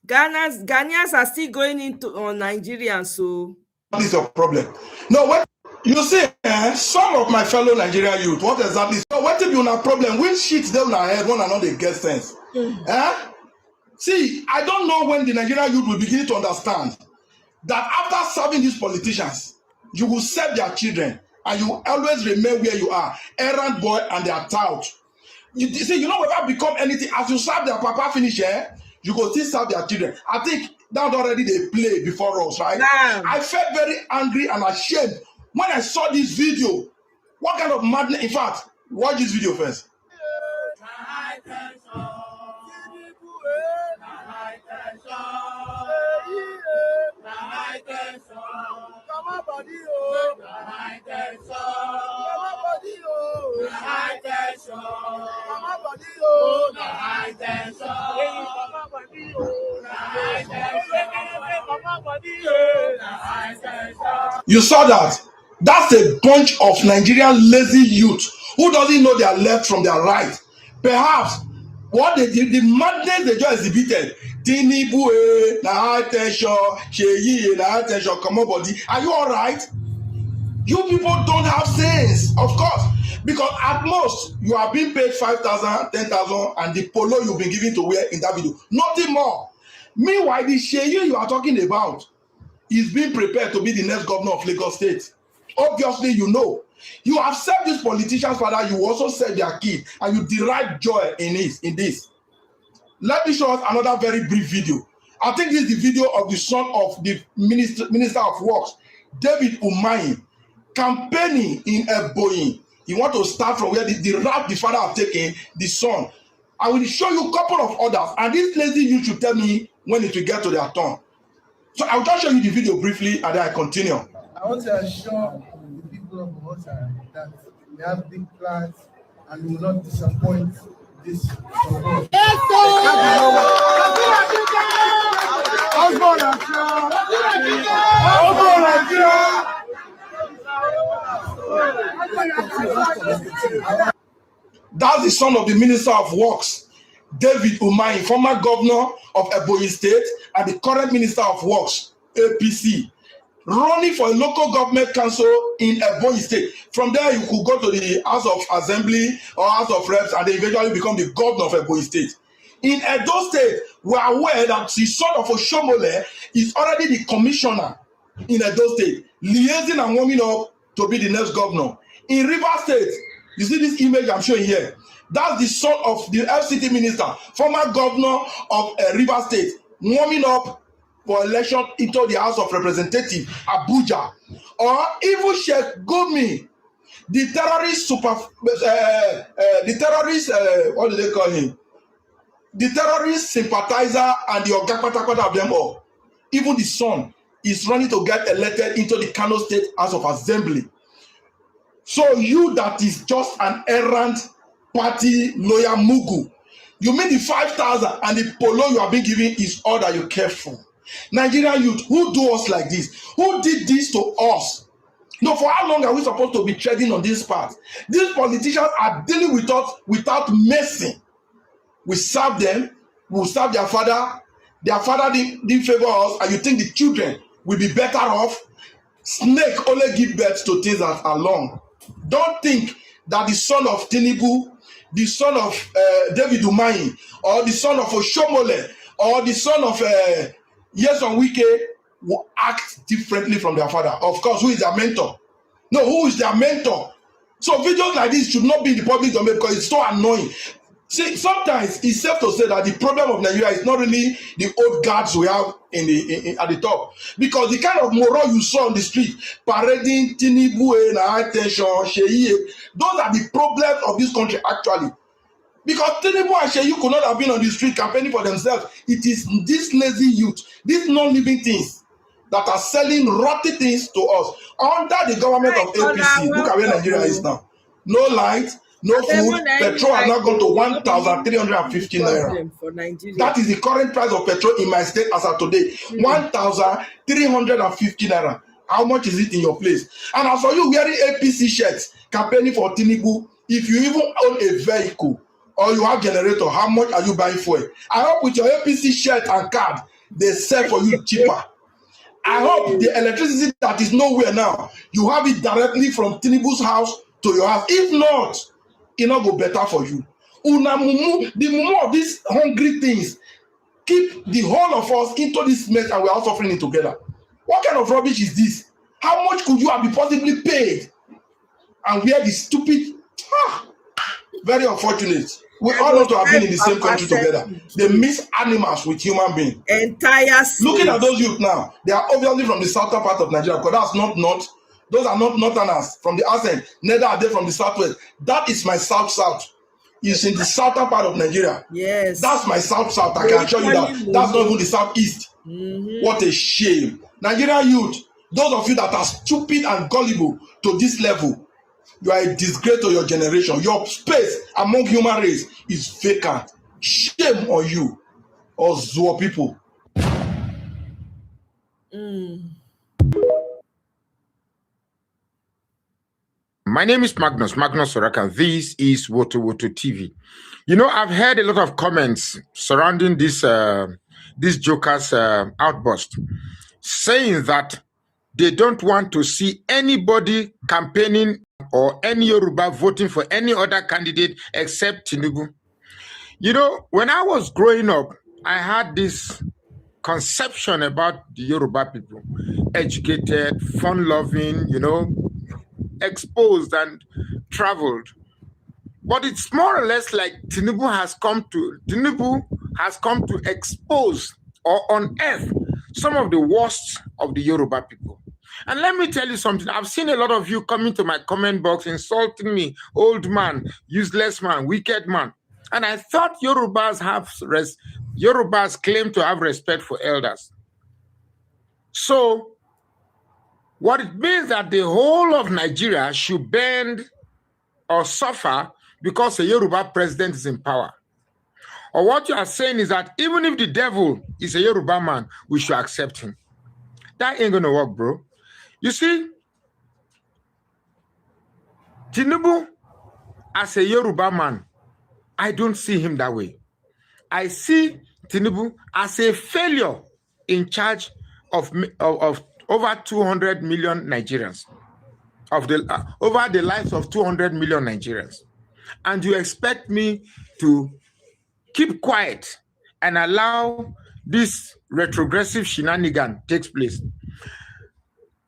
Ghanaians are still going into on Nigerians, so what is your problem? No, what you see, some of my fellow Nigerian youth, what exactly? So what if you have problem? Which shit down our head one another get sense? See, I don't know when the Nigerian youth will begin to understand that after serving these politicians, you will serve their children and you will always remain where you are, errand boy and their tout. You see, you know whether become anything as you serve their papa finish, you go still serve their children. I think that already they play before us, right? Damn. I felt very angry and ashamed when I saw this video. What kind of madness? In fact, watch this video first. You saw that? That's a bunch of Nigerian lazy youth who doesn't know their left from their right. Perhaps what they did, the madness they just exhibited. Tinubu, na high tension, Sheyi, na high tension, come on, body. Are you all right? You people don't have sense, of course, because at most you are being paid 5,000, 10,000, and the polo you've been given to wear in that video, nothing more. Meanwhile, the Sheyi you are talking about is being prepared to be the next governor of Lagos State. Obviously, you know. You have served these politicians, father, you also served their kid, and you derive joy in this. Let me show us another very brief video. I think this is the video of the son of the Minister of Works, David Umahi, campaigning in Ebonyi. He want to start from where the route the father have taken, the son. I will show you a couple of others, and this lazy you should tell me when it will get to their turn. So I will just show you the video briefly, and then I continue. I want to assure the people of Omoye that we have big plans and we will not disappoint this support. Yes, That's the son of the Minister of Works, David Umahi, former governor of Ebonyi State and the current Minister of Works, APC, running for a local government council in Ebonyi State. From there, you could go to the House of Assembly or House of Reps and then eventually become the governor of Ebonyi State. In Edo State, we are aware that the son of Oshomole is already the commissioner in Edo State, liaising and warming up to be the next governor. In Rivers State, you see this image I'm showing here. That's the son of the FCT minister, former governor of Rivers State, warming up for election into the House of Representatives, Abuja. Or even Sheikh Gumi, the terrorist what do they call him? The terrorist sympathizer and the Ogakpatakpata of them all. Even the son is running to get elected into the Kano State House of Assembly. So you that is just an errant party lawyer mugu, you mean the 5,000 and the polo you have been given is all that you care for? Nigerian youth, who do us like this? Who did this to us? No, for how long are we supposed to be treading on this path? These politicians are dealing with us without mercy. We serve them, we serve their father. Their father didn't favor us, and you think the children will be better off? Snake only give birth to things that are long. Don't think that the son of Tinubu, the son of David Umahi, or the son of Oshomole, or the son of Yeson Wike will act differently from their father. Of course, who is their mentor? No, who is their mentor? So videos like this should not be in the public domain because it's so annoying. See, sometimes it's safe to say that the problem of Nigeria is not really the old guards we have at the top, because the kind of moral you saw on the street, parading Tinubu, high tension, Sheyi, those are the problems of this country actually. Because Tinubu and Sheyi could not have been on the street campaigning for themselves. It is this lazy youth, these non-living things that are selling rotten things to us under the government of APC. Look at where Nigeria is now. No light, no food. Petrol has now gone to 1,350 naira. That is the current price of petrol in my state as of today. 1,350 naira. How much is it in your place? And as for you wearing APC shirts, campaigning for Tinubu, if you even own a vehicle or you have generator, how much are you buying for it? I hope with your APC shirt and card, they sell for you cheaper. I hope the electricity that is nowhere now, you have it directly from Tinubu's house to your house. If not, it not go better for you. Una mumu, the mumu of these hungry things keep the whole of us into this mess, and we are all suffering it together. What kind of rubbish is this? How much could you have been possibly paid? And we are the stupid, very unfortunate. We all know to have been in the same country together. They mix animals with human beings. Entire looking at those youth now, they are obviously from the southern part of Nigeria, because that's not north. Those are not northerners from the accent. Neither are they from the southwest. That is my south. It's in the southern part of Nigeria. Yes. That's my south. I can assure you that. That's not even the southeast. What a shame. Nigerian youth, Those of you that are stupid and gullible to this level, you are a disgrace to your generation. Your space among human race is vacant. Shame on you, Ozuo people. My name is Magnus Soraka. This is Woto TV. You know, I've heard a lot of comments surrounding this joker's outburst, saying that they don't want to see anybody campaigning or any Yoruba voting for any other candidate except Tinubu. You know, when I was growing up, I had this conception about the Yoruba people: educated, fun-loving, you know, exposed and traveled. But it's more or less like Tinubu has come to expose or unearth some of the worst of the Yoruba people. And let me tell you something. I've seen a lot of you coming to my comment box insulting me: old man, useless man, wicked man. And I thought Yorubas claim to have respect for elders. So what it means that the whole of Nigeria should bend or suffer because a Yoruba president is in power. Or what you are saying is that even if the devil is a Yoruba man, we should accept him. That ain't gonna work, bro. You see, Tinubu as a Yoruba man, I don't see him that way. I see Tinubu as a failure in charge of over 200 million Nigerians, over the lives of 200 million Nigerians. And you expect me to keep quiet and allow this retrogressive shenanigan takes place?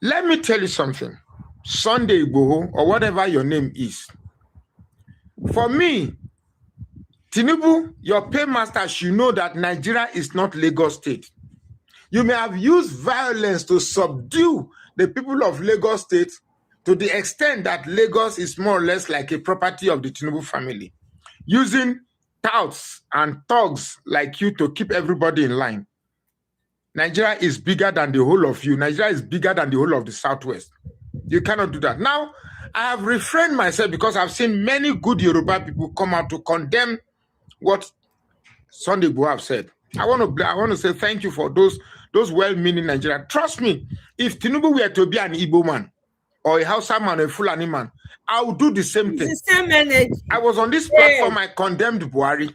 Let me tell you something. Sunday Igboho, or whatever your name is, for me, Tinubu, your paymaster should know that Nigeria is not Lagos State. You may have used violence to subdue the people of Lagos State to the extent that Lagos is more or less like a property of the Tinubu family, using touts and thugs like you to keep everybody in line. Nigeria is bigger than the whole of you. Nigeria is bigger than the whole of the Southwest. You cannot do that. Now, I have refrained myself because I've seen many good Yoruba people come out to condemn what Sunday Igboho have said. I want to say thank you for those well-meaning Nigerians. Trust me, if Tinubu were to be an Igbo man, or a Hausa man, or a Fulani man, I would do the same thing. The same energy. I was on this platform, I condemned Buhari.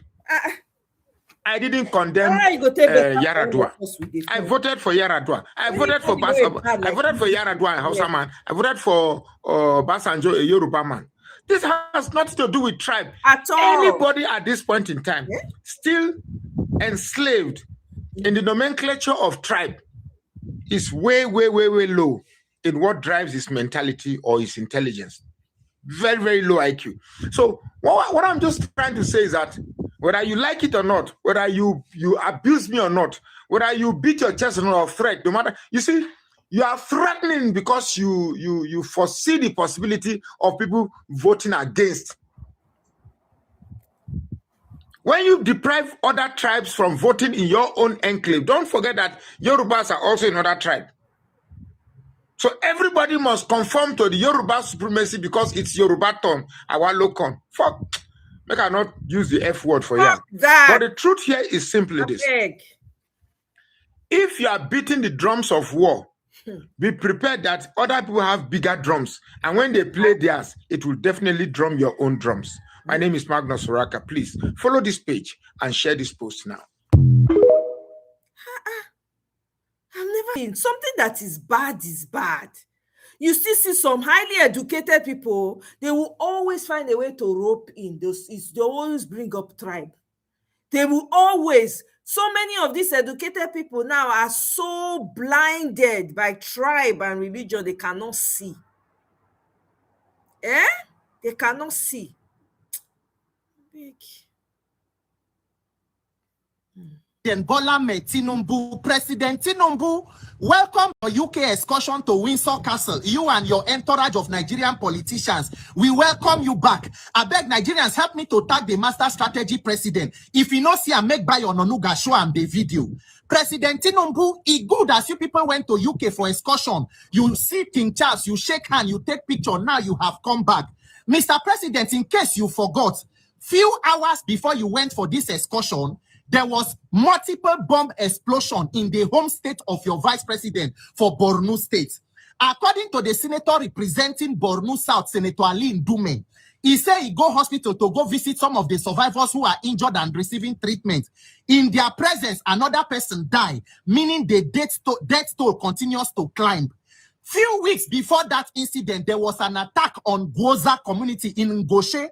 I didn't condemn Yaradua. I voted for Yaradua. I voted for Yaradua, a Hausa man. I voted for Basanjo, a Yoruba man. This has nothing to do with tribe. At all. Anybody at this point in time still enslaved in the nomenclature of tribe is way, way, way, way low in what drives his mentality or his intelligence. Very, very low IQ. So what I'm just trying to say is that whether you like it or not, whether you abuse me or not, whether you beat your chest or not, or threat, no matter, you see, you are threatening because you foresee the possibility of people voting against. When you deprive other tribes from voting in your own enclave, don't forget that Yorubas are also another tribe. So everybody must conform to the Yoruba supremacy because it's Yoruba turn, our local. Fuck. I cannot use the F word for you. But the truth here is simply this. If you are beating the drums of war, be prepared that other people have bigger drums. And when they play theirs, it will definitely drum your own drums. My name is Magnus Soraka. Please follow this page and share this post now. I've never seen something that is bad is bad. You still see some highly educated people, they will always find a way to rope in. They always bring up tribe. They will always, so many of these educated people now are so blinded by tribe and religion, they cannot see. They cannot see. Big. Bola Tinubu, President Tinubu, welcome your UK excursion to Windsor Castle. You and your entourage of Nigerian politicians, we welcome you back. I beg Nigerians, help me to tag the master strategy president. If you not see a make by on Onuga show and the video. President Tinubu, it's good as you people went to UK for excursion. You see King Charles, you shake hand, you take picture. Now you have come back. Mr. President, in case you forgot, few hours before you went for this excursion, there was multiple bomb explosion in the home state of your vice president for Borno State. According to the senator representing Borno South, Senator Ali Ndume, he said he go hospital to go visit some of the survivors who are injured and receiving treatment. In their presence, another person died, meaning the death toll continues to climb. Few weeks before that incident, there was an attack on Gwoza community in Ngoshe.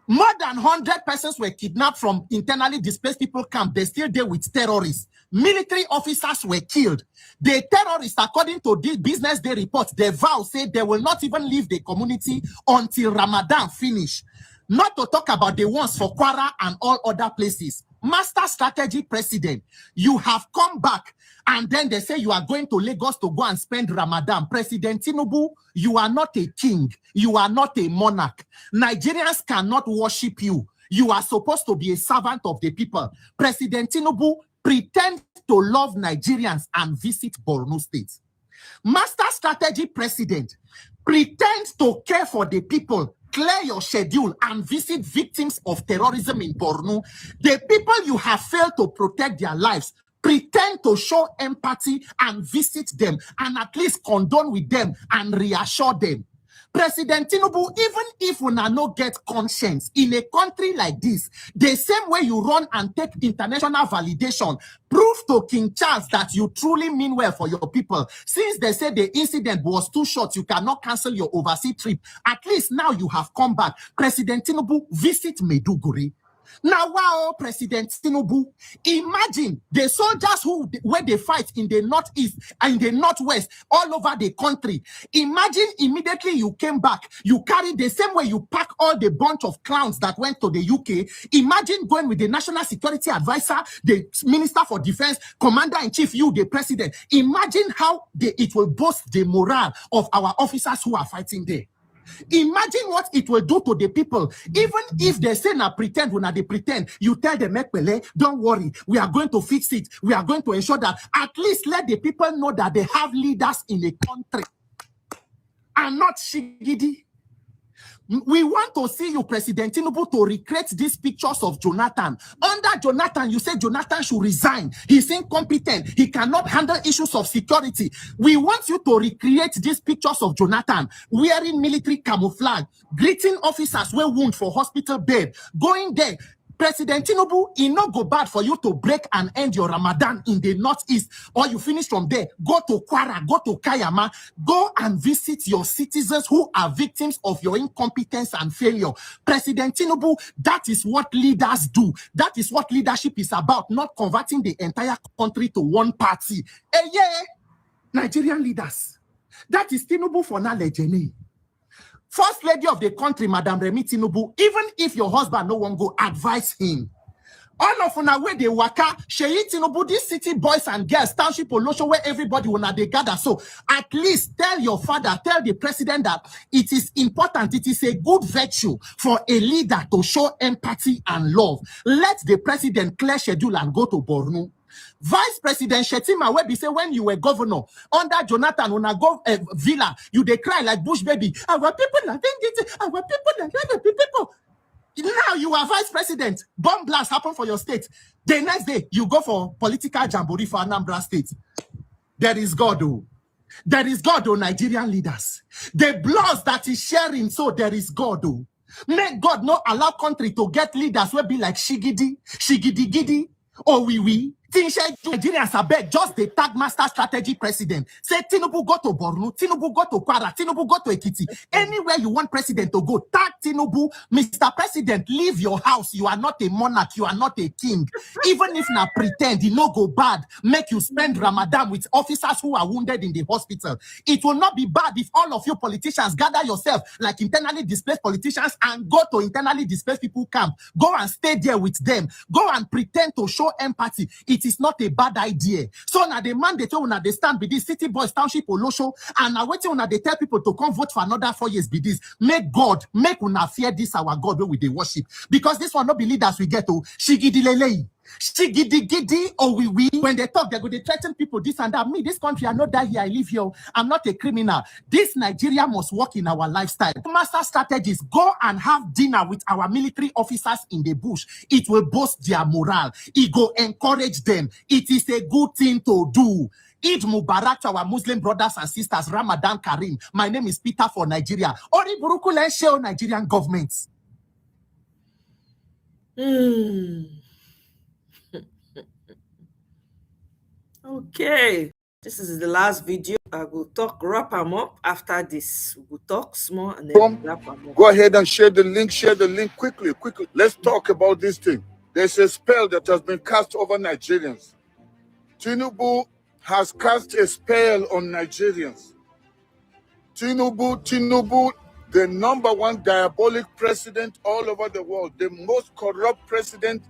More than 100 persons were kidnapped from internally displaced people camp. They still there with terrorists. Military officers were killed. The terrorists, according to this Business Day report, they vow said they will not even leave the community until Ramadan finish. Not to talk about the ones for Kwara and all other places. Master Strategy President, you have come back and then they say you are going to Lagos to go and spend Ramadan. President Tinubu, you are not a king. You are not a monarch. Nigerians cannot worship you. You are supposed to be a servant of the people. President Tinubu, pretend to love Nigerians and visit Borno State. Master Strategy President, pretend to care for the people. Clear your schedule and visit victims of terrorism in Borno. The people you have failed to protect their lives, pretend to show empathy and visit them and at least condone with them and reassure them. President Tinubu, even if we no get conscience in a country like this, the same way you run and take international validation, prove to King Charles that you truly mean well for your people. Since they said the incident was too short, you cannot cancel your overseas trip. At least now you have come back. President Tinubu, visit Maiduguri. Now, wow, President Tinubu, imagine the soldiers where they fight in the northeast and in the northwest, all over the country. Imagine immediately you came back, you carried the same way you pack all the bunch of clowns that went to the UK. Imagine going with the National Security Advisor, the Minister for Defense, Commander-in-Chief, you, the President. Imagine how it will boost the morale of our officers who are fighting there. Imagine what it will do to the people. Even if they say na pretend, when they pretend, you tell them, don't worry, we are going to fix it. We are going to ensure that at least let the people know that they have leaders in the country and not shigidi. We want to see you, President Tinubu, to recreate these pictures of Jonathan. Under Jonathan, you said Jonathan should resign. He's incompetent. He cannot handle issues of security. We want you to recreate these pictures of Jonathan wearing military camouflage, greeting officers where wound for hospital bed, going there. President Tinubu, it not go bad for you to break and end your Ramadan in the northeast, or you finish from there, go to Kwara, go to Kayama, go and visit your citizens who are victims of your incompetence and failure. President Tinubu, that is what leaders do. That is what leadership is about, not converting the entire country to one party. Yeah, Nigerian leaders. That is Tinubu for knowledge. First lady of the country, Madam Remi Tinubu, even if your husband no one go, advise him. All of una where they waka, Sheyi Tinubu, these city boys and girls, township Olosho, where everybody wanna they gather. So at least tell your father, tell the president that it is important, it is a good virtue for a leader to show empathy and love. Let the president clear schedule and go to Borno. Vice President Shetima Webi say when you were governor under Jonathan when I go villa, you they cry like bush baby. Our people are our people are people. Now you are vice president. Bomb blast happen for your state. The next day you go for political jamboree for Anambra State. There is God, oh. There is God, oh, Nigerian leaders. The blood that is sharing, so there is God, oh. Make God not allow country to get leaders will be like Shigidi Gidi, or we. Nigerians are beg just the tag Master Strategy President. Say Tinubu go to Borno, Tinubu go to Kwara, Tinubu go to Ekiti. Anywhere you want president to go, tag Tinubu. Mr. President, leave your house. You are not a monarch. You are not a king. Even if na pretend, you no go bad. Make you spend Ramadan with officers who are wounded in the hospital. It will not be bad if all of you politicians gather yourself like internally displaced politicians and go to internally displaced people camp. Go and stay there with them. Go and pretend to show empathy. It is not a bad idea. So now the mandate when they stand with this city boys, township Olosho, and now waiting when they tell people to come vote for another 4 years be this. Make God, make una fear this our God where we they worship. Because this one not be leaders we get to Shigidilele. Shigidi or we. When they talk, they're going to threaten people, this and that. Me, this country, I not die here, I live here. I'm not a criminal. This Nigeria must work in our lifestyle. Master strategies, go and have dinner with our military officers in the bush. It will boost their morale. It will encourage them. It is a good thing to do. Eid Mubarak to our Muslim brothers and sisters. Ramadan Karim. My name is Peter for Nigeria. Ori Buruku show Nigerian governments. Okay, this is the last video. I will wrap them up after this. We'll talk small and then wrap them up. Go ahead and share the link quickly. Let's talk about this thing. There's a spell that has been cast over Nigerians. Tinubu has cast a spell on Nigerians. Tinubu, the #1 diabolic president all over the world, the most corrupt president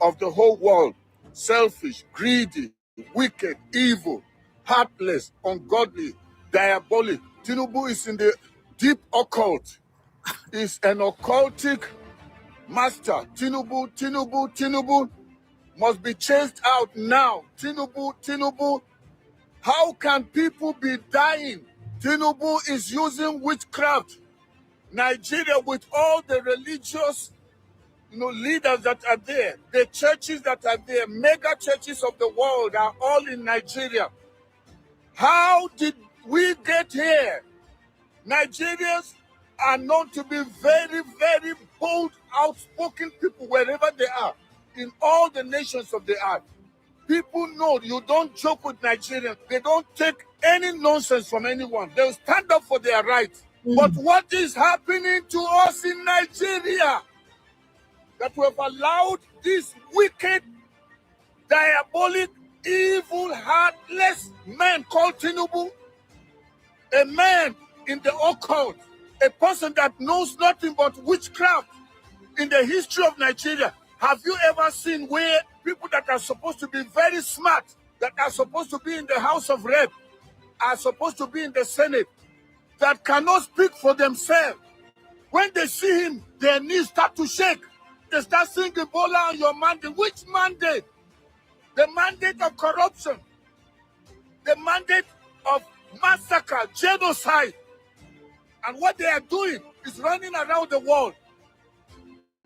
of the whole world, selfish, greedy, wicked, evil, heartless, ungodly, diabolic. Tinubu is in the deep occult. Is an occultic master. Tinubu must be chased out now. Tinubu, how can people be dying? Tinubu is using witchcraft. Nigeria, with all the religious leaders that are there, the churches that are there, mega churches of the world are all in Nigeria. How did we get here? Nigerians are known to be very, very bold, outspoken people wherever they are, in all the nations of the earth. People know you don't joke with Nigerians. They don't take any nonsense from anyone. They'll stand up for their rights. But what is happening to us in Nigeria? That we have allowed this wicked, diabolic, evil, heartless man called Tinubu, a man in the occult, a person that knows nothing but witchcraft in the history of Nigeria. Have you ever seen where people that are supposed to be very smart, that are supposed to be in the House of Rep, are supposed to be in the Senate, that cannot speak for themselves? When they see him, their knees start to shake. They start singing Bola on your mandate. Which mandate? The mandate of corruption. The mandate of massacre, genocide. And what they are doing is running around the world.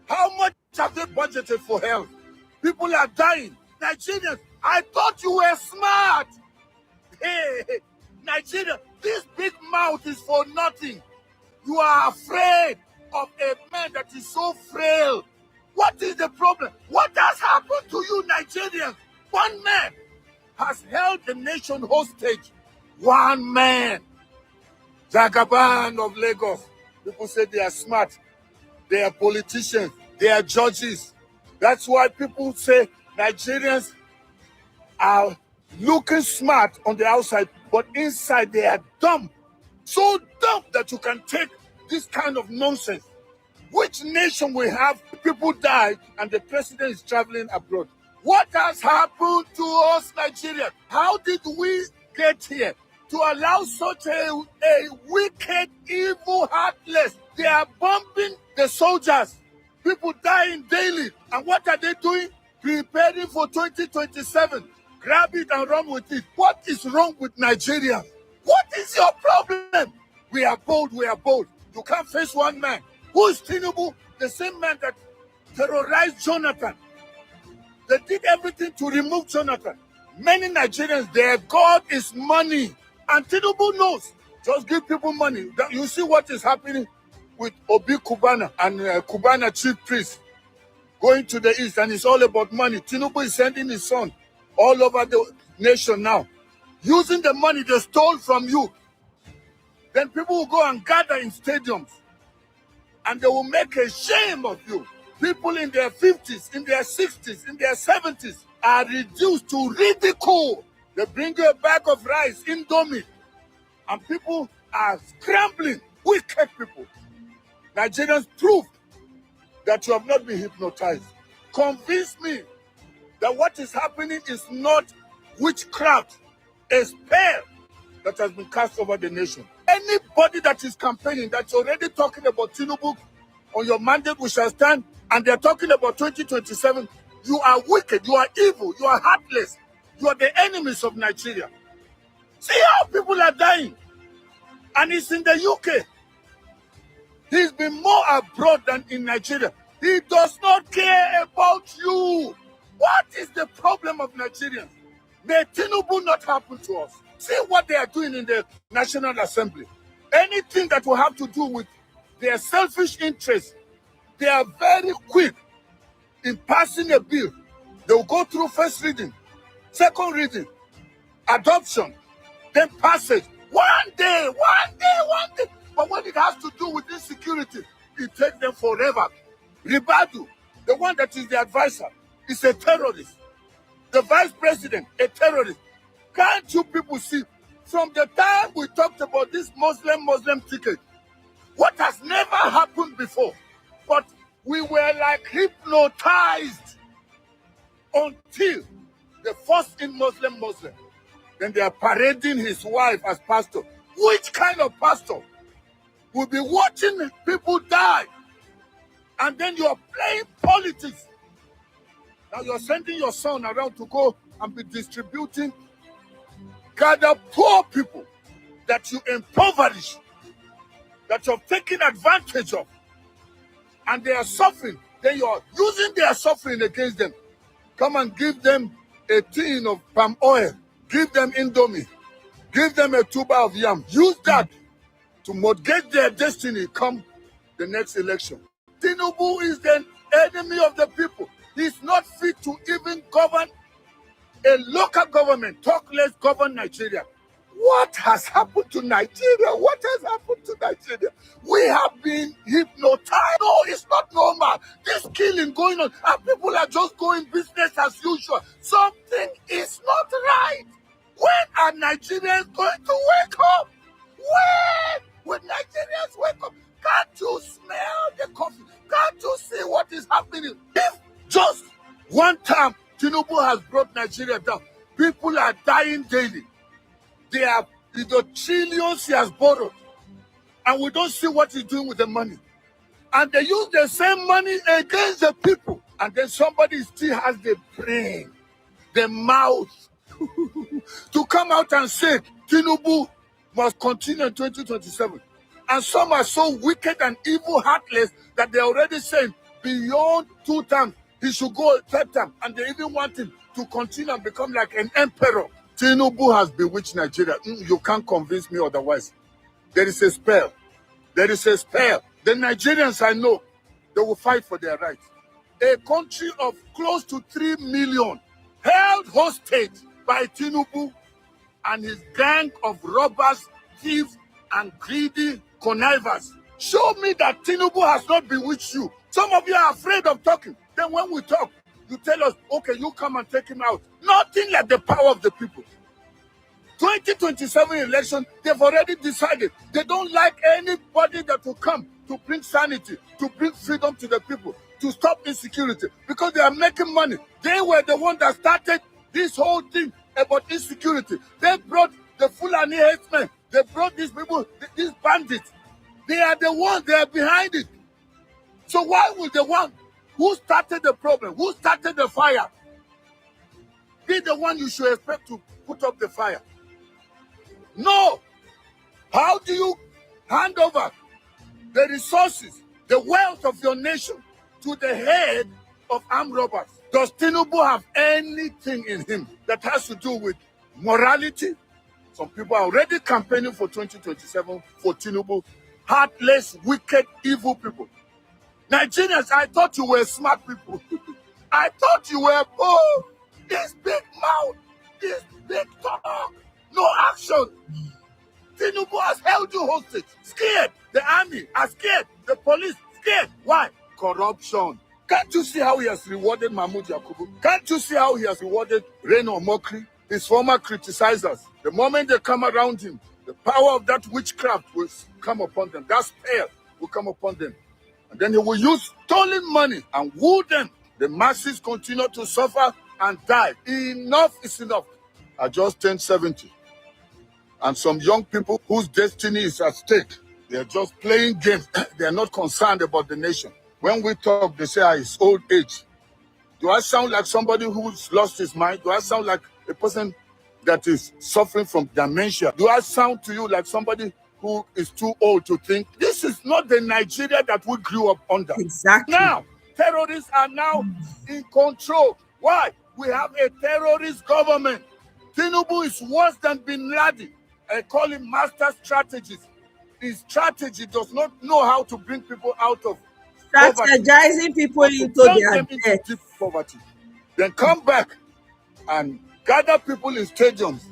How much have they budgeted for health? People are dying. Nigerians, I thought you were smart. Hey, Nigeria, this big mouth is for nothing. You are afraid of a man that is so frail. What is the problem? What has happened to you, Nigerians? One man has held the nation hostage. One man. Jagaban of Lagos. People say they are smart. They are politicians. They are judges. That's why people say Nigerians are looking smart on the outside, but inside they are dumb. So dumb that you can take this kind of nonsense. Which nation will have people die and the president is traveling abroad? What has happened to us, Nigeria? How did we get here? To allow such a wicked, evil, heartless. They are bombing the soldiers. People dying daily. And what are they doing? Preparing for 2027. Grab it and run with it. What is wrong with Nigeria? What is your problem? We are bold, we are bold. You can't face one man. Who is Tinubu? The same man that terrorized Jonathan. They did everything to remove Jonathan. Many Nigerians, their God is money. And Tinubu knows. Just give people money. You see what is happening with Obi Kubana and Kubana chief priest going to the east, and it's all about money. Tinubu is sending his son all over the nation now, using the money they stole from you. Then people will go and gather in stadiums, and they will make a shame of you. People in their 50s, in their 60s, in their 70s are reduced to ridicule. They bring you a bag of rice, Indomie, and people are scrambling. Wicked people. Nigerians, prove that you have not been hypnotized. Convince me that what is happening is not witchcraft, a spell that has been cast over the nation. Anybody that is campaigning, that's already talking about Tinubu, on your mandate we shall stand, and they're talking about 2027, You are wicked, you are evil, you are heartless. You are the enemies of Nigeria. See how people are dying. And it's in the UK. He's been more abroad than in Nigeria. He does not care about you. What is the problem of Nigerians? May Tinubu not happen to us. See what they are doing in the National Assembly. Anything that will have to do with their selfish interests, they are very quick in passing a bill. They will go through first reading, second reading, adoption, then passage. One day. But when it has to do with insecurity, it takes them forever. Ribadu, the one that is the advisor, is a terrorist. The vice president, a terrorist. Can't you people see? From the time we talked about this Muslim ticket, what has never happened before, but we were like hypnotized until the first in Muslim. Then they are parading his wife as pastor. Which kind of pastor will be watching people die? And then you are playing politics. Now you're sending your son around to go and be distributing, gather poor people that you impoverish, that you're taking advantage of, and they are suffering. Then you're using their suffering against them. Come and give them a tin of palm oil, give them Indomie, give them a tuber of yam. Use that to mortgage their destiny come the next election. Tinubu is the enemy of the people. He's not fit to even govern a local government, talk less govern Nigeria. What has happened to Nigeria? What has happened to Nigeria? We have been hypnotized. No, it's not normal. This killing going on, and people are just going business as usual. Something is not right. When are Nigerians going to wake up? When Nigerians wake up? Can't you smell the coffee? Can't you see what is happening? If just one time Tinubu has brought Nigeria down, people are dying daily. They are the trillions he has borrowed, and we don't see what he's doing with the money. And they use the same money against the people. And then somebody still has the brain, the mouth, to come out and say Tinubu must continue in 2027. And some are so wicked and evil, heartless, that they're already saying beyond 2 terms, he should go a 3rd term. And they even want him to continue and become like an emperor. Tinubu has bewitched Nigeria. You can't convince me otherwise. There is a spell. There is a spell. The Nigerians, I know, they will fight for their rights. A country of close to 3 million held hostage by Tinubu and his gang of robbers, thieves, and greedy connivers. Show me that Tinubu has not bewitched you. Some of you are afraid of talking. Then when we talk, you tell us, okay, you come and take him out. Nothing like the power of the people. 2027 election, they've already decided. They don't like anybody that will come to bring sanity, to bring freedom to the people, to stop insecurity, because they are making money. They were the one that started this whole thing about insecurity. They brought the Fulani herdsmen. They brought these people, these bandits. They are the ones, they are behind it. So why would the one who started the problem, who started the fire, be the one you should expect to put up the fire? No. How do you hand over the resources, the wealth of your nation to the head of armed robbers? Does Tinubu have anything in him that has to do with morality? Some people are already campaigning for 2027 for Tinubu. Heartless, wicked, evil people. Nigerians, I thought you were smart people. I thought you were bold. This big mouth, this big talk, no action. Tinubu has held you hostage. Scared. The army are scared. The police scared. Why? Corruption. Can't you see how he has rewarded Mahmoud Yakubu? Can't you see how he has rewarded Reno Mokri, his former criticizers? The moment they come around him, the power of that witchcraft will come upon them. That spell will come upon them. And then he will use stolen money and woo them. The masses continue to suffer and die. Enough is enough. I just turned 70. And some young people whose destiny is at stake, they're just playing games. They're not concerned about the nation. When we talk, they say it's old age. Do I sound like somebody who's lost his mind? Do I sound like a person that is suffering from dementia? Do I sound to you like somebody who is too old to think? This is not the Nigeria that we grew up under. Exactly. Now, terrorists are now in control. Why? We have a terrorist government. Tinubu is worse than Bin Laden. I call him master strategist. His strategy does not know how to bring people out of strategizing people into their death. Deep poverty. Then come back and gather people in stadiums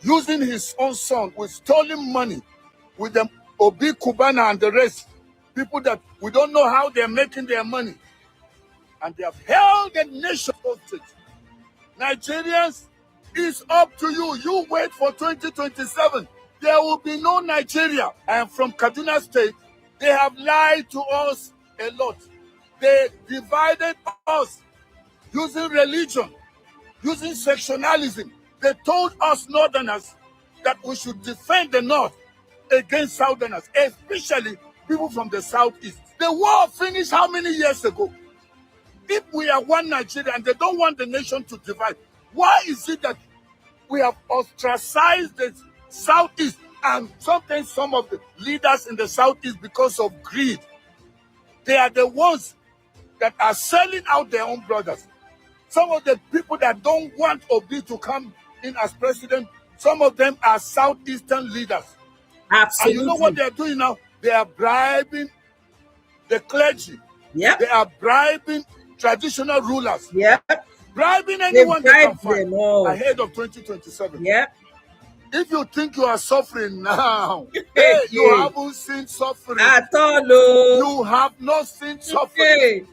using his own son with stolen money, with them Obi Kubana and the rest, people that we don't know how they're making their money. And they have held the nation hostage. Nigerians, it's up to you. You wait for 2027. There will be no Nigeria. I am from Kaduna State. They have lied to us a lot. They divided us using religion, using sectionalism. They told us Northerners that we should defend the North against Southerners, especially people from the Southeast. The war finished how many years ago? If we are one Nigeria and they don't want the nation to divide, why is it that we have ostracized the Southeast and sometimes some of the leaders in the Southeast because of greed? They are the ones that are selling out their own brothers. Some of the people that don't want Obi to come in as president, some of them are Southeastern leaders. Absolutely. And you know what they're doing now? They are bribing the clergy. Yep. They are bribing traditional rulers. Yep. Bribing anyone they can find ahead of 2027. Yep. If you think you are suffering now, hey, you haven't seen suffering. At all. You have not seen suffering.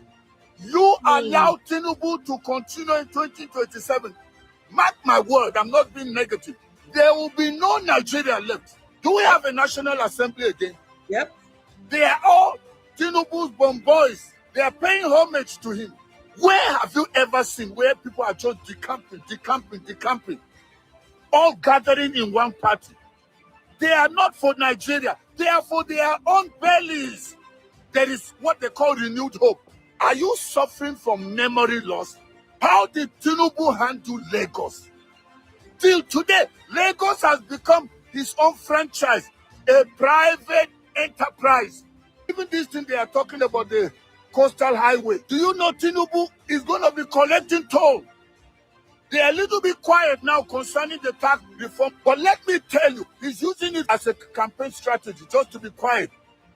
You allow Tinubu to continue in 2027. Mark my word, I'm not being negative. There will be no Nigeria left. Do we have a National Assembly again? Yep. They are all Tinubu's bomb boys. They are paying homage to him. Where have you ever seen where people are just decamping, all gathering in one party? They are not for Nigeria. They are for their own bellies. There is what they call renewed hope. Are you suffering from memory loss? How did Tinubu handle Lagos? Till today, Lagos has become his own franchise, a private enterprise. Even this thing they are talking about, the coastal highway. Do you know Tinubu is going to be collecting toll? They are a little bit quiet now concerning the tax reform. But let me tell you, he's using it as a campaign strategy just to be quiet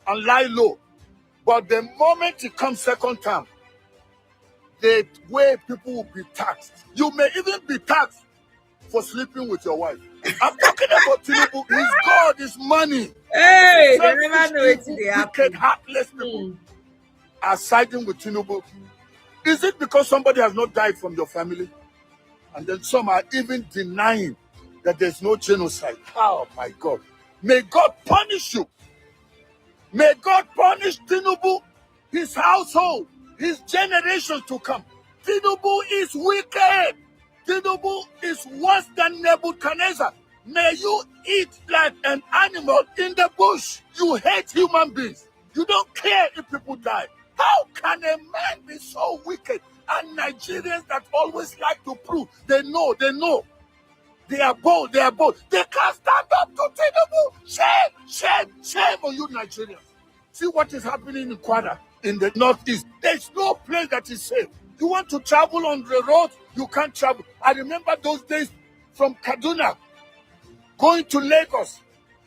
and lie low. But the moment it comes second term, the way people will be taxed. You may even be taxed for sleeping with your wife. I'm talking about Tinubu. His God is money. Hey, they never know it's the wicked, heartless people are siding with Tinubu. Is it because somebody has not died from your family? And then some are even denying that there's no genocide. Oh my God. May God punish you. May God punish Tinubu, his household, his generations to come. Tinubu is wicked. Tinubu is worse than Nebuchadnezzar. May you eat like an animal in the bush. You hate human beings. You don't care if people die. How can a man be so wicked? And Nigerians that always like to prove, they know. They are bold. They can't stand up to Tinubu. Shame on you Nigerians. See what is happening in Kwara, in the Northeast. There's no place that is safe. You want to travel on the road, you can't travel. I remember those days from Kaduna, going to Lagos.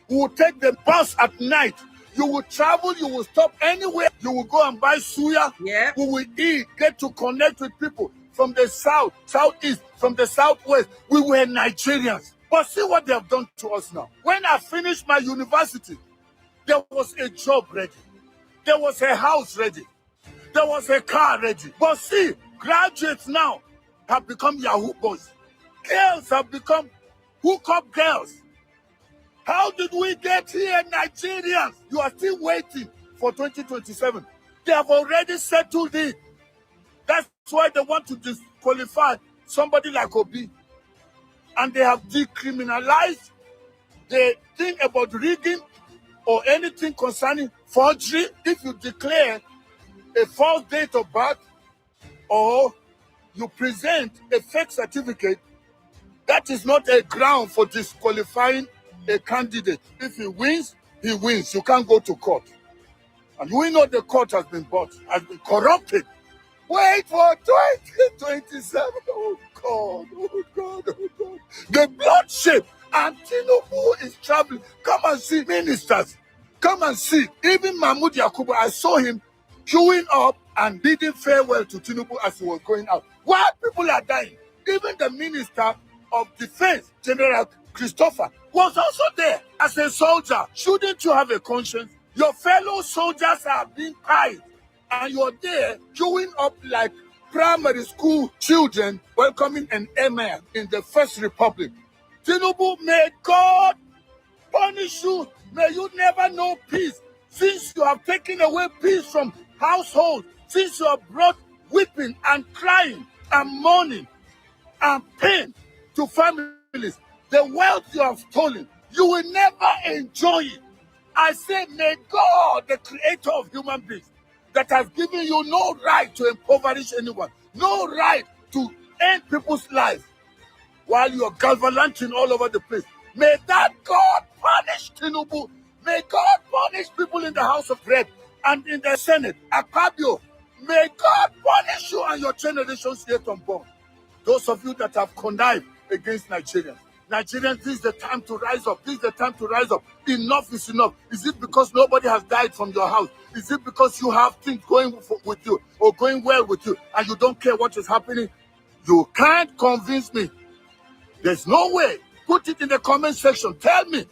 We would take the bus at night. You will travel, you will stop anywhere. You will go and buy suya. Yeah. We will eat, get to connect with people from the south, southeast, from the southwest. We were Nigerians. But see what they have done to us now. When I finished my university, there was a job ready. There was a house ready. There was a car ready. But see, graduates now have become Yahoo boys. Girls have become hookup girls. How did we get here, Nigerians? You are still waiting for 2027. They have already settled it. That's why they want to disqualify somebody like Obi. And they have decriminalized the thing about rigging or anything concerning forgery. If you declare a false date of birth or you present a fake certificate, that is not a ground for disqualifying a candidate. If he wins, he wins. You can't go to court. And we know the court has been bought, has been corrupted. Wait for 2027. Oh God, oh God, oh God. The bloodshed. And Tinubu is traveling. Come and see ministers. Come and see. Even Mahmoud Yakubu, I saw him queuing up and bidding farewell to Tinubu as he was going out. While people are dying, even the minister of defense, General Christopher, was also there as a soldier. Shouldn't you have a conscience? Your fellow soldiers are being pied, and you're there queuing up like primary school children welcoming an emir in the First Republic. Tinubu, may God punish you. May you never know peace. Since you have taken away peace from households, since you have brought weeping and crying and mourning and pain to families, the wealth you have stolen, you will never enjoy it. I say, may God, the creator of human beings, that has given you no right to impoverish anyone, no right to end people's lives while you are gallivanting all over the place. May that God punish Tinubu. May God punish people in the House of Rep and in the Senate. Akpabio, may God punish you and your generations yet unborn. Those of you that have connived against Nigerians. Nigerians, this is the time to rise up. This is the time to rise up. Enough is enough. Is it because nobody has died from your house? Is it because you have things going with you or going well with you and you don't care what is happening? You can't convince me. There's no way. Put it in the comment section. Tell me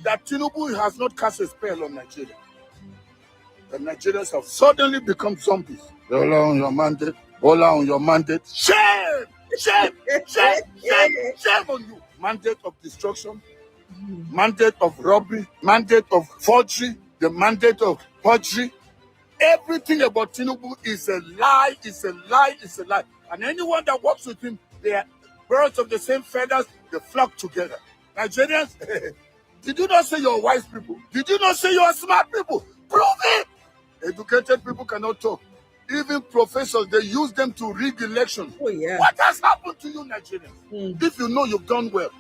that Tinubu has not cast a spell on Nigeria. The Nigerians have suddenly become zombies. Bola on your mandate. Bola on your mandate. Shame! Shame! Shame! Shame! Shame on you. Mandate of destruction. Mandate of robbery. Mandate of forgery. The mandate of perjury. Everything about Tinubu is a lie, it's a lie, it's a lie. And anyone that works with him, they are birds of the same feathers, they flock together. Nigerians, did you not say you're wise people? Did you not say you're smart people? Prove it! Educated people cannot talk. Even professors, they use them to rig elections. Oh, yeah. What has happened to you, Nigerians? If you know you've done well,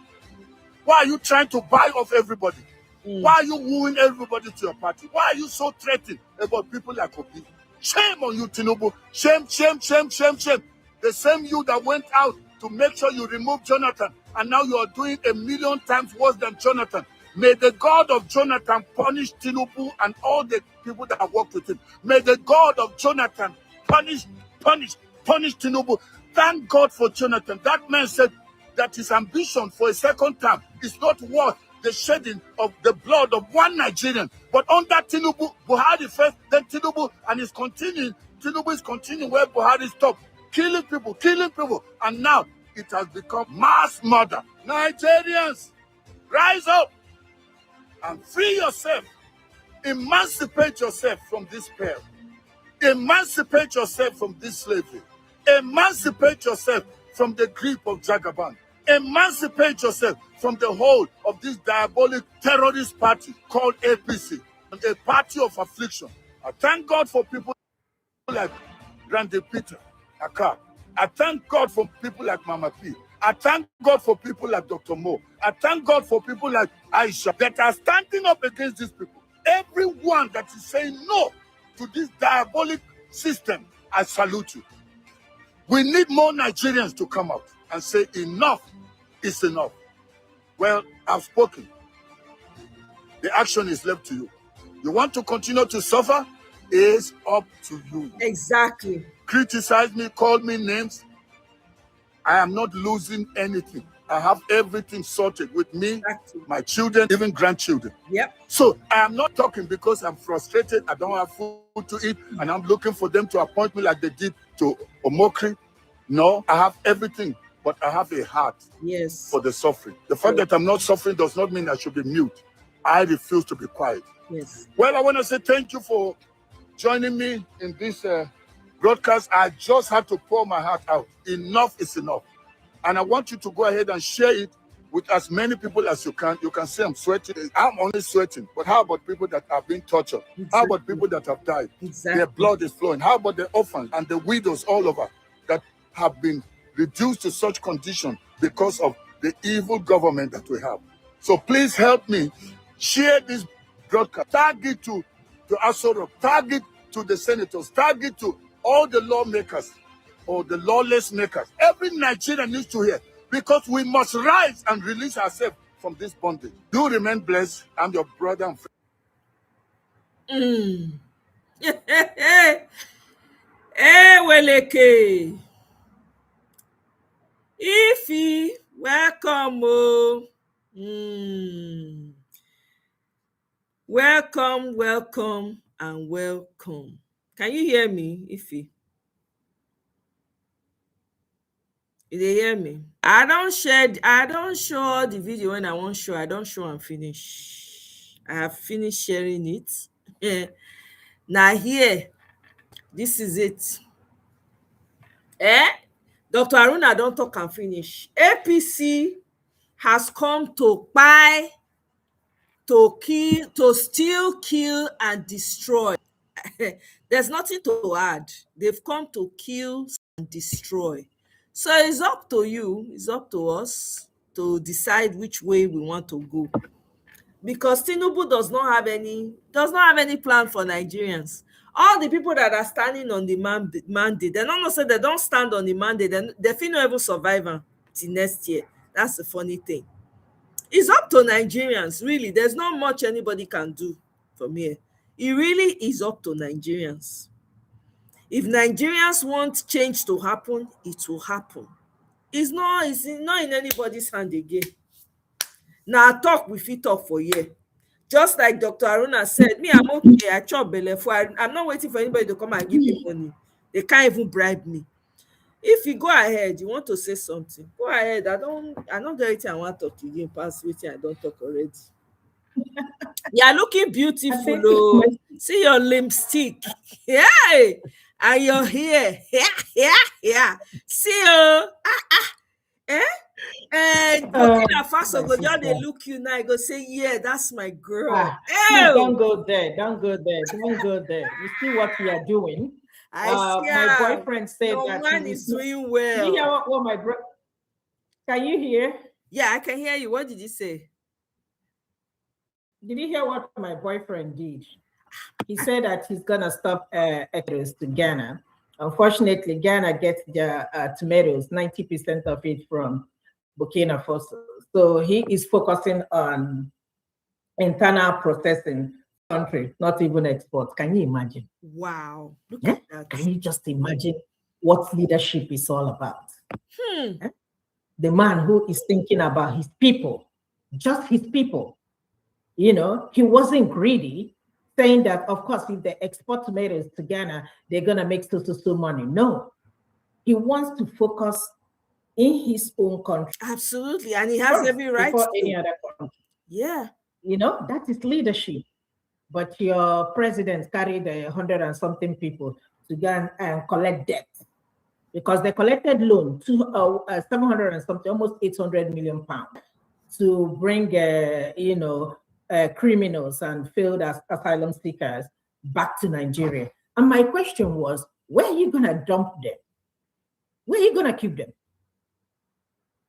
why are you trying to buy off everybody? Why are you wooing everybody to your party? Why are you so threatened about people like Obi? Shame on you, Tinubu. Shame, shame, shame, shame, shame. The same you that went out to make sure you remove Jonathan, and now you are doing 1,000,000 times worse than Jonathan. May the God of Jonathan punish Tinubu and all the people that have worked with him. May the God of Jonathan punish Tinubu. Thank God for Jonathan. That man said that his ambition for a second term is not worth the shedding of the blood of one Nigerian. But under Tinubu, Buhari first, then Tinubu, and is continuing. Tinubu is continuing where Buhari stopped, killing people, and now it has become mass murder. Nigerians, rise up and free yourself. Emancipate yourself from this spell. Emancipate yourself from this slavery. Emancipate yourself from the grip of Jagaban. Emancipate yourself from the hold of this diabolic terrorist party called APC, and a party of affliction. I thank God for people like Randy Peter Akar. I thank God for people like Mama P. I thank God for people like Dr. Mo. I thank God for people like Aisha that are standing up against these people. Everyone that is saying no to this diabolic system, I salute you. We need more Nigerians to come out and say enough is enough. Well, I've spoken. The action is left to you. You want to continue to suffer? It's up to you. Exactly. Criticize me, call me names. I am not losing anything. I have everything sorted with me, Exactly. my children, even grandchildren. Yep. So I am not talking because I'm frustrated. I don't have food to eat, and I'm looking for them to appoint me like they did to Omoye. No, I have everything, but I have a heart for the suffering. The fact that I'm not suffering does not mean I should be mute. I refuse to be quiet. Yes. Well, I want to say thank you for joining me in this broadcast. I just had to pour my heart out. Enough is enough. And I want you to go ahead and share it with as many people as you can. You can see I'm sweating. I'm only sweating. But how about people that have been tortured? Exactly. How about people that have died? Exactly. Their blood is flowing. How about the orphans and the widows all over that have been reduced to such condition because of the evil government that we have? So please help me share this broadcast. Tag it to Asoro, tag it to the senators, tag it to all the lawmakers or the lawless makers. Every Nigerian needs to hear, because we must rise and release ourselves from this bondage. Do remain blessed. I'm your brother and friend. Weleke. Ify, welcome. Welcome, welcome, and welcome. Can you hear me, Ify? You dey hear me? I don't show the video when I want show. I don't show and finish. I have finished sharing it. Now here, this is it. Dr. Aruna don't talk and finish. APC has come to buy, to kill, to steal, kill, and destroy. There's nothing to add. They've come to kill and destroy. So it's up to you, it's up to us to decide which way we want to go. Because Tinubu does not have any plan for Nigerians. All the people that are standing on the mandate, they don't know, say they don't stand on the mandate, they feel not even survive till next year. That's the funny thing. It's up to Nigerians, really. There's not much anybody can do from here. It really is up to Nigerians. If Nigerians want change to happen, it will happen. It's not in anybody's hand again. Now talk, we fit talk for year. Just like Dr. Aruna said, me, I'm okay. I chop belle for. I'm not waiting for anybody to come and give me money. They can't even bribe me. If you go ahead, you want to say something, go ahead. I don't get it. I want to talk again past waiting. I don't talk already. You're looking beautiful, oh. See your lipstick. Yeah. And your hair. Yeah. See, Burkina Faso go just dey look you now. I go say, yeah, that's my girl. Don't go there. Don't go there. Don't go there. You see what we are doing. My boyfriend said that man is doing well. Did you hear what my brother? Can you hear? Yeah, I can hear you. What did you say? Did you hear what my boyfriend did? He said that he's gonna stop exports to Ghana. Unfortunately, Ghana gets their tomatoes, 90% of it from Burkina Faso. So he is focusing on internal processing country, not even exports. Can you imagine? Wow. Look at that. Can you just imagine what leadership is all about? The man who is thinking about his people, just his people. You know, he wasn't greedy, saying that, of course, if they export tomatoes to Ghana, they're going to make so money. No. He wants to focus in his own country. Absolutely. And he has every right before any other country. Yeah. You know, that is leadership. But your president carried 100 and something people to go and collect debt, because they collected loan to 700 and something, almost 800 million pounds, to bring criminals and failed asylum seekers back to Nigeria. And my question was, where are you going to dump them? Where are you going to keep them?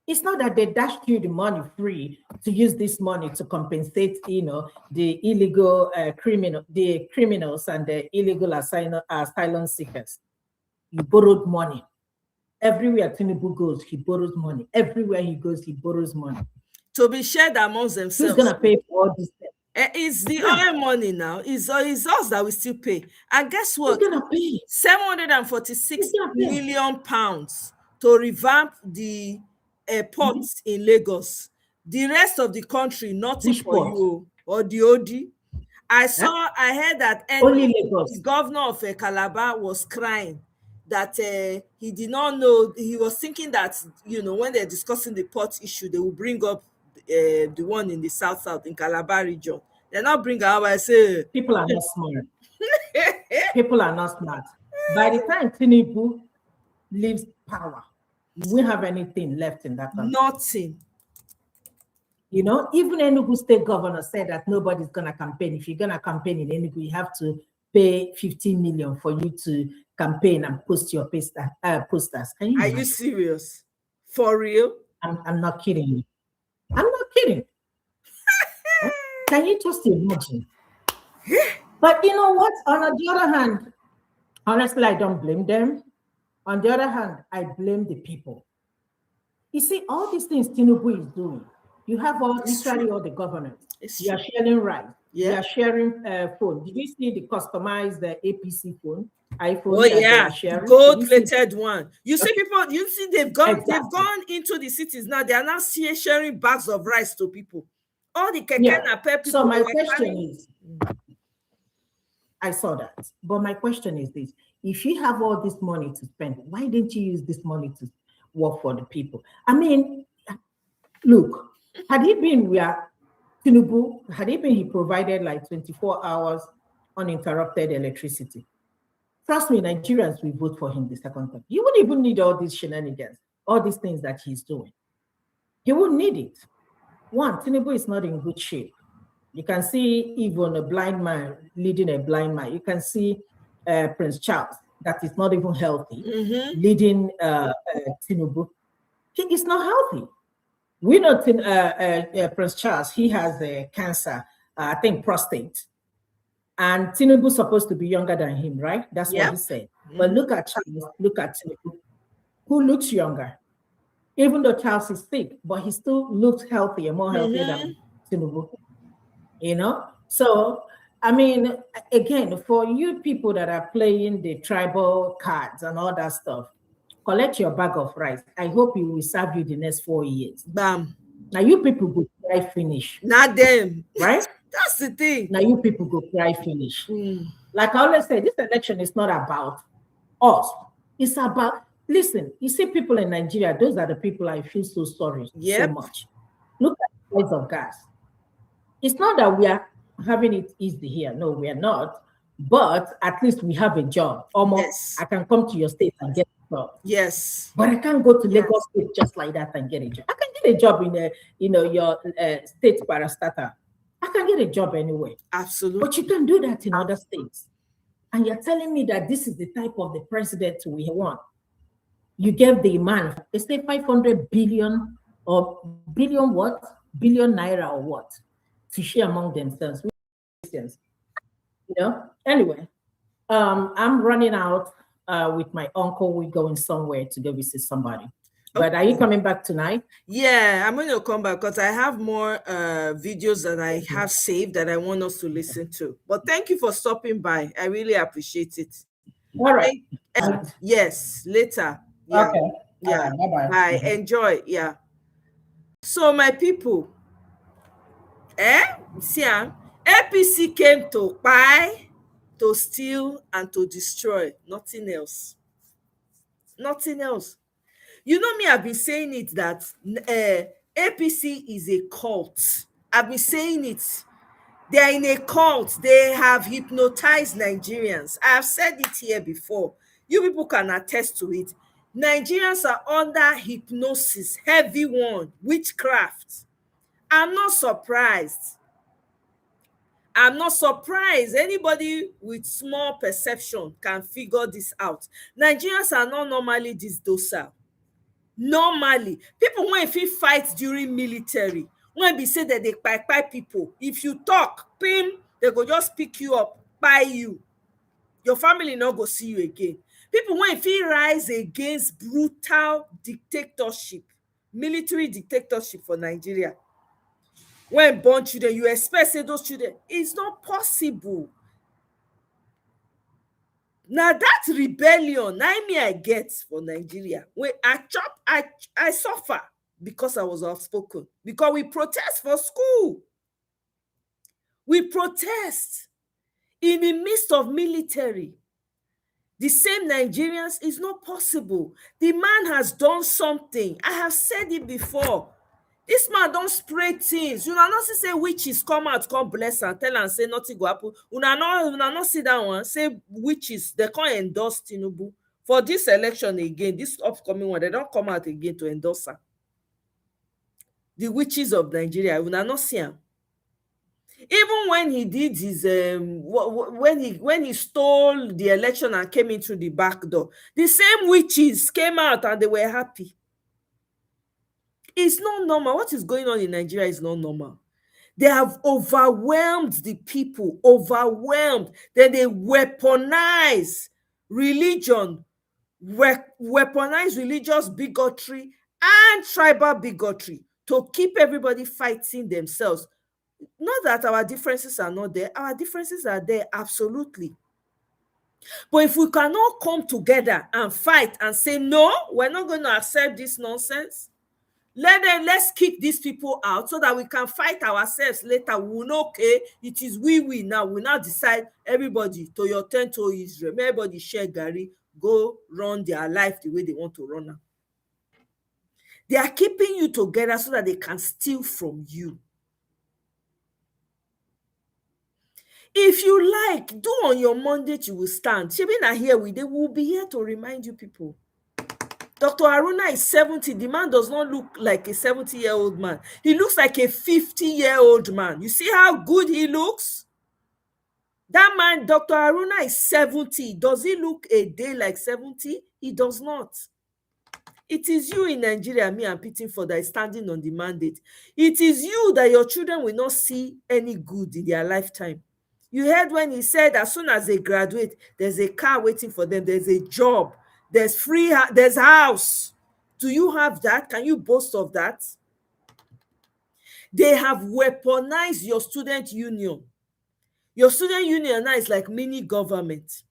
It's not that they dashed you the money free to use this money to compensate, the illegal criminals and the illegal asylum seekers. You borrowed money. Everywhere Tinubu goes, he borrows money. Everywhere he goes, he borrows money. To be shared amongst themselves. Who's going to pay for all this? It's the oil money now. It's us that we still pay. And guess what? Who's going to pay? 746 million pounds to revamp the ports in Lagos. The rest of the country, nothing for you or the OD. I heard that the governor of Calabar was crying that he did not know. He was thinking that, when they're discussing the port issue, they will bring up the one in the south in Calabar region. They're not bringing up. I say people are not smart. People are not smart. By the time Tinubu leaves power, we won't have anything left in that country. Nothing. You know, even Enugu state governor said that nobody's gonna campaign. If you're gonna campaign in Enugu, you have to pay 15 million for you to campaign and post your posters. Can you Are imagine? you serious? For real? I'm not kidding you. I'm not kidding. Can you just imagine? But you know what? On the other hand, honestly, I don't blame them. On the other hand, I blame the people. You see, all these things Tinubu is doing. You have literally all the governors. You are sharing rights. You are sharing phone. Did you see the customized APC phone? iPhone that they are sharing? Gold-plated one. You see people, you see they've gone into the cities now. They are now sharing bags of rice to people. All the keke napep people. So my question is, I saw that. But my question is this: if you have all this money to spend, why didn't you use this money to work for the people? I mean, look, had he been Tinubu, he provided like 24 hours uninterrupted electricity. Trust me, Nigerians will vote for him the second time. You wouldn't even need all these shenanigans, all these things that he's doing. You wouldn't need it. One, Tinubu is not in good shape. You can see even a blind man leading a blind man. You can see Prince Charles, that is not even healthy, leading Tinubu. He is not healthy. We know Prince Charles, he has cancer, I think prostate. And Tinubu's supposed to be younger than him, right? That's what he said. But look at Charles, look at Tinubu, who looks younger. Even though Charles is sick, but he still looks healthier, more healthier than Tinubu. You know? So, I mean, again, for you people that are playing the tribal cards and all that stuff, collect your bag of rice. I hope it will serve you the next 4 years. Bam. Now you people go cry finish. Not them. Right? That's the thing. Now you people go cry finish. Like I always say, this election is not about us. It's about, listen, you see people in Nigeria, those are the people I feel so sorry so much. Look at the price of gas. It's not that we are having it easy here. No, we are not. But at least we have a job. Almost, I can come to your state and get a job. Yes. But I can't go to Lagos State just like that and get a job. I can get a job in your state parastatal. I can get a job anywhere. Absolutely. But you can do that in other states. And you're telling me that this is the type of the president we want. You gave the man, they say 500 billion or billion what? Billion naira or what? To share among themselves. You know? Anyway, I'm running out with my uncle. We're going somewhere to go visit somebody. But are you coming back tonight? Yeah, I'm going to come back because I have more videos that I have saved that I want us to listen to. But thank you for stopping by. I really appreciate it. All right. Yes, later. Yeah. Okay. Yeah. Bye-bye. Bye. Enjoy. Yeah. So my people, see, APC came to buy, to steal, and to destroy. Nothing else. Nothing else. You know me, I've been saying it that APC is a cult. I've been saying it. They are in a cult. They have hypnotized Nigerians. I have said it here before. You people can attest to it. Nigerians are under hypnosis, heavy one, witchcraft. I'm not surprised. I'm not surprised. Anybody with small perception can figure this out. Nigerians are not normally this docile. Normally, people when if you fight during military, when they say that they buy people, if you talk, pim, they go just pick you up, buy you. Your family not go see you again. People when if you rise against brutal dictatorship, military dictatorship for Nigeria, when born children, you expect say those children, it's not possible. Now that rebellion, I get for Nigeria. When I suffer because I was outspoken. Because we protest for school. We protest in the midst of military. The same Nigerians is not possible. The man has done something. I have said it before. This man don't spray things. You not say witches come out, come bless and tell and say nothing go happen. Una not see that one. Say witches, they can't endorse Tinubu. For this election again, this upcoming one, they don't come out again to endorse her. the witches of Nigeria, una not see him. Even when he did his when he stole the election and came in through the back door, the same witches came out and they were happy. It's not normal. What is going on in Nigeria is not normal. They have overwhelmed the people, overwhelmed. Then they weaponize religion, weaponize religious bigotry and tribal bigotry to keep everybody fighting themselves. Not that our differences are not there. Our differences are there, absolutely. But if we cannot come together and fight and say, no, we're not going to accept this nonsense, let's kick these people out so that we can fight ourselves later. We will know, okay, it is we now. We now decide, everybody, to your turn to Israel. Everybody share Gary, go run their life the way they want to run now. They are keeping you together so that they can steal from you. If you like, do on your mandate, you will stand. Shebina here they will be here to remind you people. Dr. Haruna is 70. The man does not look like a 70-year-old man. He looks like a 50-year-old man. You see how good he looks? That man, Dr. Haruna, is 70. Does he look a day like 70? He does not. It is you in Nigeria, me, I'm pitting for, that is standing on the mandate. It is you that your children will not see any good in their lifetime. You heard when he said as soon as they graduate, there's a car waiting for them, there's a job, there's free, there's house. Do you have that? Can you boast of that? They have weaponized your student union. Your student union now is like mini government.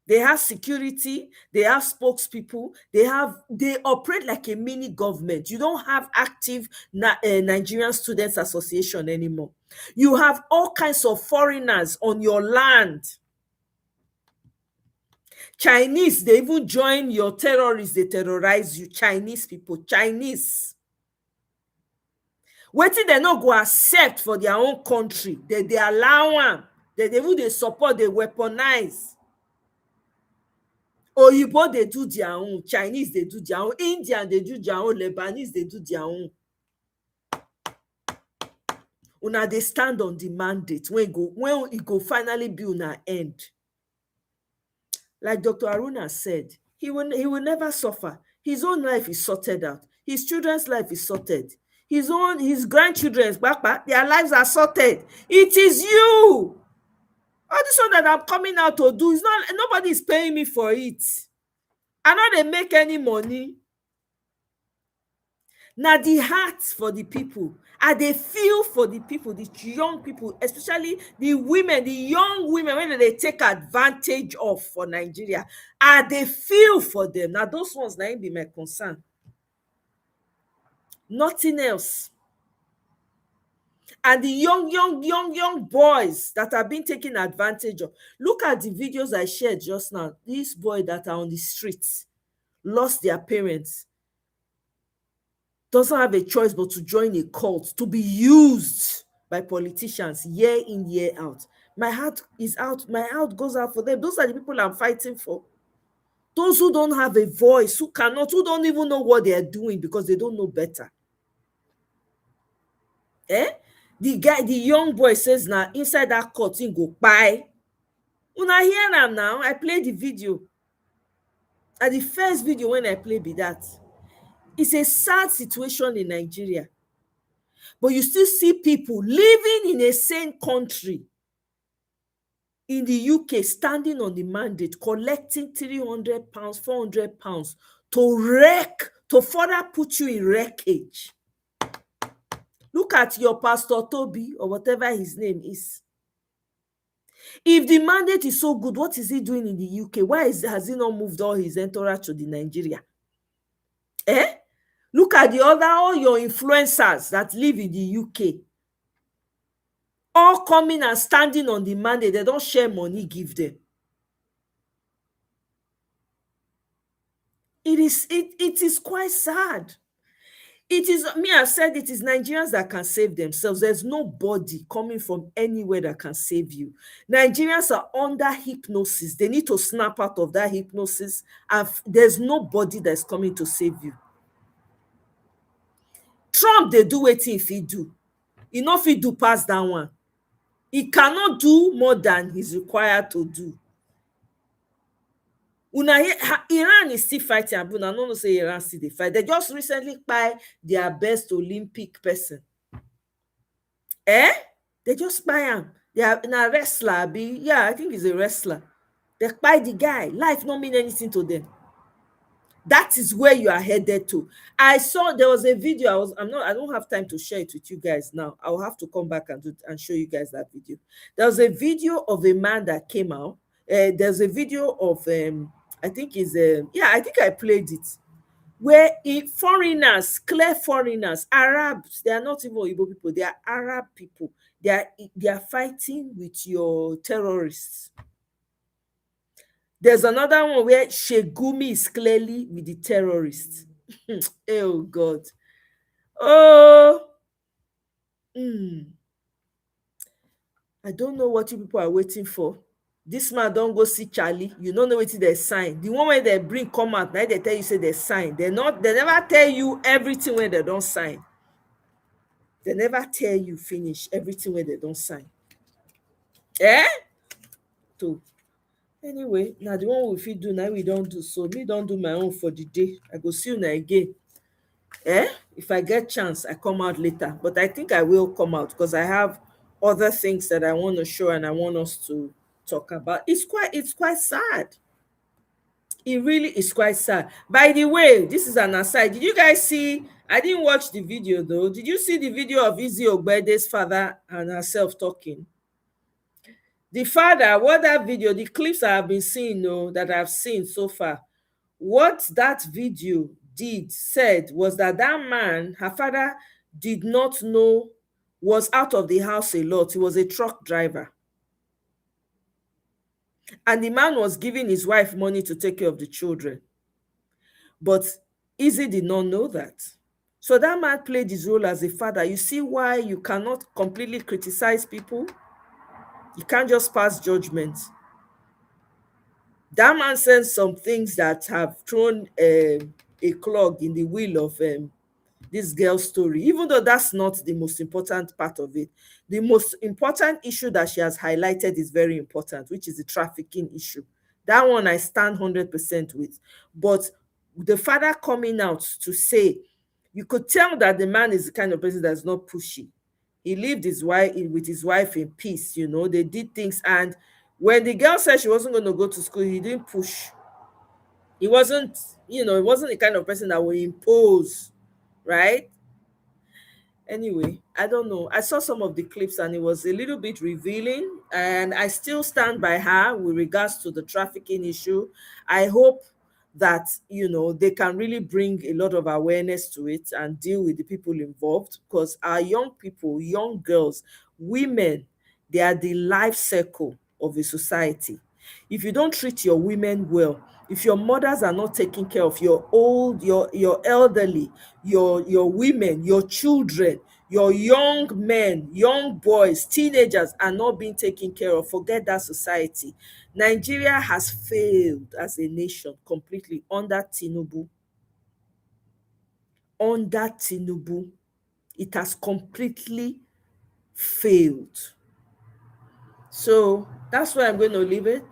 They have security, they have spokespeople, they operate like a mini government. You don't have active Nigerian Students Association anymore. You have all kinds of foreigners on your land. Chinese, they even join your terrorists, they terrorize you. Chinese people, Chinese. Wetin they no go accept for their own country, they allow them, they support, they weaponize. Oyibo, they do their own. Chinese, they do their own. Indian, they do their own. Lebanese, they do their own. Una they stand on the mandate when it go finally be una end. Like Dr. Haruna said, he will never suffer. His own life is sorted out. His children's life is sorted. His grandchildren's their lives are sorted. It is you. All this one that I'm coming out to do is not, nobody is paying me for it. I know they make any money. Now the heart for the people, and they feel for the people, the young people, especially the women, the young women, when they take advantage of for Nigeria, and they feel for them. Now those ones now be my concern. Nothing else. And the young boys that are being taken advantage of. Look at the videos I shared just now. These boys that are on the streets, lost their parents, doesn't have a choice but to join a cult, to be used by politicians year in, year out. My heart is out. My heart goes out for them. Those are the people I'm fighting for. Those who don't have a voice, who don't even know what they are doing because they don't know better. The young boy says now, inside that court, he go buy. Una hear am now. I play the video. And the first video when I play be that. It's a sad situation in Nigeria. But you still see people living in a sane country in the UK standing on the mandate, collecting 300 pounds, 400 pounds to further put you in wreckage. Look at your Pastor Toby or whatever his name is. If the mandate is so good, what is he doing in the UK? Why has he not moved all his entourage to the Nigeria? Look at all your influencers that live in the UK. All coming and standing on the mandate. They don't share money, give them. It is quite sad. It is, me, I said it is Nigerians that can save themselves. There's nobody coming from anywhere that can save you. Nigerians are under hypnosis. They need to snap out of that hypnosis, and there's nobody that's coming to save you. Trump, they do wetin if he do. He no fit do pass that one. He cannot do more than he's required to do. Iran is still fighting, but I don't know say Iran still dey fight. They just recently buy their best Olympic person. They just buy him. They are a wrestler. Yeah, I think he's a wrestler. They buy the guy. Life don't mean anything to them. That is where you are headed to. I saw there was a video. I don't have time to share it with you guys now. I'll have to come back and show you guys that video. There was a video of a man that came out. There's a video of I think I think I played it, where foreigners, clear foreigners, Arabs, they are not even Igbo people, they are Arab people. They are fighting with your terrorists. There's another one where Shegumi is clearly with the terrorists. Oh God. Oh. I don't know what you people are waiting for. This man don't go see Charlie. You don't know what they sign. The one where they bring come out, now they tell you say they sign. They never tell you everything when they don't sign. They never tell you finish everything when they don't sign. So anyway, now the one we fit do now we don't do. So me don't do my own for the day. I go see you now again. If I get chance, I come out later. But I think I will come out because I have other things that I want to show and I want us to talk about. It's quite sad. It really is quite sad. By the way, this is an aside. Did you guys see? I didn't watch the video though. Did you see the video of Izzy Ogbede's father and herself talking? The father, what that video, the clips I have been seeing, that I've seen so far, what that video said was that man, her father, did not know, was out of the house a lot. He was a truck driver. And the man was giving his wife money to take care of the children. But Izzy did not know that. So that man played his role as a father. You see why you cannot completely criticize people? You can't just pass judgment. That man said some things that have thrown a clog in the wheel of this girl's story, even though that's not the most important part of it. The most important issue that she has highlighted is very important, which is the trafficking issue. That one I stand 100% with. But the father coming out to say, you could tell that the man is the kind of person that's not pushy. He lived with his wife in peace, they did things. And when the girl said she wasn't going to go to school, he didn't push. He wasn't, he wasn't the kind of person that would impose, right? Anyway, I don't know. I saw some of the clips and it was a little bit revealing. And I still stand by her with regards to the trafficking issue. I hope that, they can really bring a lot of awareness to it and deal with the people involved, because our young people, young girls, women, they are the life circle of a society. If you don't treat your women well, if your mothers are not taking care of your old, your elderly, your women, your children, your young men, young boys, teenagers are not being taken care of, forget that society. Nigeria has failed as a nation completely under Tinubu. Under Tinubu, it has completely failed. So that's where I'm going to leave it.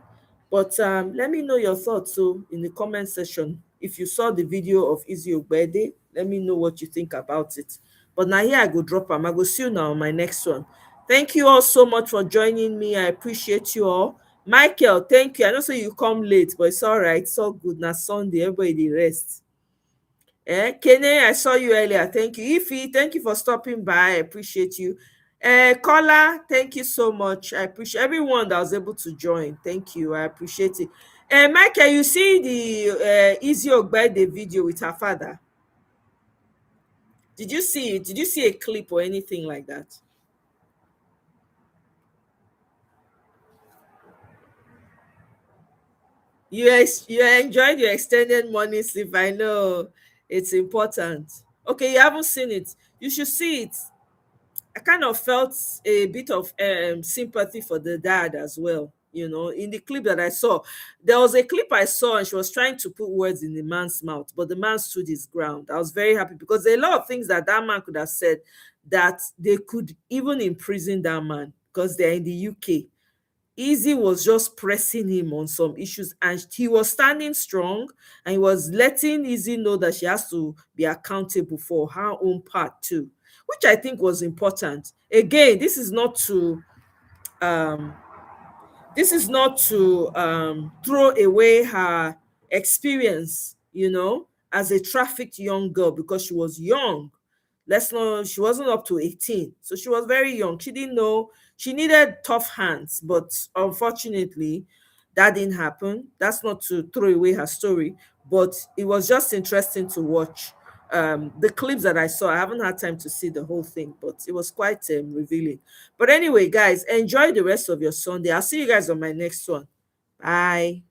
But let me know your thoughts in the comment section. If you saw the video of Izzy Ogbede, let me know what you think about it. But now here I go drop them. I go see you now on my next one. Thank you all so much for joining me. I appreciate you all. Michael, thank you. I know say you come late, but it's all right. It's all good. Now Sunday, everybody rest. Kene, I saw you earlier. Thank you. Ify, thank you for stopping by. I appreciate you. Kola, thank you so much. I appreciate everyone that was able to join. Thank you. I appreciate it. Michael, you see the Izzy Ogbede video with her father? Did you see it? Did you see a clip or anything like that? You enjoyed your extended morning sleep. I know it's important. Okay, you haven't seen it. You should see it. I kind of felt a bit of sympathy for the dad as well. you know, in the clip that I saw. There was a clip I saw and she was trying to put words in the man's mouth, but the man stood his ground. I was very happy because there are a lot of things that man could have said that they could even imprison that man because they're in the UK. Easy was just pressing him on some issues and he was standing strong and he was letting Easy know that she has to be accountable for her own part too, which I think was important. Again, this is not to throw away her experience, you know, as a trafficked young girl because she was young. Let's not, she wasn't up to 18, so she was very young. She didn't know, she needed tough hands, but unfortunately that didn't happen. That's not to throw away her story, but it was just interesting to watch the clips that I saw. I haven't had time to see the whole thing, but it was quite revealing. But anyway, guys, enjoy the rest of your Sunday. I'll see you guys on my next one. Bye.